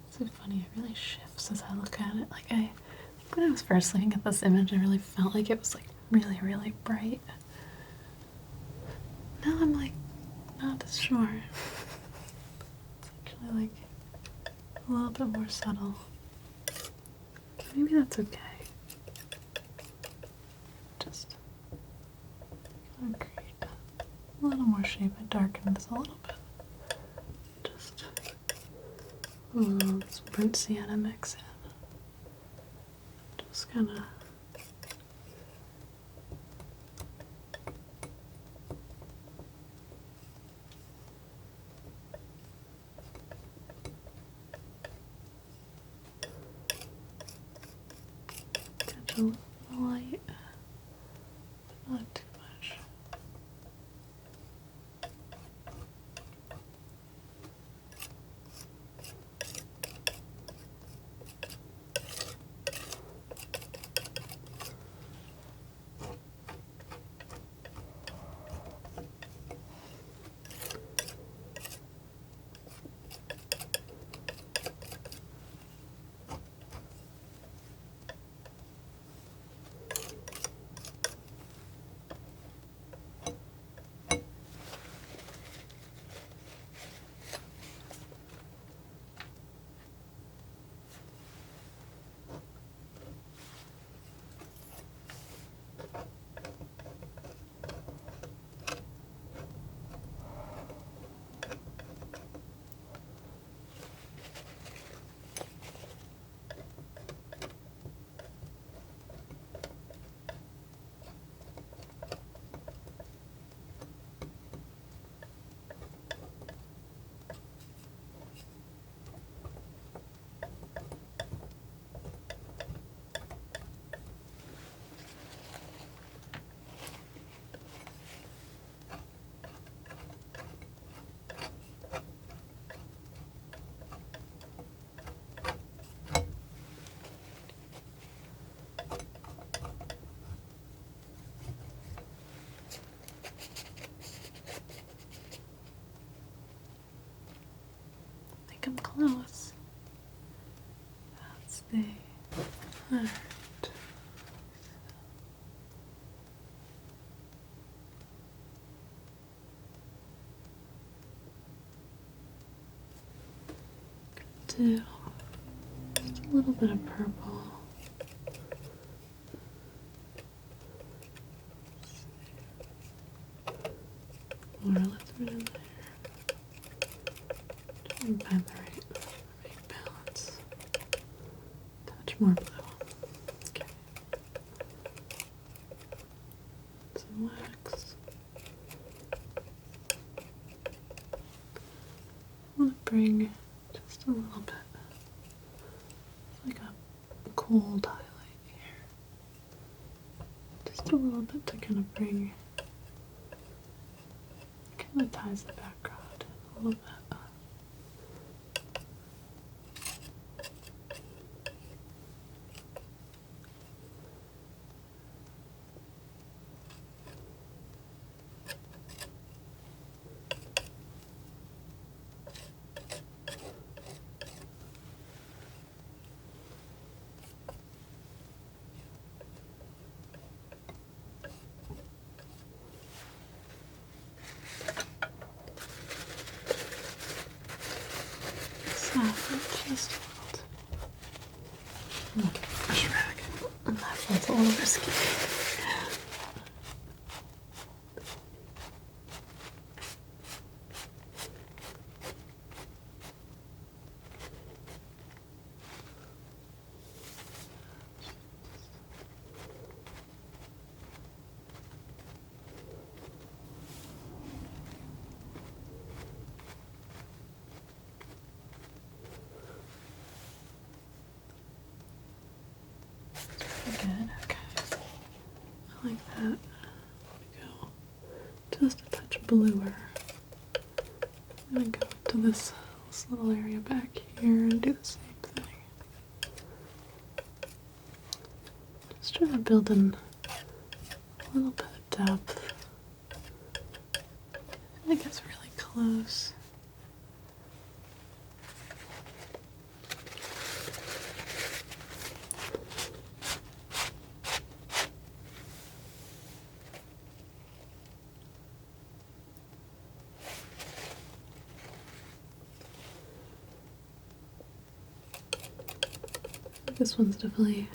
it's so funny, it really shifts as I look at it. Like, I think when I was first looking at this image, I really felt like it was like really, really bright. Now I'm like not as sure. It's actually like a little bit more subtle. Maybe that's okay. Just gonna create a little more shape and darken this a little bit. Just some burnt sienna mix in. Just kind of catch a little light, but not too much. like I'm close. That's the... Alright. Do just a little bit of purple. Or let's put it in there. Try and find the right balance. Touch more blue. Okay. Some wax. I want to bring just a little bit, like a cold highlight here. Just a little bit to kind of bring, kind of ties the background a little bit. Just a little. Brush rag. That feels a little risky. Good, okay. I like that. Go just a touch bluer. I'm gonna go to this little area back here and do the same thing. Just trying to build in a little bit of depth. I think it's really close. This one's definitely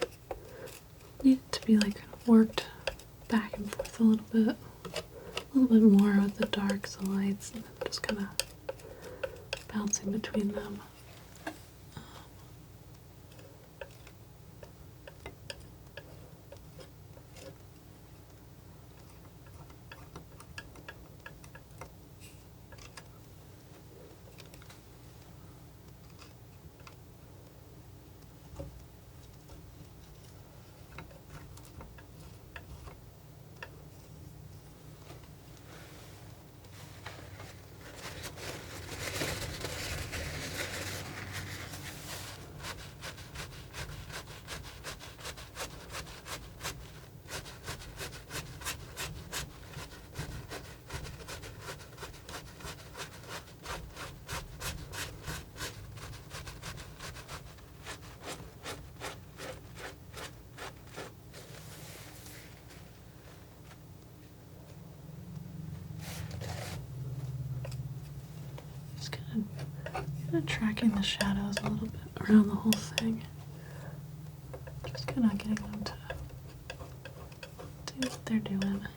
needed to be like worked back and forth a little bit more with the darks and lights, and just kind of bouncing between them. Kind of tracking the shadows a little bit around the whole thing. Just kind of getting them to do what they're doing.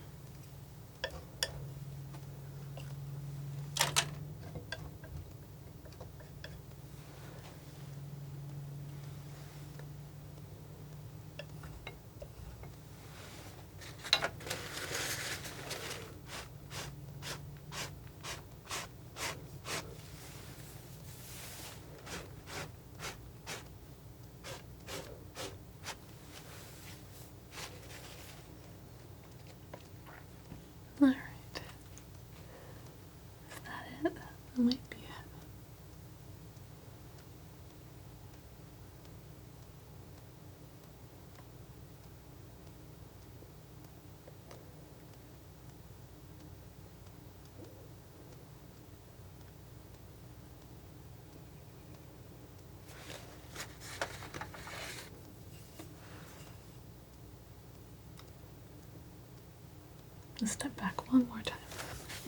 gonna step back one more time.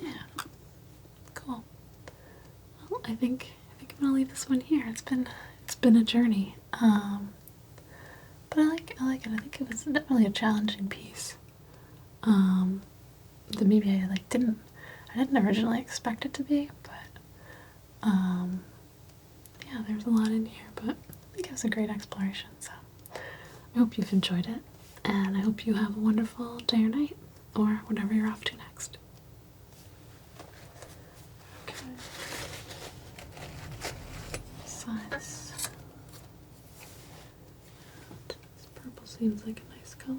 Yeah. Cool. Well, I think I'm gonna leave this one here. It's been a journey. But I like it. I think it was definitely a challenging piece. That maybe I didn't originally expect it to be, but yeah, there's a lot in here, but I think it was a great exploration, so I hope you've enjoyed it, and I hope you have a wonderful day or night, or whatever you're off to next. Okay. Size. This purple seems like a nice color.